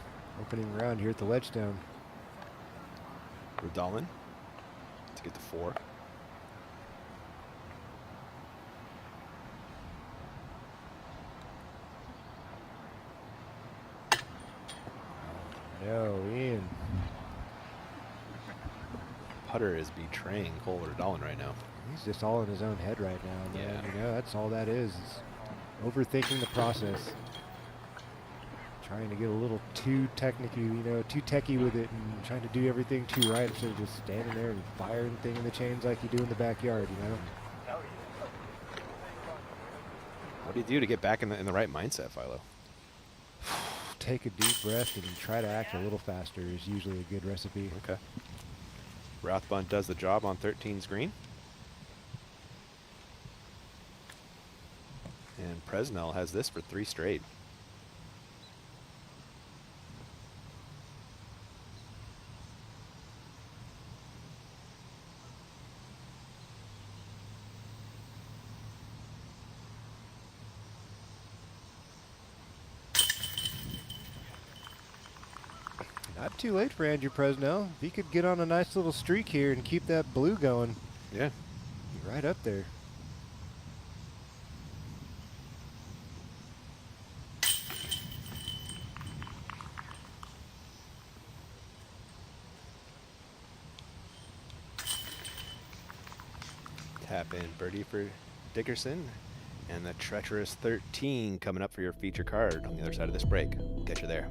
Opening round here at the Ledgestone. Rodalin to get to 4. No, Ian. Putter is betraying Cole Rodalin right now. He's just all in his own head right now, man. You know, that's all that is overthinking the process. Trying to get a little too technical, you know, too techie with it and trying to do everything too right instead of just standing there and firing thing in the chains like you do in the backyard, you know. What do you do to get back in the right mindset, Philo? Take a deep breath and try to act a little faster is usually a good recipe. Okay. Rathbun does the job on 13's green. And Presnell has this for 3 straight. Not too late for Andrew Presnell. If he could get on a nice little streak here and keep that blue going. Yeah. Be right up there. Tap in birdie for Dickerson. And the treacherous 13 coming up for your feature card on the other side of this break. We'll get you there.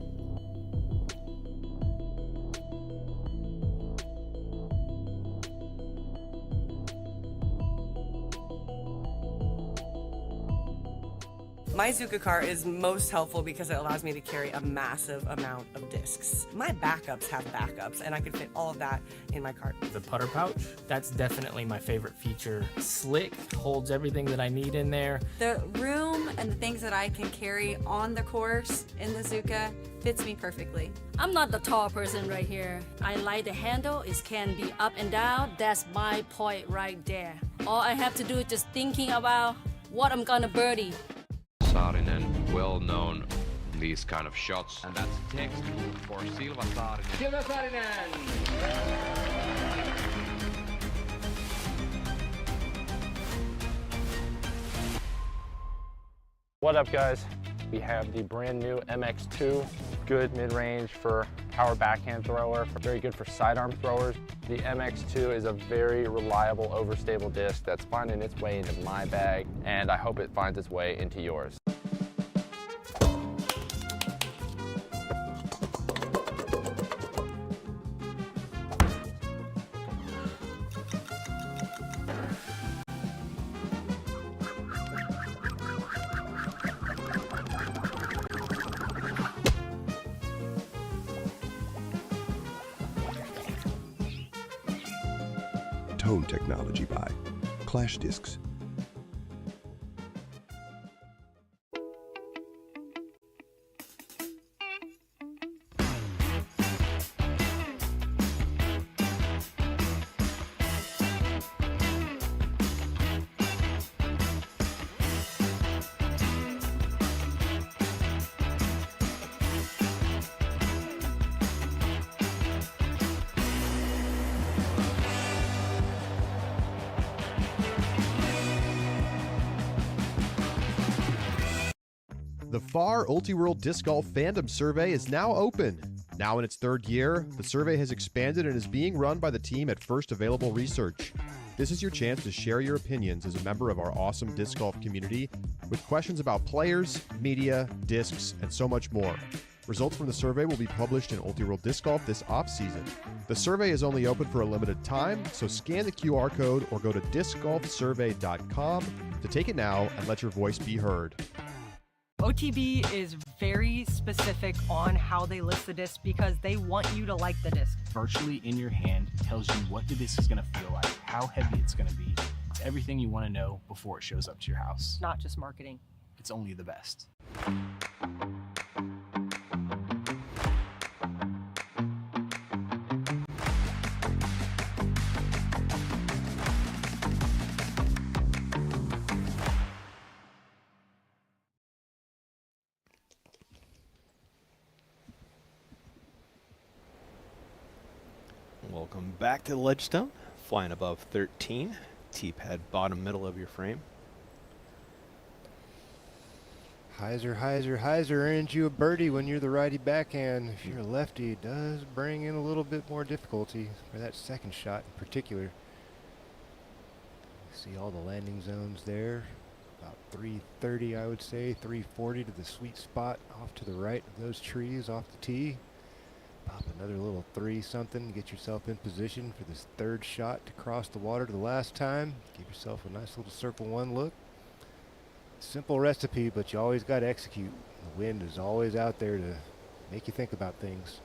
My Zuka car is most helpful because it allows me to carry a massive amount of discs. My backups have backups, and I can fit all of that in my cart. The putter pouch, that's definitely my favorite feature. Slick, holds everything that I need in there. The room and the things that I can carry on the course in the Zuka fits me perfectly. I'm not the tall person right here. I like the handle. It can be up and down. That's my point right there. All I have to do is just thinking about what I'm gonna birdie. Saarinen, well known in these kind of shots, and that's textbook for Silva Saarinen. Silva Saarinen! What up, guys? We have the brand new MX2, good mid-range for power backhand thrower, very good for sidearm throwers. The MX2 is a very reliable, overstable disc that's finding its way into my bag, and I hope it finds its way into yours. Tone technology by Clash Discs. The FAR Ultiworld Disc Golf Fandom Survey is now open. Now in its third year, the survey has expanded and is being run by the team at First Available Research. This is your chance to share your opinions as a member of our awesome disc golf community with questions about players, media, discs, and so much more. Results from the survey will be published in Ultiworld Disc Golf this off-season. The survey is only open for a limited time, so scan the QR code or go to discgolfsurvey.com to take it now and let your voice be heard. OTB is very specific on how they list the disc because they want you to like the disc. Virtually in your hand tells you what the disc is going to feel like, how heavy it's going to be. It's everything you want to know before it shows up to your house. It's not just marketing. It's only the best. Welcome back to the Ledgestone. Flying above 13. T-pad bottom middle of your frame. Heiser, Heiser, Heiser earns you a birdie when you're the righty backhand. If you're a lefty, it does bring in a little bit more difficulty for that second shot in particular. See all the landing zones there. About 330, I would say, 340 to the sweet spot off to the right of those trees off the tee. Pop another little 3-something, get yourself in position for this third shot to cross the water the last time. Give yourself a nice little circle one look. Simple recipe, but you always got to execute. The wind is always out there to make you think about things.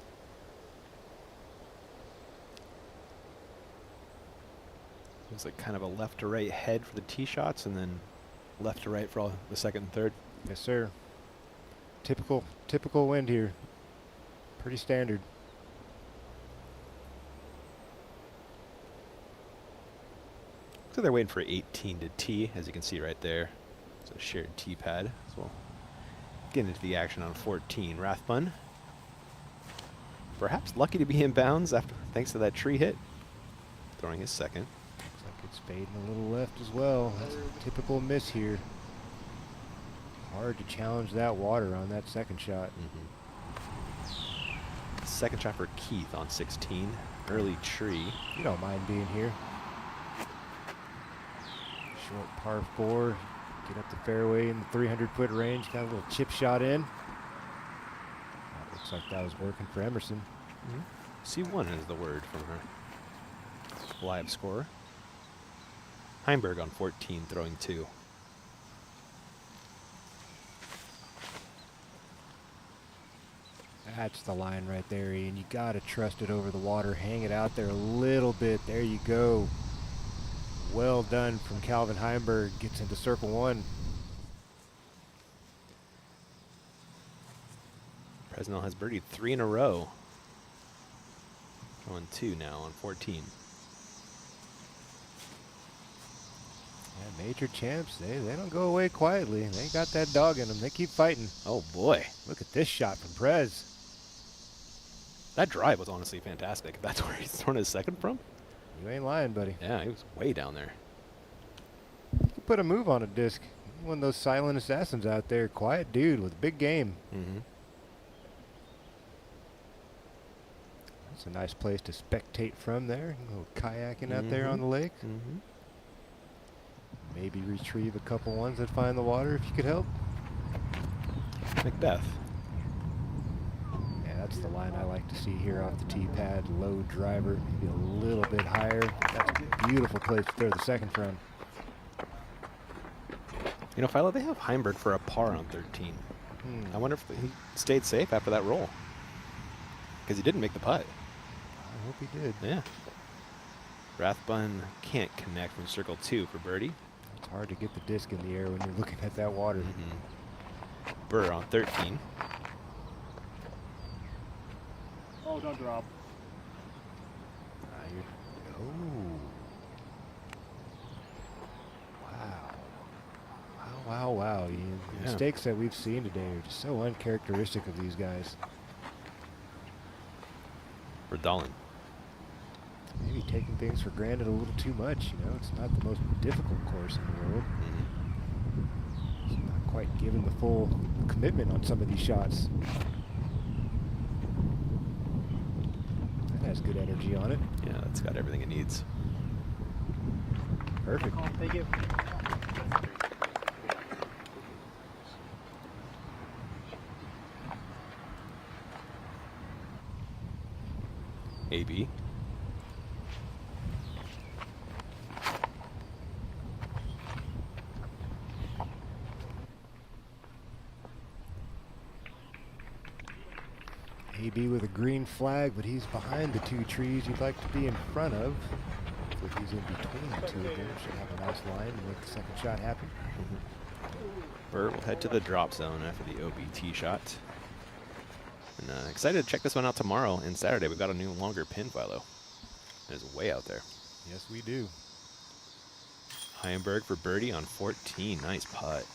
Looks like kind of a left to right head for the tee shots and then left to right for all the second and third. Yes, sir. Typical wind here. Pretty standard. So they're waiting for 18 to tee, as you can see right there. It's a shared tee pad. So we'll get into the action on 14. Rathbun, perhaps lucky to be in bounds thanks to that tree hit. Throwing his second. Looks like it's fading a little left as well. That's a typical miss here. Hard to challenge that water on that second shot. Second shot for Keith on 16. Early tree. You don't mind being here. Short par 4. Get up the fairway in the 300-foot range. Got a little chip shot in. That looks like that was working for Emerson. C1 is the word from her live scorer. Heimberg on 14, throwing 2. That's the line right there, Ian. You got to trust it over the water. Hang it out there a little bit. There you go. Well done from Calvin Heimberg. Gets into circle one. Presnell has birdied 3 in a row. On 2 now on 14. Yeah, major champs, they don't go away quietly. They got that dog in them. They keep fighting. Oh boy. Look at this shot from Prez. That drive was honestly fantastic. That's where he's thrown his second from? You ain't lying, buddy. Yeah, he was way down there. You can put a move on a disc. One of those silent assassins out there. Quiet dude with a big game. Mm-hmm. It's a nice place to spectate from there. A little kayaking out there on the lake. Mm-hmm. Maybe retrieve a couple ones that find the water if you could help. Macbeth. Yeah, that's the line I like to see here off the tee pad. Low driver, maybe a little bit higher. That's a beautiful place to throw the second from. You know, Philo, they have Heimberg for a par on 13. I wonder if he stayed safe after that roll. Because he didn't make the putt. I hope he did. Yeah. Rathbun can't connect from circle 2 for birdie. It's hard to get the disc in the air when you're looking at that water. Burr on 13. Oh, don't drop. Oh. Wow. Wow. Ian. The mistakes that we've seen today are just so uncharacteristic of these guys. For Dolan. Maybe taking things for granted a little too much, you know. It's not the most difficult course in the world. It's not quite given the full commitment on some of these shots. That has good energy on it. Yeah, it's got everything it needs. Perfect. Thank you. AB. AB with a green flag, but he's behind the 2 trees you'd like to be in front of. If he's in between the 2 of them, should have a nice line to make the second shot happen. Burr will head to the drop zone after the OBT shot. And excited to check this one out tomorrow and Saturday. We've got a new longer pin, Philo. It's way out there. Yes, we do. Heimberg for birdie on 14. Nice putt.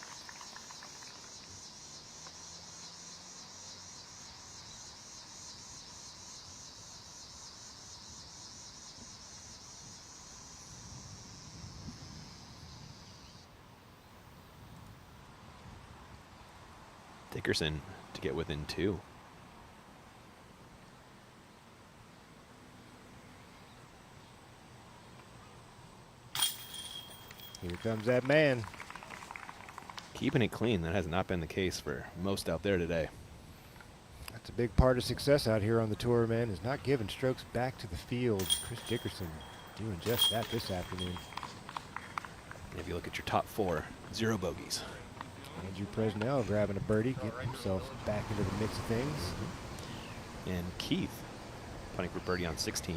Dickerson to get within 2. Here comes that man. Keeping it clean. That has not been the case for most out there today. That's a big part of success out here on the tour, man, is not giving strokes back to the field. Chris Dickerson doing just that this afternoon. And if you look at your top 4, 0 bogeys. Andrew Presnell grabbing a birdie, getting himself back into the mix of things. And Keith putting for birdie on 16.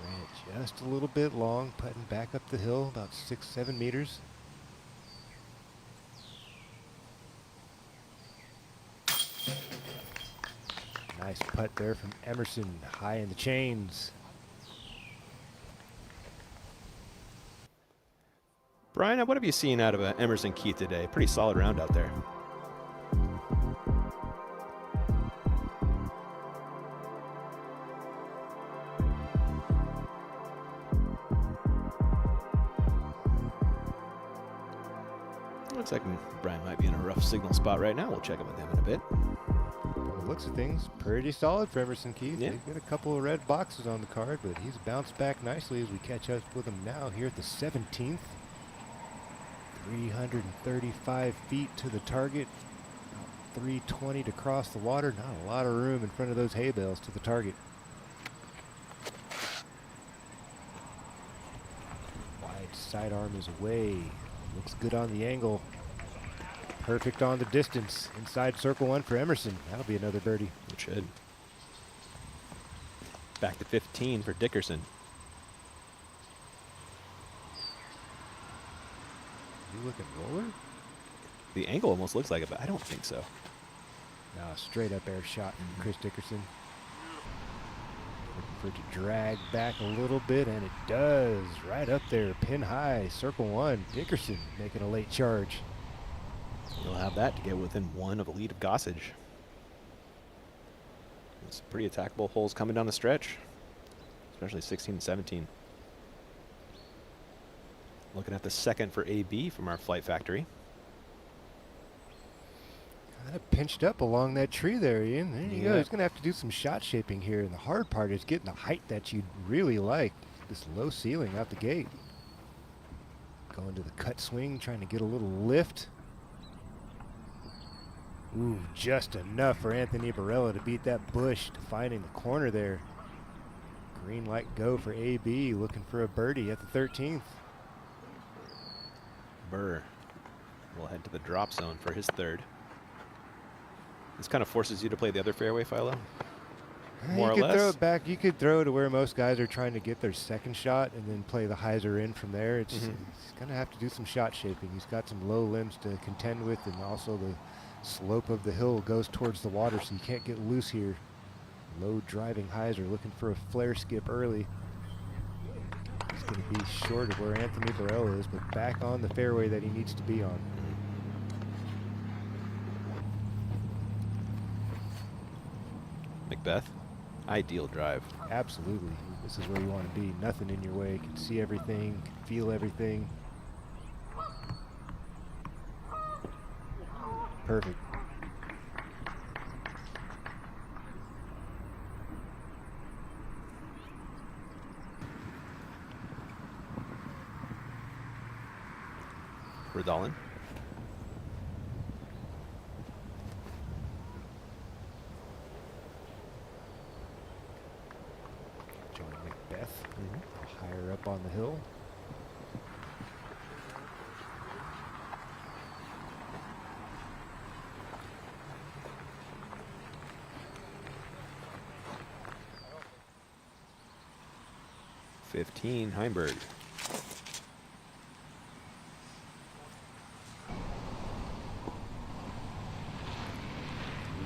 Ran it just a little bit long, putting back up the hill about 6-7 meters. Nice putt there from Emerson, high in the chains. Brian, what have you seen out of Emerson Keith today? Pretty solid round out there. Looks like Brian might be in a rough signal spot right now. We'll check in with him in a bit. From the looks of things, pretty solid for Emerson Keith. Yeah. They've got a couple of red boxes on the card, but he's bounced back nicely as we catch up with him now here at the 17th. 335 feet to the target, about 320 to cross the water. Not a lot of room in front of those hay bales to the target. Wide sidearm is away. Looks good on the angle. Perfect on the distance. Inside circle one for Emerson. That'll be another birdie. It should. Back to 15 for Dickerson. You looking roller? The angle almost looks like it, but I don't think so. No, straight up air shot from Chris Dickerson. Looking for it to drag back a little bit, and it does. Right up there, pin high, circle one. Dickerson making a late charge. He'll have that to get within one of the lead of Gossage. It's pretty attackable holes coming down the stretch, especially 16 and 17. Looking at the second for AB from our Flight Factory. Kind of pinched up along that tree there, Ian. There you go. He's going to have to do some shot shaping here, and the hard part is getting the height that you'd really like. This low ceiling out the gate. Going to the cut swing, trying to get a little lift. Ooh, just enough for Anthony Barella to beat that bush, finding the corner there. Green light go for AB, looking for a birdie at the 13th. Burr will head to the drop zone for his third. This kind of forces you to play the other fairway, Philo? More or you could less? throw it back. You could throw it to where most guys are trying to get their second shot and then play the hyzer in from there. He's going to have to do some shot shaping. He's got some low limbs to contend with, and also the slope of the hill goes towards the water, so you can't get loose here. Low driving hyzer, looking for a flare skip early. He's going to be short of where Anthony Barella is, but back on the fairway that he needs to be on. Macbeth, ideal drive. Absolutely. This is where you want to be. Nothing in your way. Can see everything, can feel everything. Perfect. Redolin. Join Macbeth. Higher up on the hill. Heimberg.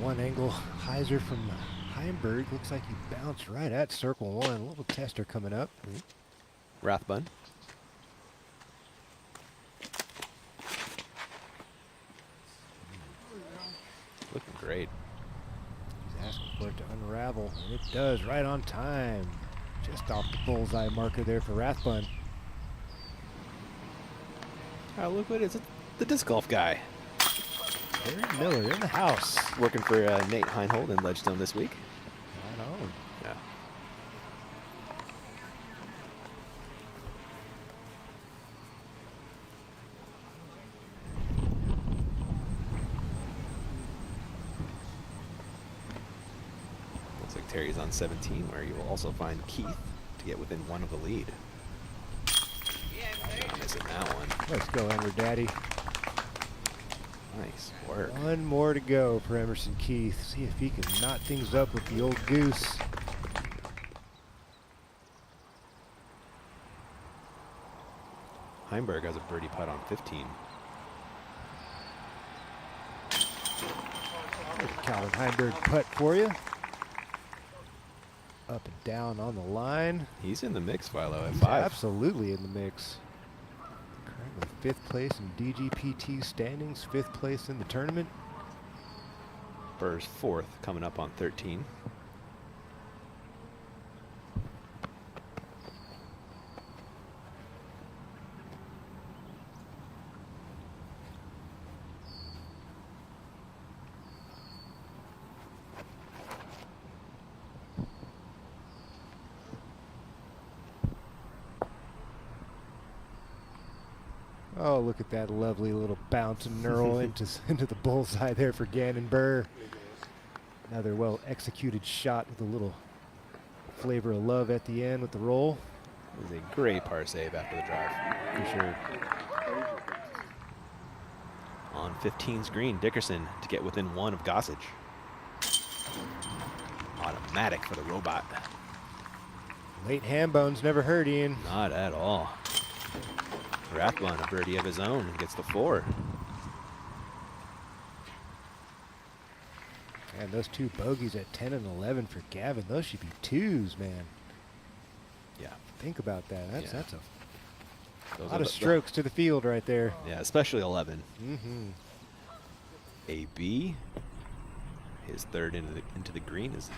One angle hyzer from Heimberg. Looks like he bounced right at circle one. A little tester coming up. Rathbun. Looking great. He's asking for it to unravel, and it does right on time. Just off the bullseye marker there for Rathbun. Oh, look what it is. The disc golf guy. Barry Miller in the house. Working for Nate Heinhold in Ledgestone this week. Right on. Yeah. Looks like Terry's on 17, where you will also find Keith to get within one of the lead. Missing that one. Let's go, Emmer Daddy. Nice work. One more to go for Emerson Keith. See if he can knot things up with the old goose. Heimberg has a birdie putt on 15. There's a Calvin Heimberg putt for you. Up and down on the line. He's in the mix, Philo, at He's 5. absolutely in the mix. Currently 5th place in DGPT standings, 5th place in the tournament. Burr's 4th, coming up on 13. Oh, look at that lovely little bounce and knurl into the bullseye there for Gannon Burr. Another well-executed shot with a little flavor of love at the end with the roll. It was a great par save after the drive. For sure. on 15's green. Dickerson to get within 1 of Gossage. Automatic for the robot. Late ham bones never hurt, Ian. Not at all. Rathbun, a birdie of his own, gets the 4. And those 2 bogeys at 10 and 11 for Gavin, those should be 2s, man. Yeah. Think about that. That's a Those lot are of strokes to the field right there. Yeah, especially 11. Mm-hmm. AB, his 3rd into the green, is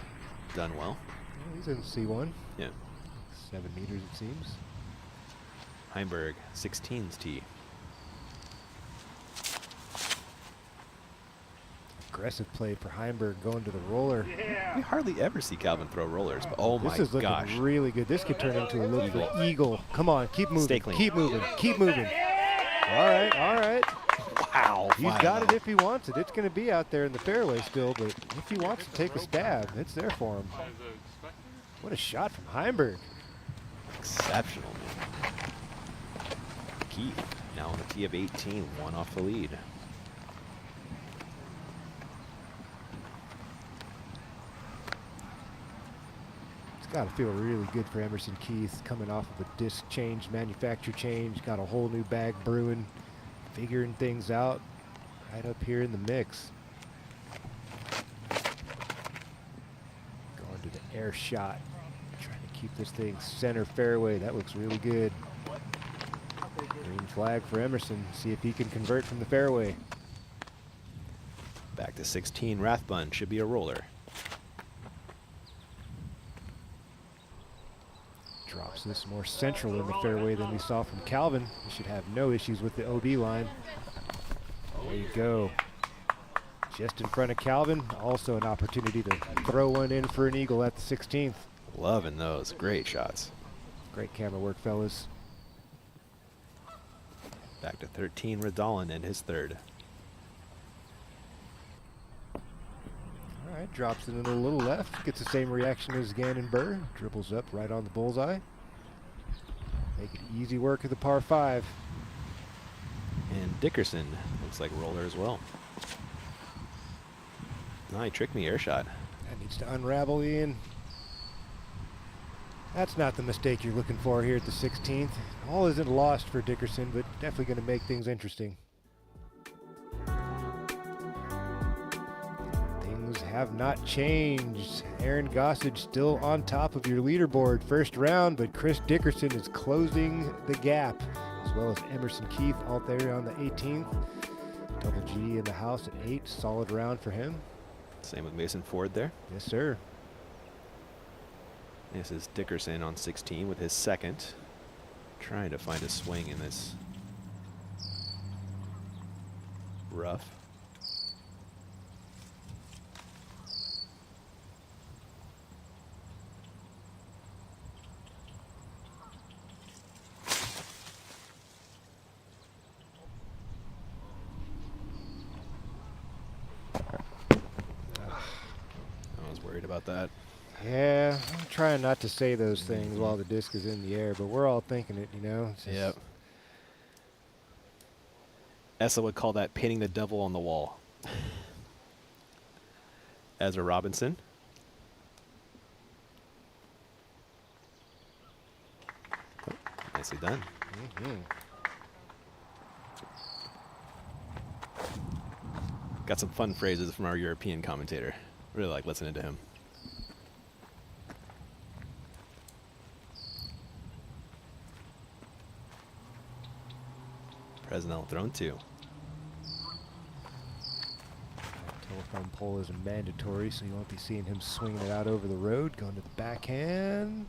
done well. Yeah, he's in C1. Yeah. 7 meters, it seems. Heimberg, 16's tee. Aggressive play for Heimberg going to the roller. We hardly ever see Calvin throw rollers, but oh my gosh. This is looking really good. This could turn into a little eagle. Come on, keep moving. Stay clean. Keep moving. Keep moving. All right, all right. Wow. He's got it if he wants it. It's going to be out there in the fairway still, but if he wants to take a stab, it's there for him. What a shot from Heimberg. Exceptional, man. Keith now on the tee of 18, 1 off the lead. It's got to feel really good for Emerson Keith coming off of a disc change, manufacturer change, got a whole new bag brewing, figuring things out right up here in the mix. Going to the air shot, trying to keep this thing center fairway. That looks really good. Green flag for Emerson. See if he can convert from the fairway. Back to 16, Rathbun should be a roller. Drops this more central in the fairway than we saw from Calvin. He should have no issues with the OB line. There you go. Just in front of Calvin. Also an opportunity to throw one in for an eagle at the 16th. Loving those. Great shots. Great camera work, fellas. Back to 13, Radalin in his 3rd. All right, drops it in a little left. Gets the same reaction as Gannon Burr. Dribbles up right on the bullseye. Make it easy work of the par 5. And Dickerson looks like roller as well. No, he tricked me, air shot. That needs to unravel, Ian. That's not the mistake you're looking for here at the 16th. All isn't lost for Dickerson, but definitely going to make things interesting. Things have not changed. Aaron Gossage still on top of your leaderboard first round, but Chris Dickerson is closing the gap, as well as Emerson Keith out there on the 18th. Double G in the house at 8. Solid round for him. Same with Mason Ford there. Yes, sir. This is Dickerson on 16 with his 2nd. Trying to find a swing in this rough. I was worried about that. Yeah, I'm trying not to say those things while the disc is in the air, but we're all thinking it, you know? Yep. Essa would call that painting the devil on the wall. Ezra Robinson. Oh, nicely done. Got some fun phrases from our European commentator. Really like listening to him. Presnell thrown 2. Telephone pole isn't mandatory, so you won't be seeing him swinging it out over the road. Going to the backhand.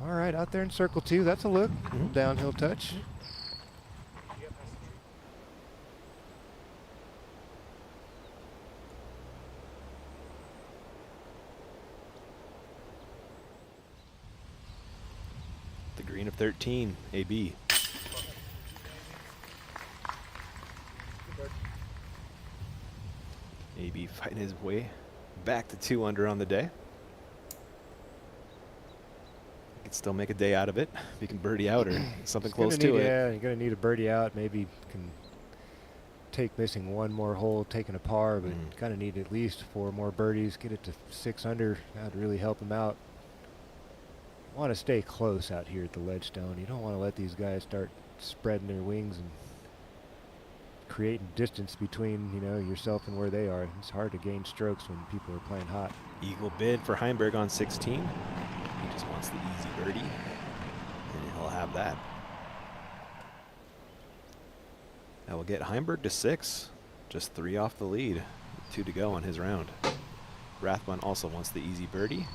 All right, out there in circle 2. That's a look. Downhill touch. The green of 13, AB. AB fighting his way back to 2 under on the day. He could still make a day out of it if he can birdie out or something close to it. Yeah, you're going to need a birdie out. Maybe can take missing one more hole, taking a par, but kind of need at least 4 more birdies, get it to 6 under. That would really help him out. Want to stay close out here at the Ledgestone. You don't want to let these guys start spreading their wings and creating distance between, you know, yourself and where they are. It's hard to gain strokes when people are playing hot. Eagle bid for Heimberg on 16. He just wants the easy birdie, and he'll have that. That will get Heimberg to 6, just 3 off the lead, 2 to go on his round. Rathbun also wants the easy birdie.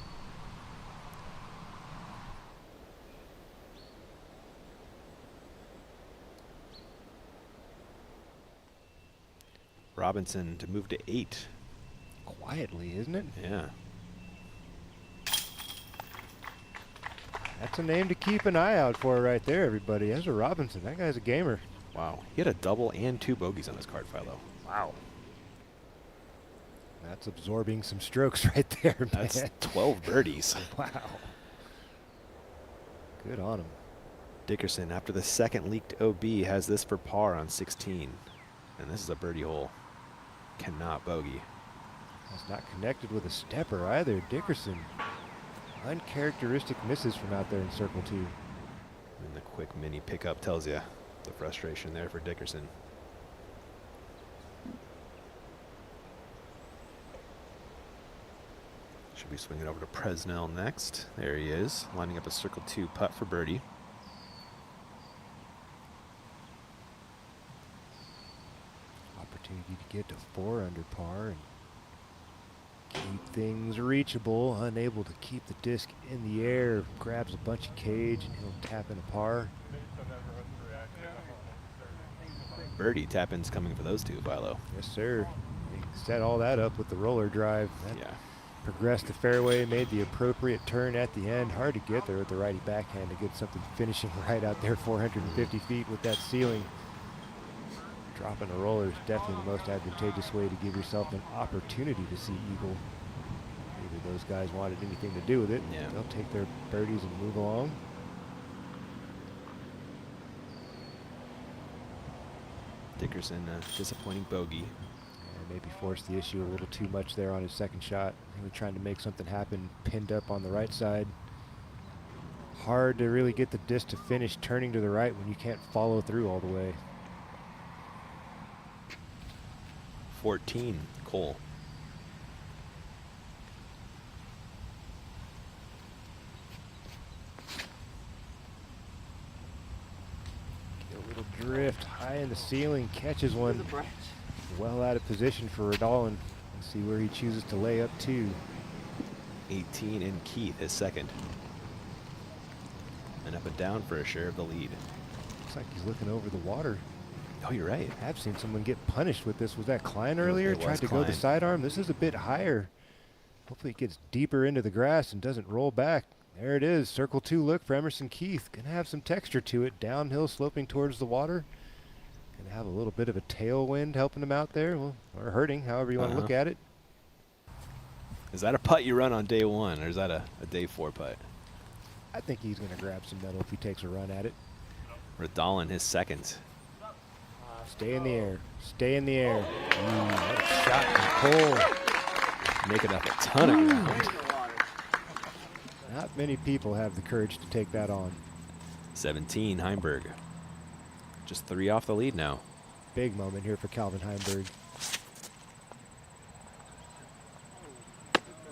Robinson to move to 8. Quietly, isn't it? Yeah. That's a name to keep an eye out for right there, everybody. Ezra Robinson, that guy's a gamer. Wow. He had a double and 2 bogeys on his card file. Wow. That's absorbing some strokes right there, man. That's 12 birdies. Wow. Good on him. Dickerson, after the second leaked OB, has this for par on 16. And this is a birdie hole. Cannot bogey. That's not connected with a stepper either. Dickerson. Uncharacteristic misses from out there in circle 2. And the quick mini pickup tells you the frustration there for Dickerson. Should be swinging over to Presnell next. There he is, lining up a circle 2 putt for birdie. Opportunity to get to 4 under par and keep things reachable. Unable to keep the disc in the air. Grabs a bunch of cage and he'll tap in a par. Birdie tap-ins coming for those 2, Philo. Yes, sir. He set all that up with the roller drive. That progressed the fairway, made the appropriate turn at the end. Hard to get there with the righty backhand to get something finishing right out there 450 feet with that ceiling. Dropping a roller is definitely the most advantageous way to give yourself an opportunity to see eagle. Neither those guys wanted anything to do with it. Yeah. They'll take their birdies and move along. Dickerson, disappointing bogey. And maybe forced the issue a little too much there on his second shot. Really trying to make something happen, pinned up on the right side. Hard to really get the disc to finish turning to the right when you can't follow through all the way. 14, Cole. Get a little drift high in the ceiling, catches one. Well out of position for Radalin. Let's see where he chooses to lay up to. 18 and Keith, his second. And up and down for a share of the lead. Looks like he's looking over the water. Oh, you're right. I've seen someone get punished with this. Was that Klein earlier? It Tried to Klein. go the sidearm. This is a bit higher. Hopefully it gets deeper into the grass and doesn't roll back. There it is. Circle 2 look for Emerson Keith. Gonna have some texture to it. Downhill sloping towards the water. Gonna have a little bit of a tailwind helping him out there. Well, or hurting, however you want to look at it. Is that a putt you run on day 1, or is that a day 4 putt? I think he's gonna grab some metal if he takes a run at it. Radalin, his second. Stay in the air. Stay in the air. What a shot from Cole. Making up a ton of ground. Not many people have the courage to take that on. 17, Heimberg. Just 3 off the lead now. Big moment here for Calvin Heimberg.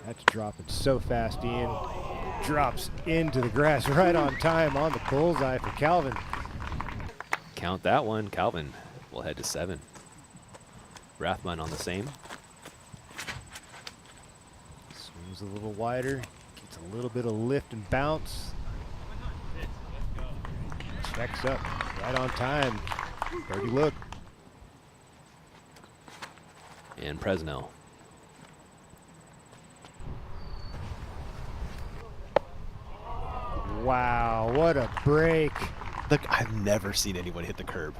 That's dropping so fast, Ian. Drops into the grass right on time on the bullseye for Calvin. Count that one. Calvin will head to 7. Rathbun on the same. Swings a little wider. Gets a little bit of lift and bounce. Checks up right on time. Birdie look. And Presnell. Wow, what a break. Look, I've never seen anyone hit the curb.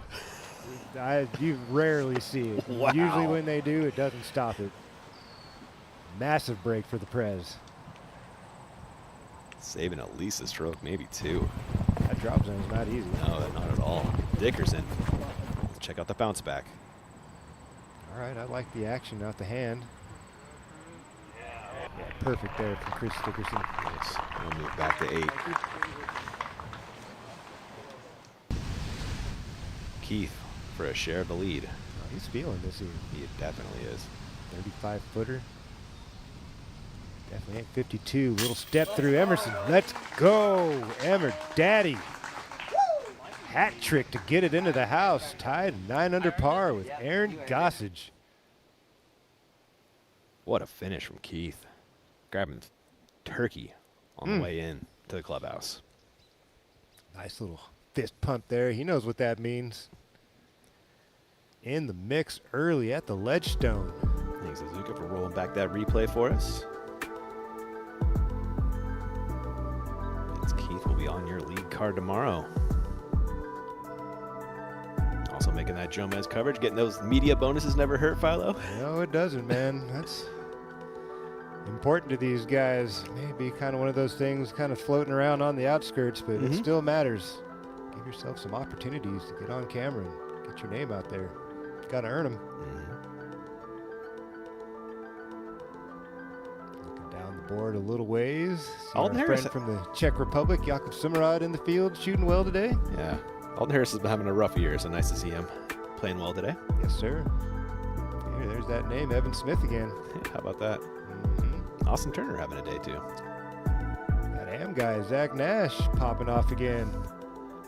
You rarely see it. Wow. Usually when they do, it doesn't stop it. Massive break for the Prez. Saving at least a stroke, maybe 2. That drop zone is not easy. No, not at all. Dickerson. Let's check out the bounce back. All right, I like the action out the hand. Yeah, perfect there from Chris Dickerson. Nice. We'll move back to 8. Keith for a share of the lead. Oh, he's feeling this here. He definitely is. 35-footer. Definitely ain't 52. Little step through Emerson. Let's go, Emmer Daddy. Hat trick to get it into the house. Tied 9 under par with Aaron Gossage. What a finish from Keith. Grabbing turkey on the way in to the clubhouse. Nice little fist pump there. He knows what that means. In the mix early at the Ledgestone. Thanks, Suzuka, for rolling back that replay for us. Vince Keith will be on your league card tomorrow. Also making that Jomez coverage, getting those media bonuses never hurt, Philo. No, it doesn't, man. That's important to these guys. Maybe kind of one of those things kind of floating around on the outskirts, but it still matters. Give yourself some opportunities to get on camera and get your name out there. Got to earn them. Looking down the board a little ways. See Alden our Harris friend from the Czech Republic, Jakub Summerod, in the field, shooting well today. Yeah. Alden Harris has been having a rough year, so nice to see him playing well today. Yes, sir. Here, there's that name, Evan Smith again. How about that? Austin Turner having a day, too. That AM guy, Zach Nash, popping off again.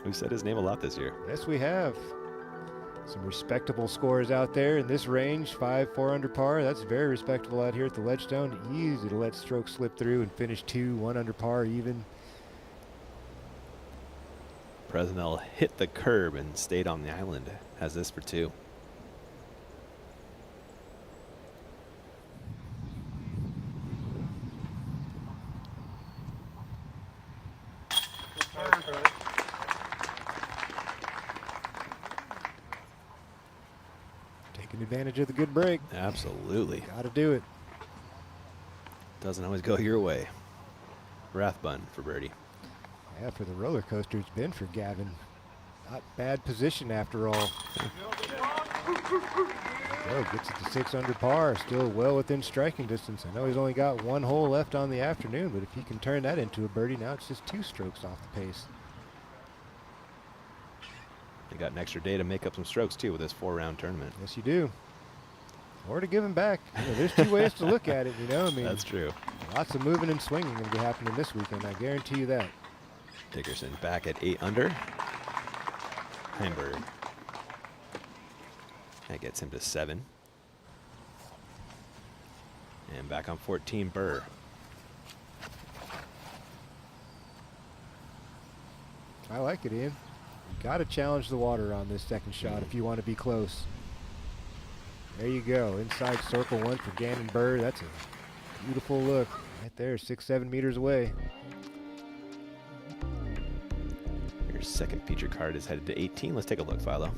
We've said his name a lot this year. Yes, we have. Some respectable scores out there in this range. 5-4 under par. That's very respectable out here at the Ledgestone. Easy to let strokes slip through and finish 2-1 under par even. Presnell hit the curb and stayed on the island. Has this for 2. Taking advantage of the good break. Absolutely. Got to do it. Doesn't always go your way. Rathbun for birdie. Yeah, for the roller coaster it's been for Gavin. Not bad position after all. So gets it to 6 under par, still well within striking distance. I know he's only got 1 hole left on the afternoon, but if he can turn that into a birdie, now it's just 2 strokes off the pace. They got an extra day to make up some strokes too with this 4-round tournament. Yes, you do. Or to give him back. You know, there's 2 ways to look at it, you know. I mean, that's true. Lots of moving and swinging going to be happening this weekend. I guarantee you that. Dickerson back at 8 under. Heimberg. That gets him to 7. And back on 14, Burr. I like it, Ian. You got to challenge the water on this second shot if you want to be close. There you go. Inside circle 1 for Gannon Burr. That's a beautiful look. Right there, 6-7 meters away. Your second feature card is headed to 18. Let's take a look, Philo.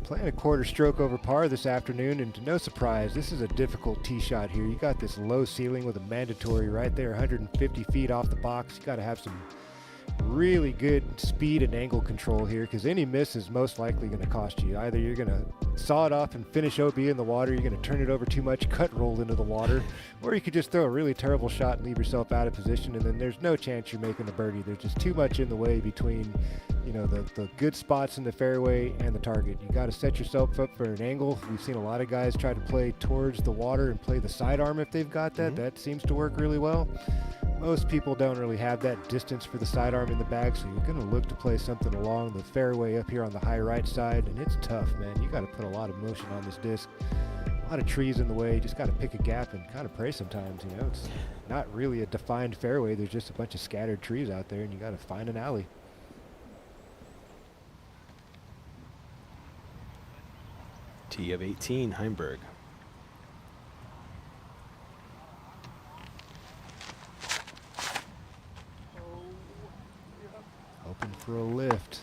Playing a quarter stroke over par this afternoon, and to no surprise, this is a difficult tee shot here. You got this low ceiling with a mandatory right there, 150 feet off the box. You got to have some really good speed and angle control here, because any miss is most likely going to cost you. Either you're going to saw it off and finish OB in the water, you're going to turn it over too much, cut roll into the water, or you could just throw a really terrible shot and leave yourself out of position, and then there's no chance you're making a birdie. There's just too much in the way between, you know, the good spots in the fairway and the target. You got to set yourself up for an angle. We've seen a lot of guys try to play towards the water and play the sidearm if they've got that. That seems to work really well. Most people don't really have that distance for the sidearm in the bag, so you're going to look to play something along the fairway up here on the high right side, and it's tough, man. You got to put a lot of motion on this disc. A lot of trees in the way. You just got to pick a gap and kind of pray sometimes, you know. It's not really a defined fairway. There's just a bunch of scattered trees out there, and you got to find an alley. Tee of 18, Heimberg. Open for a lift.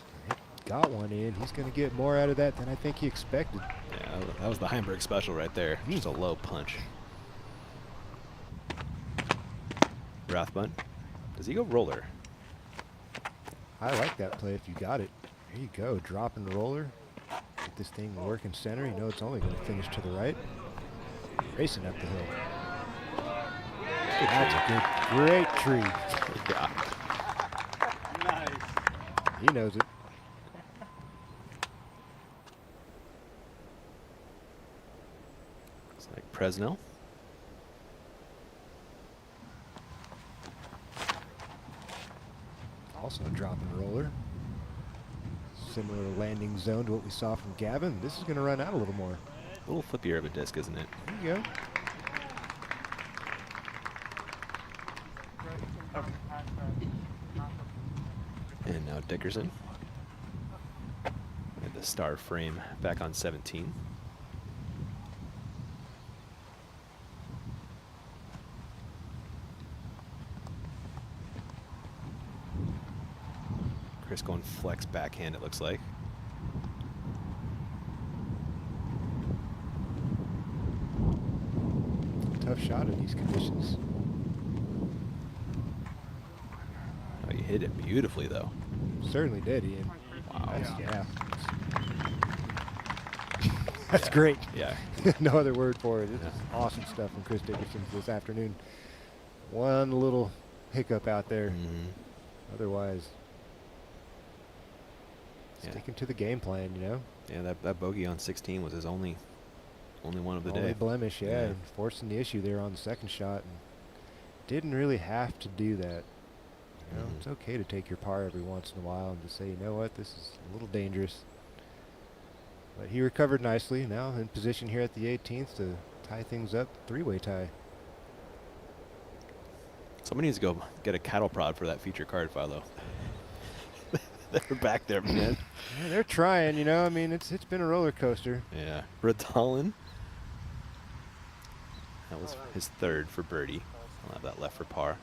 Got one in. He's going to get more out of that than I think he expected. Yeah, that was the Heimberg special right there. Just a low punch. Rathbun. Does he go roller? I like that play if you got it. There you go. Drop and roller. Get this thing working center. You know it's only going to finish to the right. Racing up the hill. That's a great tree. Yeah. He knows it. Looks like Presnell. Also a drop and roller. Similar landing zone to what we saw from Gavin. This is going to run out a little more. A little flippier of a disc, isn't it? There you go. And now Dickerson. And the star frame back on 17. Chris going flex backhand, it looks like. Tough shot in these conditions. Oh, you hit it beautifully, though. Certainly did, Ian. Wow. Yeah. That's great. Yeah. No other word for it. This is awesome stuff from Chris Dickerson this afternoon. One little hiccup out there. Otherwise, sticking to the game plan, you know? Yeah, that bogey on 16 was his only one of the day. Only blemish, yeah. And forcing the issue there on the second shot. And didn't really have to do that. You know, it's okay to take your par every once in a while and just say, you know what, this is a little dangerous. But he recovered nicely. Now in position here at the 18th to tie things up, three-way tie. Somebody needs to go get a cattle prod for that feature card, Philo. They're back there, man. Yeah, they're trying, you know. I mean, it's been a roller coaster. Yeah. Radalin. That was his third for birdie. I'll have that left for par.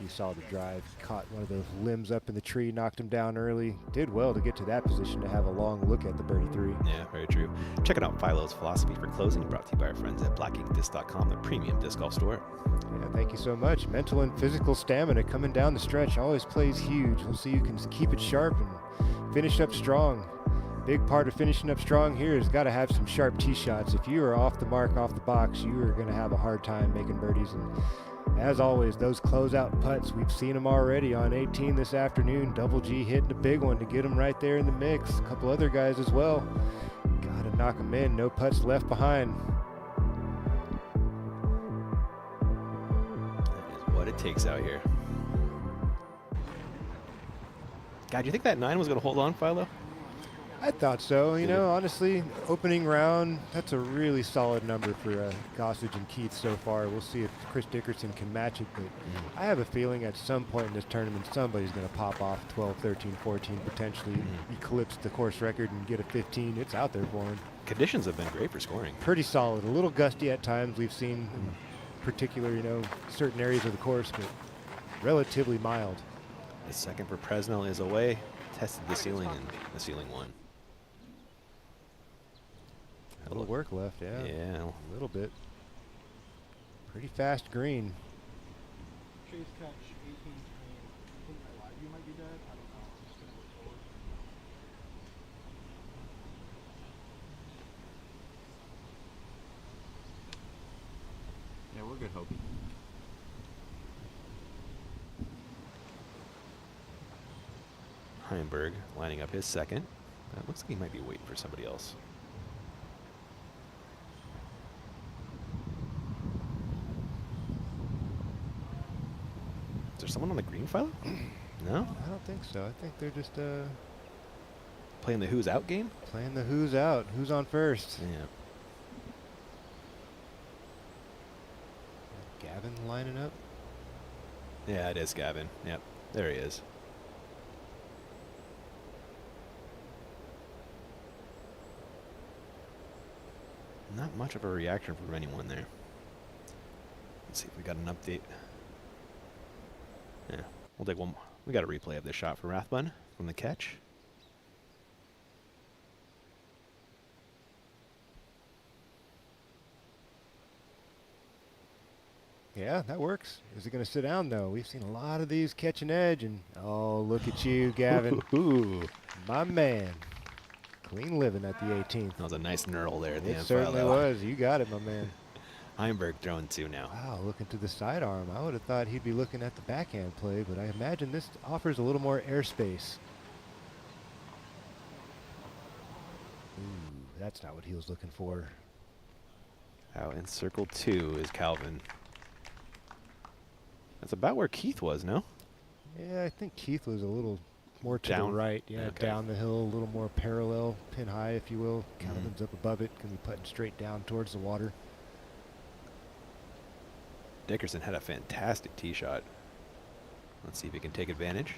You saw the drive, caught one of the limbs up in the tree, knocked him down early. Did well to get to that position to have a long look at the birdie three. Yeah, very true. Checking out Philo's philosophy for closing, brought to you by our friends at blackinkdisc.com, the premium disc golf store. Yeah, thank you so much. Mental and physical stamina coming down the stretch always plays huge. We'll see you can keep it sharp and finish up strong. Big part of finishing up strong here is got to have some sharp tee shots. If you are off the mark, off the box, you are going to have a hard time making birdies. And as always, those closeout putts, we've seen them already on 18 this afternoon. Double G hitting a big one to get them right there in the mix. A couple other guys as well. Got to knock them in. No putts left behind. That is what it takes out here. God, do you think that 9 was going to hold on, Philo? I thought so. You know, honestly, opening round, that's a really solid number for Gossage and Keith so far. We'll see if Chris Dickerson can match it, but I have a feeling at some point in this tournament, somebody's going to pop off 12, 13, 14, potentially eclipse the course record and get a 15. It's out there for him. Conditions have been great for scoring. Pretty solid. A little gusty at times we've seen in particular, you know, certain areas of the course, but relatively mild. The second for Presnell is away. Tested the ceiling, and the ceiling won. A little work left, yeah. Yeah. A little bit. Pretty fast green. Chase catch 18 I think my live view might be dead. I don't know. I'm just gonna look forward. Yeah, we're good, Hopi. Heimberg lining up his second. Looks like he might be waiting for somebody else. Is there someone on the green, Philo? No? I don't think so. I think they're just playing the who's out game? Playing the who's out. Who's on first? Yeah. Gavin lining up? Yeah, it is Gavin. Yep, there he is. Not much of a reaction from anyone there. Let's see if we got an update. Yeah, we'll take one more. We got a replay of this shot for Rathbun from the catch. Yeah, that works. Is it going to sit down, though? We've seen a lot of these catch an edge, and oh, look at you, Gavin. My man. Clean living at the 18th. That was a nice knurl there at the end. It certainly was. You got it, my man. Heimberg throwing 2 now. Wow, looking to the sidearm. I would have thought he'd be looking at the backhand play, but I imagine this offers a little more airspace. Ooh, that's not what he was looking for. Out in circle 2 is Calvin. That's about where Keith was, no? Yeah, I think Keith was a little more to Down? the right. Yeah, Okay. down the hill, a little more parallel, pin high, if you will. Calvin's up above it, can be putting straight down towards the water. Dickerson had a fantastic tee shot. Let's see if he can take advantage.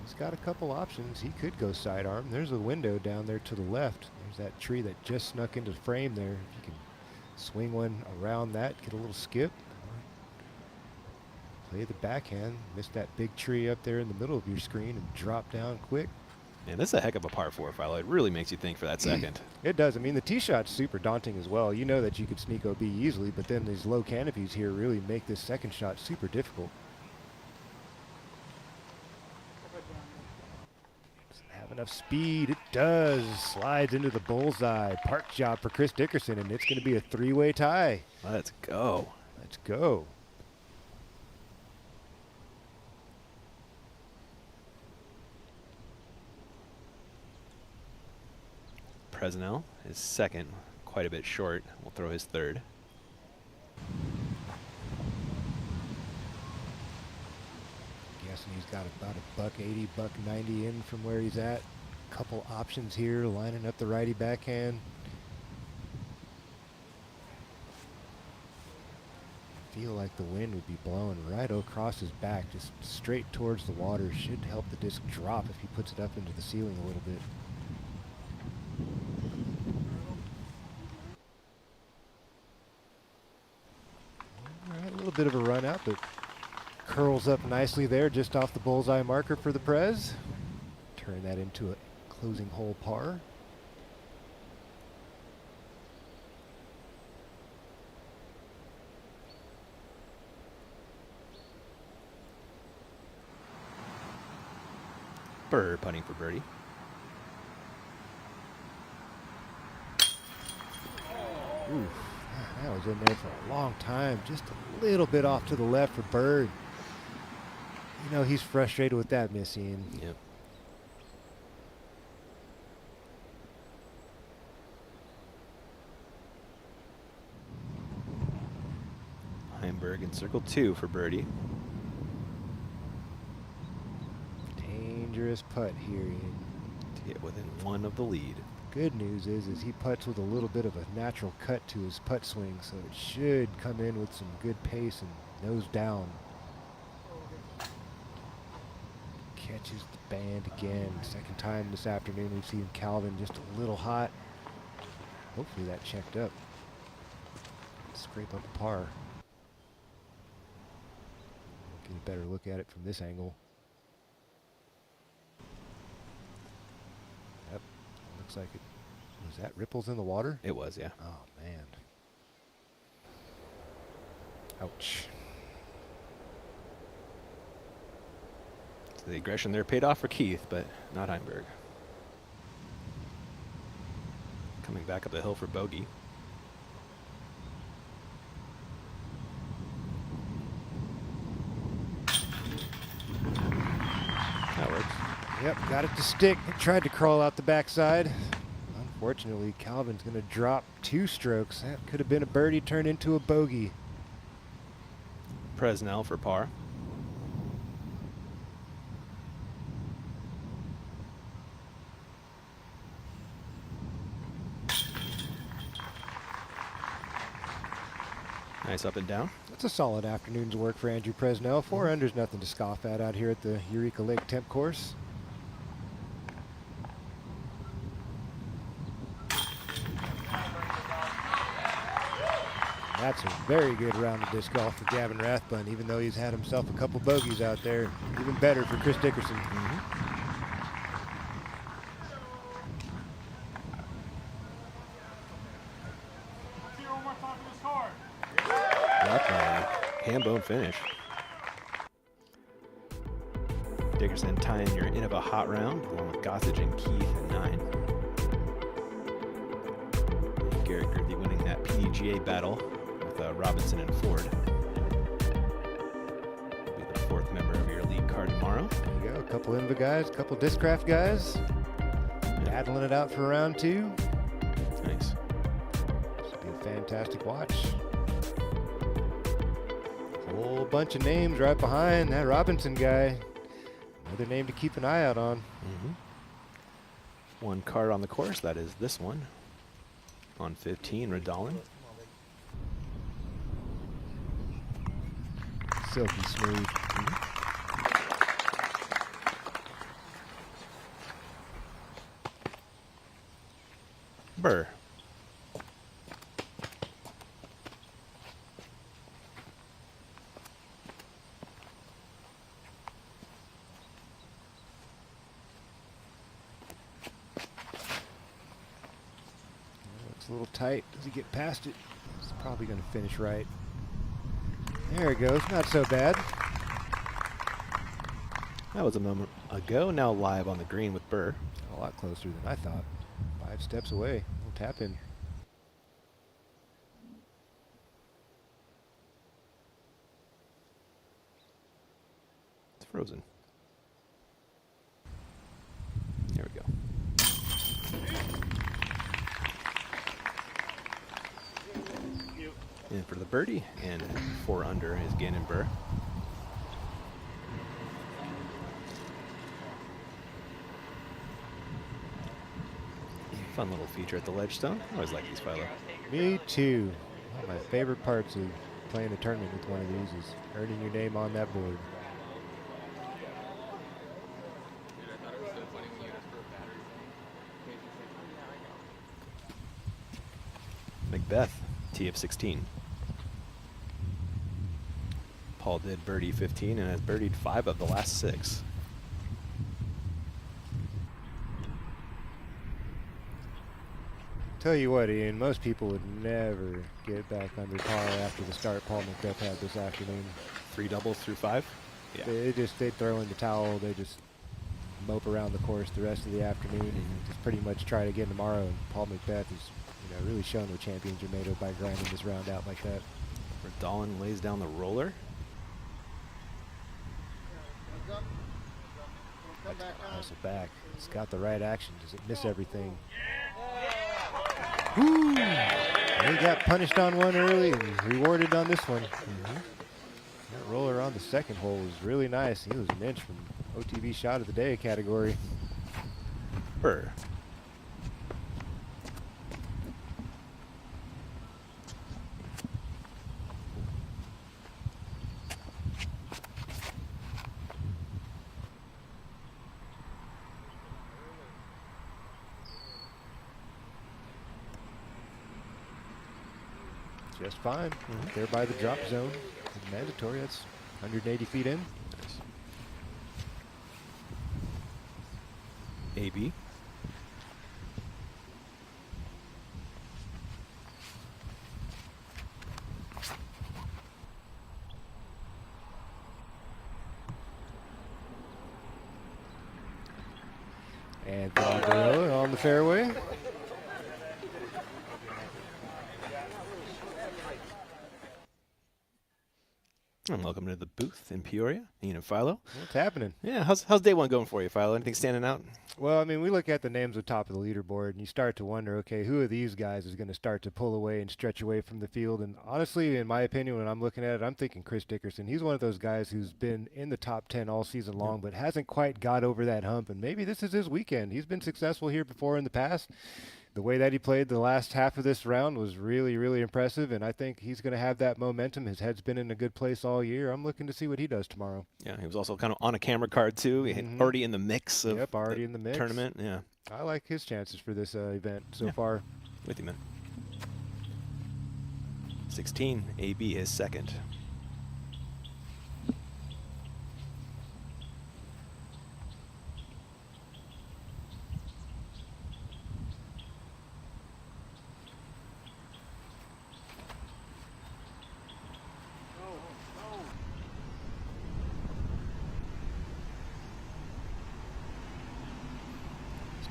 He's got a couple options. He could go sidearm. There's a window down there to the left. There's that tree that just snuck into the frame there. If you can swing one around that, get a little skip. Play the backhand. Miss that big tree up there in the middle of your screen and drop down quick. Man, this is a heck of a par 4 follow. It really makes you think for that second. It does. I mean, the tee shot's super daunting as well. You know that you could sneak OB easily, but then these low canopies here really make this second shot super difficult. Doesn't have enough speed. It does. Slides into the bullseye. Park job for Chris Dickerson, and it's going to be a 3-way tie. Let's go. Let's go. Presnell is second, quite a bit short. We'll throw his third. Guessing he's got about a $180, $190 in from where he's at. Couple options here, lining up the righty backhand. Feel like the wind would be blowing right across his back, just straight towards the water. Should help the disc drop if he puts it up into the ceiling a little bit. A little bit of a run out, but curls up nicely there just off the bullseye marker for the Prez. Turn that into a closing hole par. Burr putting for birdie. Oof. That was in there for a long time. Just a little bit off to the left for Bird. You know, he's frustrated with that miss, Ian. Yep. Heimberg in circle 2 for birdie. Dangerous putt here, Ian. To get within 1 of the lead. Good news is he putts with a little bit of a natural cut to his putt swing, so it should come in with some good pace and nose down. Catches the band again. Second time this afternoon we've seen Calvin just a little hot. Hopefully that checked up. Scrape up a par. Get a better look at it from this angle. Yep, looks like it. Was that ripples in the water? It was, yeah. Oh, man. Ouch. So the aggression there paid off for Keith, but not Heimberg. Coming back up the hill for bogey. That works. Yep, got it to stick. It tried to crawl out the backside. Unfortunately, Calvin's going to drop 2 strokes. That could have been a birdie turned into a bogey. Presnell for par. Nice up and down. That's a solid afternoon's work for Andrew Presnell. 4 under's nothing to scoff at out here at the Eureka Lake Temp course. That's a very good round of disc golf for Gavin Rathbun, even though he's had himself a couple bogeys out there. Even better for Chris Dickerson. Hand-bone finish. Dickerson tying your end of a hot round, along with Gossage and Keith at 9. And Garrett Gerthy winning that PDC PGA battle with Robinson and Ford. Be the 4th member of your league card tomorrow. There you go. A couple INVA guys, a couple Discraft guys. Battling it out for round 2. Nice. Should be a fantastic watch. Whole bunch of names right behind that Robinson guy. Another name to keep an eye out on. One card on the course, that is this one. On 15, Radalin. Silky smooth. Burr. Looks a little tight. Does he get past it? He's probably going to finish right. There it goes. Not so bad. That was a moment ago. Now live on the green with Burr. A lot closer than I thought. 5 steps away. We'll tap in. It's frozen. There we go. In for the birdie, and 4 under is Gannon Burr. Fun little feature at the Ledgestone. I always like these, Philo. Me too. One of my favorite parts of playing a tournament with one of these is earning your name on that board. Macbeth, tee of 16. Paul did birdie 15 and has birdied 5 of the last 6. Tell you what, Ian, most people would never get back under par after the start Paul Macbeth had this afternoon. 3 doubles through 5? Yeah. They throw in the towel. They just mope around the course the rest of the afternoon and just pretty much try it again tomorrow. And Paul Macbeth is, really showing what champions are made of by grinding this round out like that. Radalin lays down the roller. Nice back. It's got the right action. Does it miss everything? Woo! He got punished on one early and rewarded on this one. That roller on the second hole was really nice. He was an inch from OTB shot of the day category. Burr. Just fine. There by the drop zone. Mandatory. That's 180 feet in. Nice. AB. And Gabriella on the fairway. And welcome to the booth in Peoria, Ian and Philo. What's happening? Yeah, how's day one going for you, Philo? Anything standing out? Well, I mean, we look at the names at the top of the leaderboard, and you start to wonder, okay, who of these guys is going to start to pull away and stretch away from the field? And honestly, in my opinion, when I'm looking at it, I'm thinking Chris Dickerson. He's one of those guys who's been in the top 10 all season long, but hasn't quite got over that hump. And maybe this is his weekend. He's been successful here before in the past. The way that he played the last half of this round was really, really impressive, and I think he's going to have that momentum. His head's been in a good place all year. I'm looking to see what he does tomorrow. Yeah, he was also kind of on a camera card, too. Already in the mix of already in the mix. Tournament. Yeah, I like his chances for this event so far. With you, man. 16, AB is second.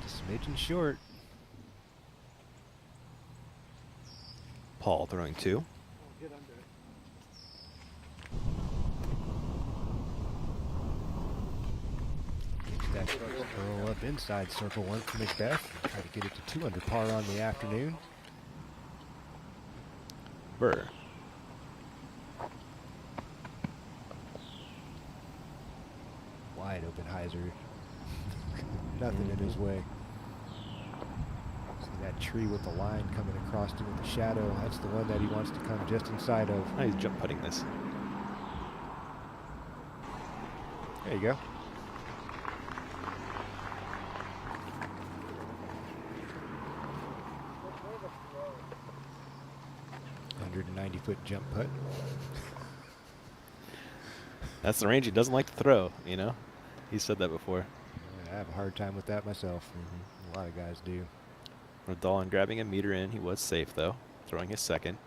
Just a smidgen short. Paul throwing 2. Get under it. That curl up inside circle 1 for Macbeth. Try to get it to 2 under par on the afternoon. Burr. Wide open hyzer. Nothing in his way. See that tree with the line coming across it with the shadow. That's the one that he wants to come just inside of. Oh, he's jump putting this. There you go. $190-foot jump putt. That's the range he doesn't like to throw, you know? He said that before. Yeah, I have a hard time with that myself. A lot of guys do. Rodolin grabbing a meter in. He was safe, though. Throwing his second.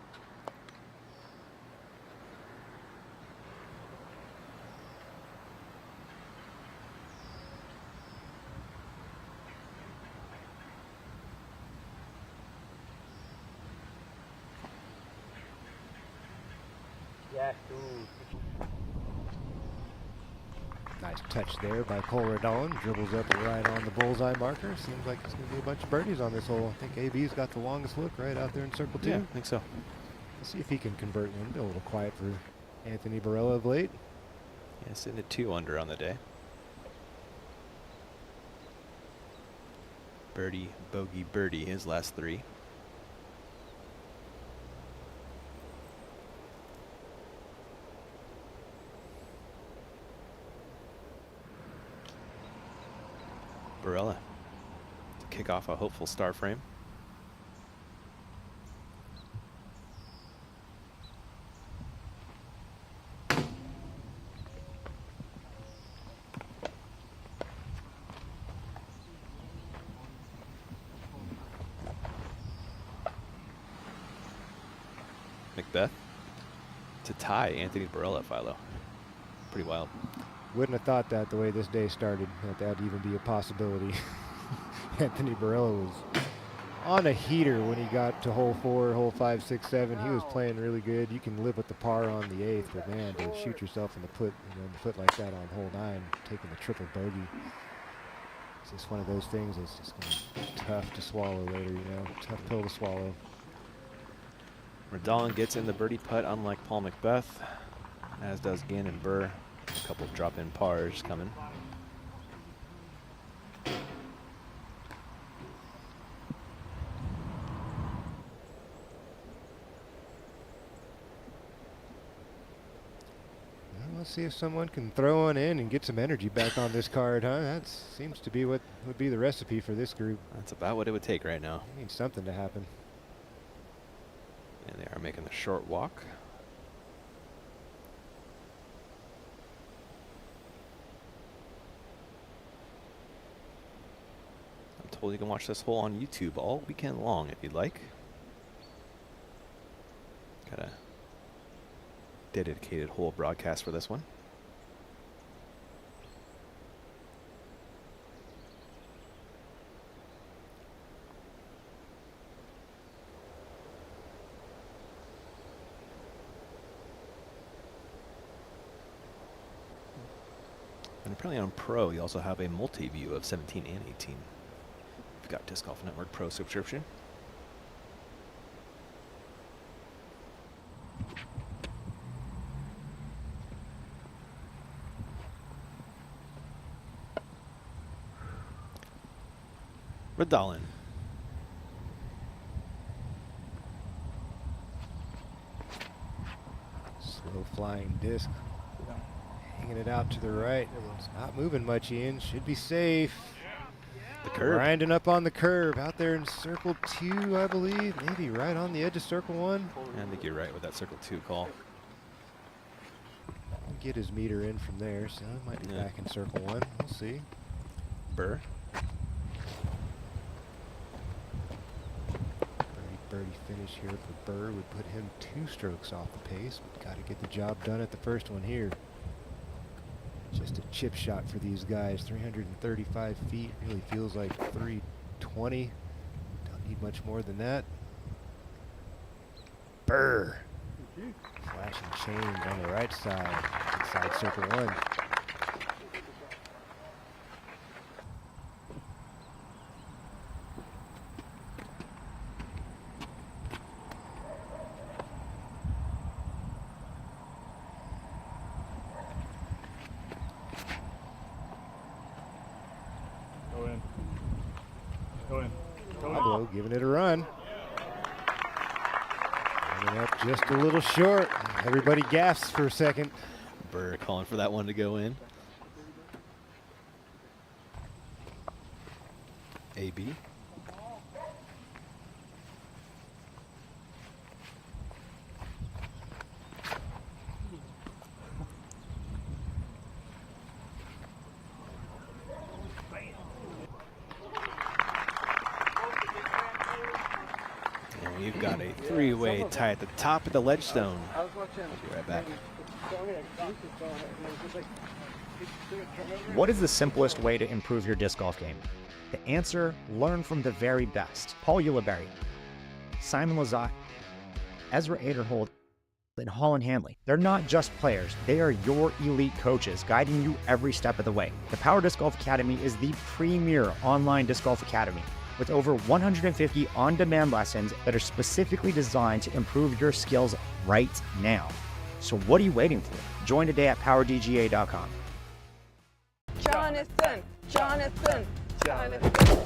Nice touch there by Cole Rodolin. Dribbles up right on the bullseye marker. Seems like it's going to be a bunch of birdies on this hole. I think AB's got the longest look right out there in circle 2. Yeah, I think so. Let's see if he can convert one. Been a little quiet for Anthony Barella of late. Yeah, sitting at 2 under on the day. Birdie, bogey, birdie, his last 3. Barella to kick off a hopeful star frame. Macbeth to tie Anthony Barella, Philo. Pretty wild. Wouldn't have thought that the way this day started, that would even be a possibility. Anthony Barella was on a heater when he got to hole 4, hole 5, 6, 7. He was playing really good. You can live with the par on the 8th, but man, to shoot yourself in the foot like that on hole 9, taking the triple bogey, it's just one of those things that's just going to be tough to swallow later, tough pill to swallow. Rodolin gets in the birdie putt, unlike Paul Macbeth, as does Gannon Burr. A couple drop-in pars coming. Well, let's see if someone can throw one in and get some energy back on this card, huh? That seems to be what would be the recipe for this group. That's about what it would take right now. Needs something to happen. And they are making the short walk. You can watch this hole on YouTube all weekend long if you'd like. Got a dedicated hole broadcast for this one. And apparently on Pro, you also have a multi-view of 17 and 18. Got Disc Golf Network Pro subscription. Rodolin. Slow flying disc. Hanging it out to the right. It's not moving much, Ian. Should be safe. The curve. Grinding up on the curve out there in circle 2, I believe. Maybe right on the edge of circle 1. I think you're right with that circle 2 call. Get his meter in from there, so he might be back in circle 1. We'll see. Burr. Birdie finish here for Burr would put him 2 strokes off the pace. But got to get the job done at the first one here. Just a chip shot for these guys. 335 feet really feels like 320. Don't need much more than that. Burr. Flashing change on the right side. Inside circle 1. Go in. Go in. Go in. Pablo giving it a run. Coming up just a little short. Everybody gasps for a second. Burr calling for that one to go in. AB. And we've got a three-way tie at the top of the Ledgestone. I'll be right back. What is the simplest way to improve your disc golf game? The answer, learn from the very best. Paul Ulibarri, Simon Lizotte, Ezra Aderhold, and Holland Hanley. They're not just players, they are your elite coaches guiding you every step of the way. The Power Disc Golf Academy is the premier online disc golf academy with over 150 on-demand lessons that are specifically designed to improve your skills right now. So what are you waiting for? Join today at powerdga.com. Jonathan! Jonathan! Jonathan!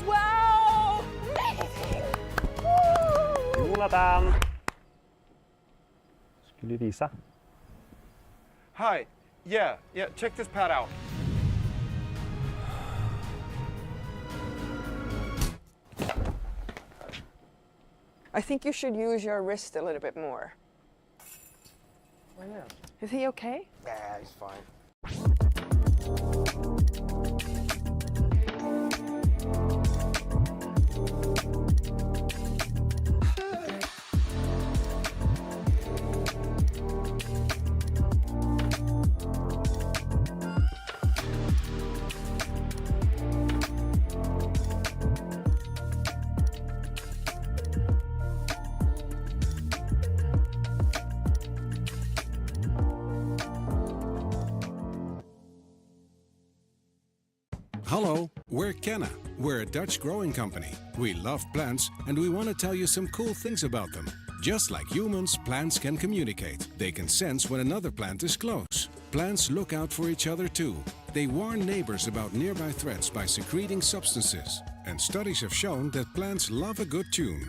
Wow! Amazing! Jonathan! Skulle visa. Hi. Yeah, check this pad out. I think you should use your wrist a little bit more. Why not? Is he okay? Yeah, he's fine. Hello, we're Kenna. We're a Dutch growing company. We love plants and we want to tell you some cool things about them. Just like humans, plants can communicate. They can sense when another plant is close. Plants look out for each other too. They warn neighbors about nearby threats by secreting substances. And studies have shown that plants love a good tune.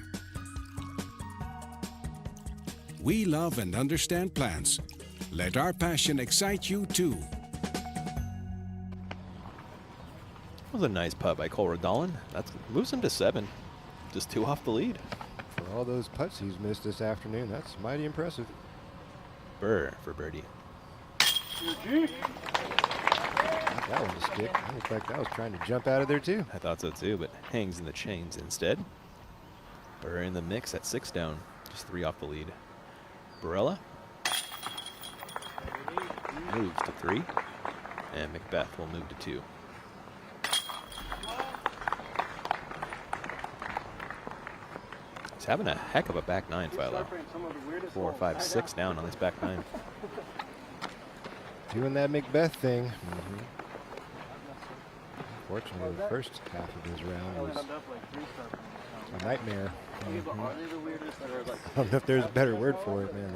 We love and understand plants. Let our passion excite you too. That was a nice putt by Cole Rodolin. That moves him to 7. Just 2 off the lead. For all those putts he's missed this afternoon, that's mighty impressive. Burr for birdie. That one to stick. I looked like that was trying to jump out of there too. I thought so too, but hangs in the chains instead. Burr in the mix at 6 down. Just 3 off the lead. Barella moves to 3. And Macbeth will move to 2. He's having a heck of a back 9, Philo. 4, 5, 6 down on this back 9. Doing that Macbeth thing. Unfortunately, the first half of his round was a nightmare. I don't know if there's a better word for it, man.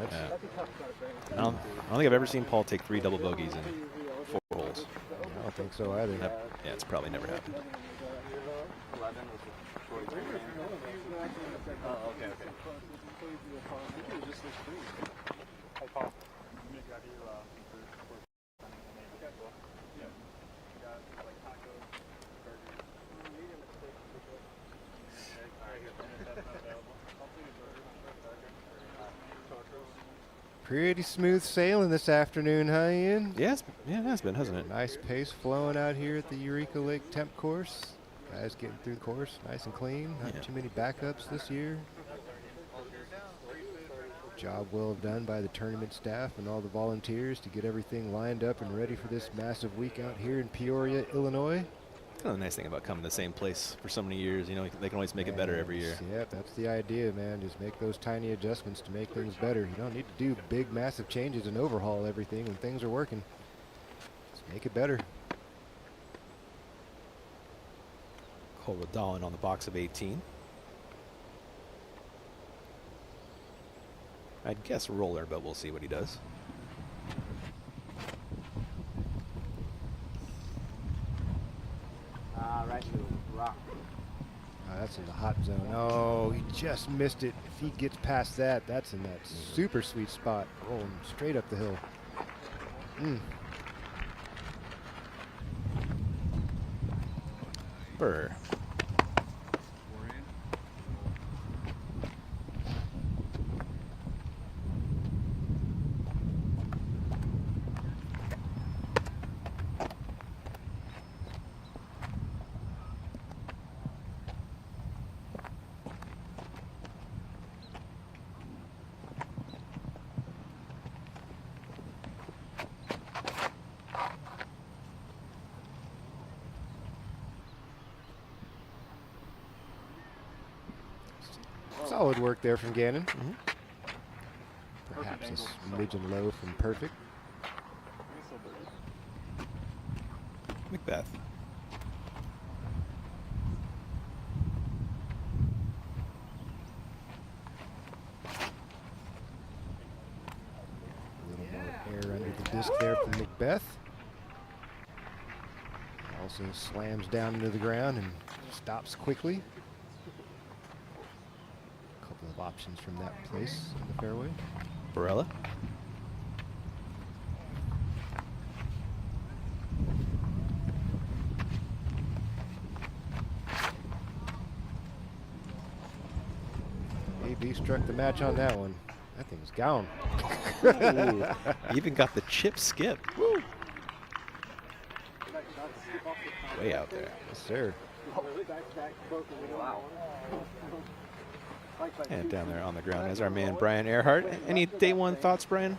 I don't think I've ever seen Paul take 3 double bogeys in 4 holes. I don't think so either. Yeah, it's probably never happened. Pretty smooth sailing this afternoon, huh, Ian? Yes, yeah, it has been, hasn't it? Nice pace flowing out here at the Eureka Lake Temp course. Guys getting through the course nice and clean. Not too many backups this year. Job well done by the tournament staff and all the volunteers to get everything lined up and ready for this massive week out here in Peoria, Illinois. Kind of the nice thing about coming to the same place for so many years. You know, they can always make it better every year. Yeah, that's the idea, man. Just make those tiny adjustments to make things better. You don't need to do big, massive changes and overhaul everything when things are working. Just make it better. Cole Radalin on the box of 18. I'd guess roller, but we'll see what he does. Right to rock. That's in the hot zone. Oh, he just missed it. If he gets past that, that's in that super sweet spot. Rolling straight up the hill. Burr. Solid work there from Gannon. Perhaps a smidgen low from Perfect. Macbeth. A little more air under the disc there from Macbeth. Also slams down into the ground and stops quickly. Couple of options from that place in the fairway. Barella. AB struck the match on that one. That thing's gone. Ooh, even got the chip skip. Woo. Way out there. Yes, sir. Wow. And down there on the ground is our man Brian Earhart. Any day one thoughts, Brian?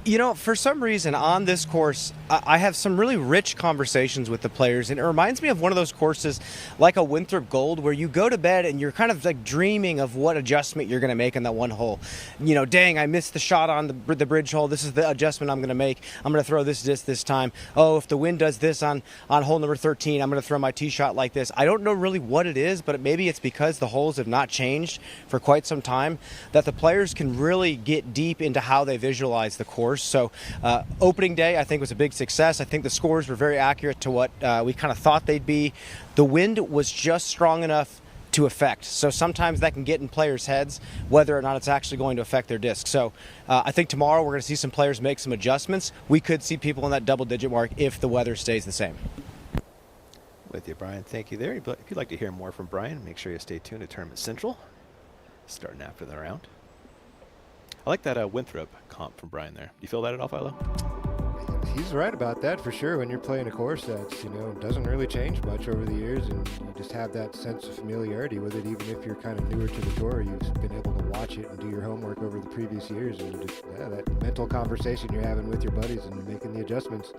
You know, for some reason on this course, I have some really rich conversations with the players, and it reminds me of one of those courses like a Winthrop Gold where you go to bed and you're kind of like dreaming of what adjustment you're going to make on that one hole. You know, dang, I missed the shot on the bridge hole. This is the adjustment I'm going to make. I'm going to throw this disc this time. Oh, if the wind does this on hole number 13, I'm going to throw my tee shot like this. I don't know really what it is, but maybe it's because the holes have not changed for quite some time that the players can really get deep into how they visualize the course. So opening day, I think, was a big success. I think the scores were very accurate to what we kind of thought they'd be. The wind was just strong enough to affect. So sometimes that can get in players' heads whether or not it's actually going to affect their disc. So I think tomorrow we're going to see some players make some adjustments. We could see people in that double-digit mark if the weather stays the same. With you, Brian. Thank you there. If you'd like to hear more from Brian, make sure you stay tuned to Tournament Central, starting after the round. I like that Winthrop comp from Brian there. You feel that at all, Philo? He's right about that for sure. When you're playing a course that's, you know, doesn't really change much over the years, and you just have that sense of familiarity with it, even if you're kind of newer to the tour, you've been able to watch it and do your homework over the previous years, and you just, that mental conversation you're having with your buddies and making the adjustments.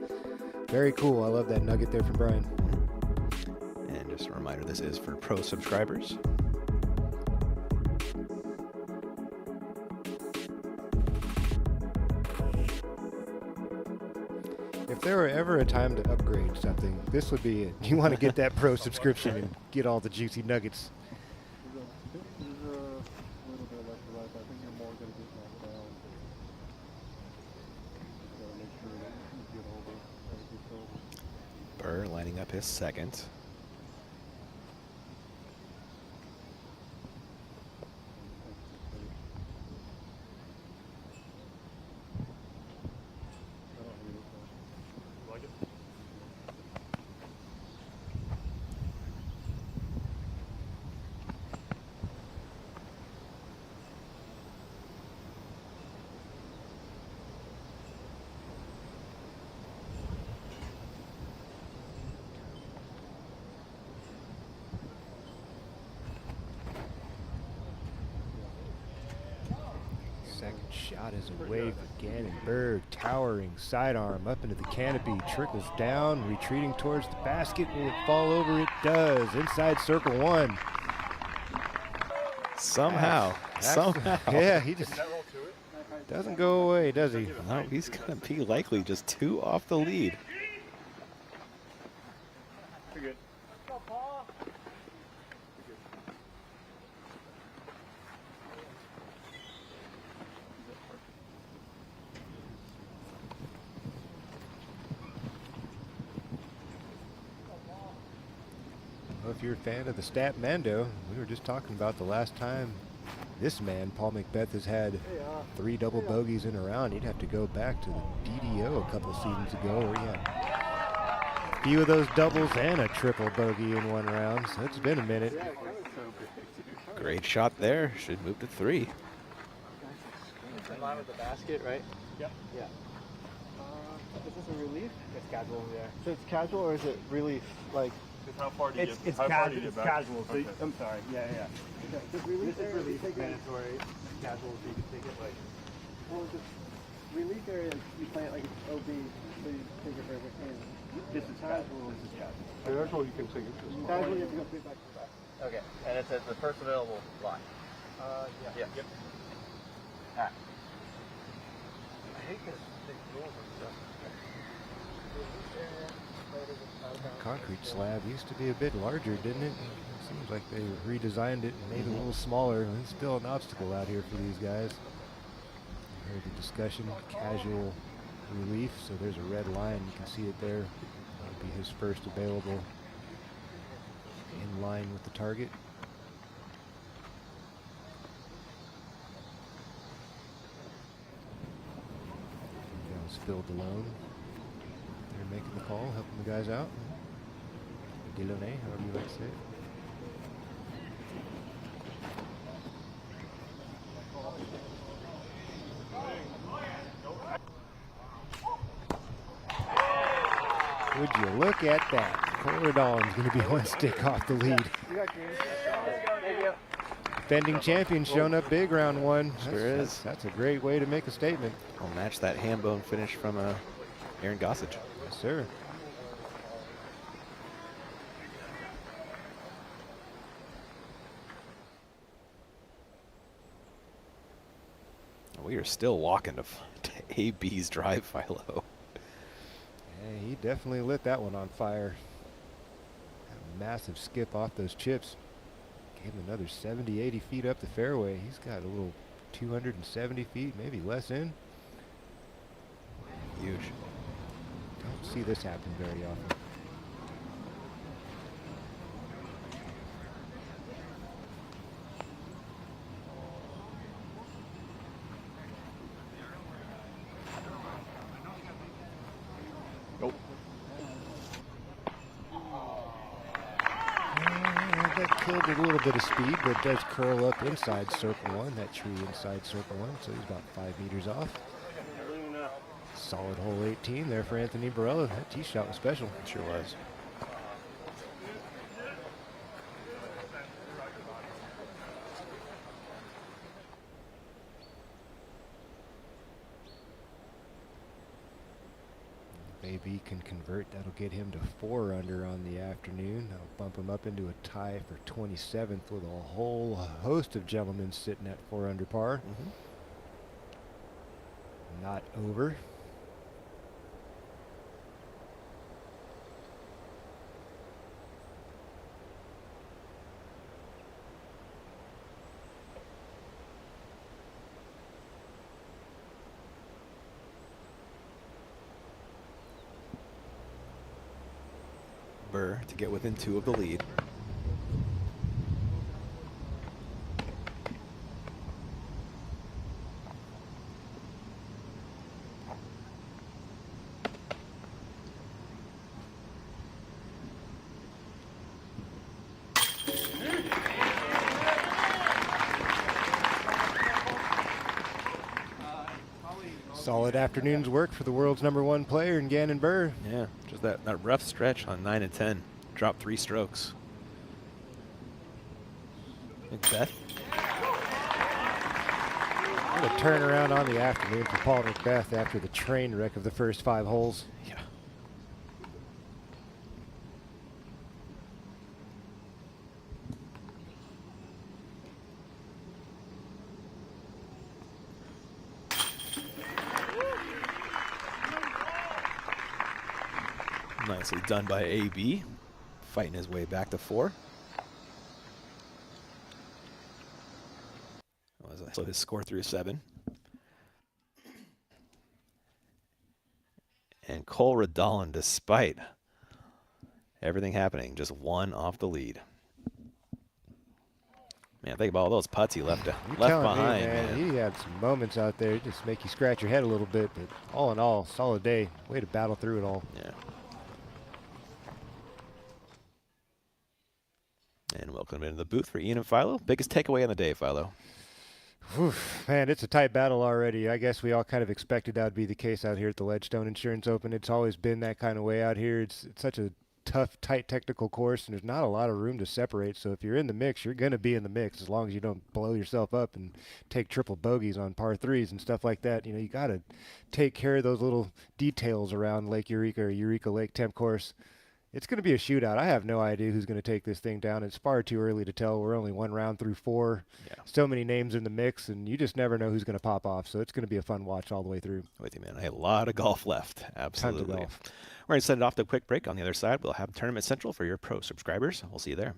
Very cool. I love that nugget there from Brian. And just a reminder, this is for pro subscribers. If there were ever a time to upgrade something, this would be it. You want to get that pro subscription and get all the juicy nuggets. Burr lining up his second. Second shot is away for Gannon Berg. Towering sidearm up into the canopy. Trickles down, retreating towards the basket. Will it fall over? It does. Inside circle one. Somehow. Yeah, he just doesn't go away, does he? No, he's going to be likely just 2 off the lead. You're good. Well, if you're a fan of the Stat Mando, we were just talking about the last time this man, Paul Macbeth, has had 3 double bogeys in a round. He'd have to go back to the DDO a couple seasons ago where he had a few of those doubles and a triple bogey in one round. So it's been a minute. Great shot there. Should move to 3. In line with the basket, right? Yep. Yeah. Is this a relief? It's casual, yeah. So it's casual or is it relief? Like, how far do you get? It's how far do you casual. get It's back? casual. So Okay. I'm sorry. Yeah, yeah. Okay. This is relief mandatory. Casual, so you can take it like. Well, the relief area, you play it like it's OB, so you take it further in. This is casual. This is casual. Casual, you can take it. Casual, you have to go straight back to the back. Okay, and it's at the first available line. Yeah. Yep. Alright. I hate this big rules and stuff. Concrete slab used to be a bit larger, didn't it? It seems like they redesigned it and made it a little smaller. It's still an obstacle out here for these guys. You heard the discussion, casual relief. So there's a red line. You can see it there. That'll be his first available in line with the target. That was Phil Delone. They're making the call, helping the guys out. Delone, however you like to say it. Would you look at that? Corridon's going to be one stick off the lead. Defending champion showing up big round 1. Sure is. That's a great way to make a statement. I'll match that ham bone finish from Aaron Gossage. Yes, sir. We are still walking to AB's drive, Philo. Yeah, he definitely lit that one on fire. A massive skip off those chips. Gave him another 70, 80 feet up the fairway. He's got a little 270 feet, maybe less in. Huge. Don't see this happen very often. Nope. That killed a little bit of speed, but does curl up inside circle 1. That tree inside circle 1, so he's about 5 meters off. Solid hole 18 there for Anthony Barella. That tee shot was special. It sure was. If AB can convert, that'll get him to 4 under on the afternoon. That'll bump him up into a tie for 27th with a whole host of gentlemen sitting at 4 under par. Not over. Burr to get within 2 of the lead. Solid afternoon's work for the world's #1 player in Gannon Burr. Yeah, just that rough stretch on 9 and 10. Dropped 3 strokes. Macbeth. What a turnaround on the afternoon for Paul Macbeth after the train wreck of the first 5 holes. Yeah. Nicely done by AB, fighting his way back to 4. So his score through 7. And Cole Radallen, despite everything happening, just 1 off the lead. Man, think about all those putts he left behind. Me, man. He had some moments out there just make you scratch your head a little bit, but all in all, solid day. Way to battle through it all. Yeah. And welcome into the booth for Ian and Philo. Biggest takeaway on the day, Philo. Oof, man, it's a tight battle already. I guess we all kind of expected that would be the case out here at the Ledgestone Insurance Open. It's always been that kind of way out here. It's such a tough, tight technical course, and there's not a lot of room to separate. So if you're in the mix, you're going to be in the mix as long as you don't blow yourself up and take triple bogeys on par 3s and stuff like that. You know, you got to take care of those little details around Lake Eureka or Eureka Lake Temp course. It's going to be a shootout. I have no idea who's going to take this thing down. It's far too early to tell. We're only 1 round through 4. Yeah. So many names in the mix, and you just never know who's going to pop off. So it's going to be a fun watch all the way through. With you, man. A lot of golf left. Absolutely. Tons of golf. We're going to send it off to a quick break. On the other side, we'll have Tournament Central for your pro subscribers. We'll see you there.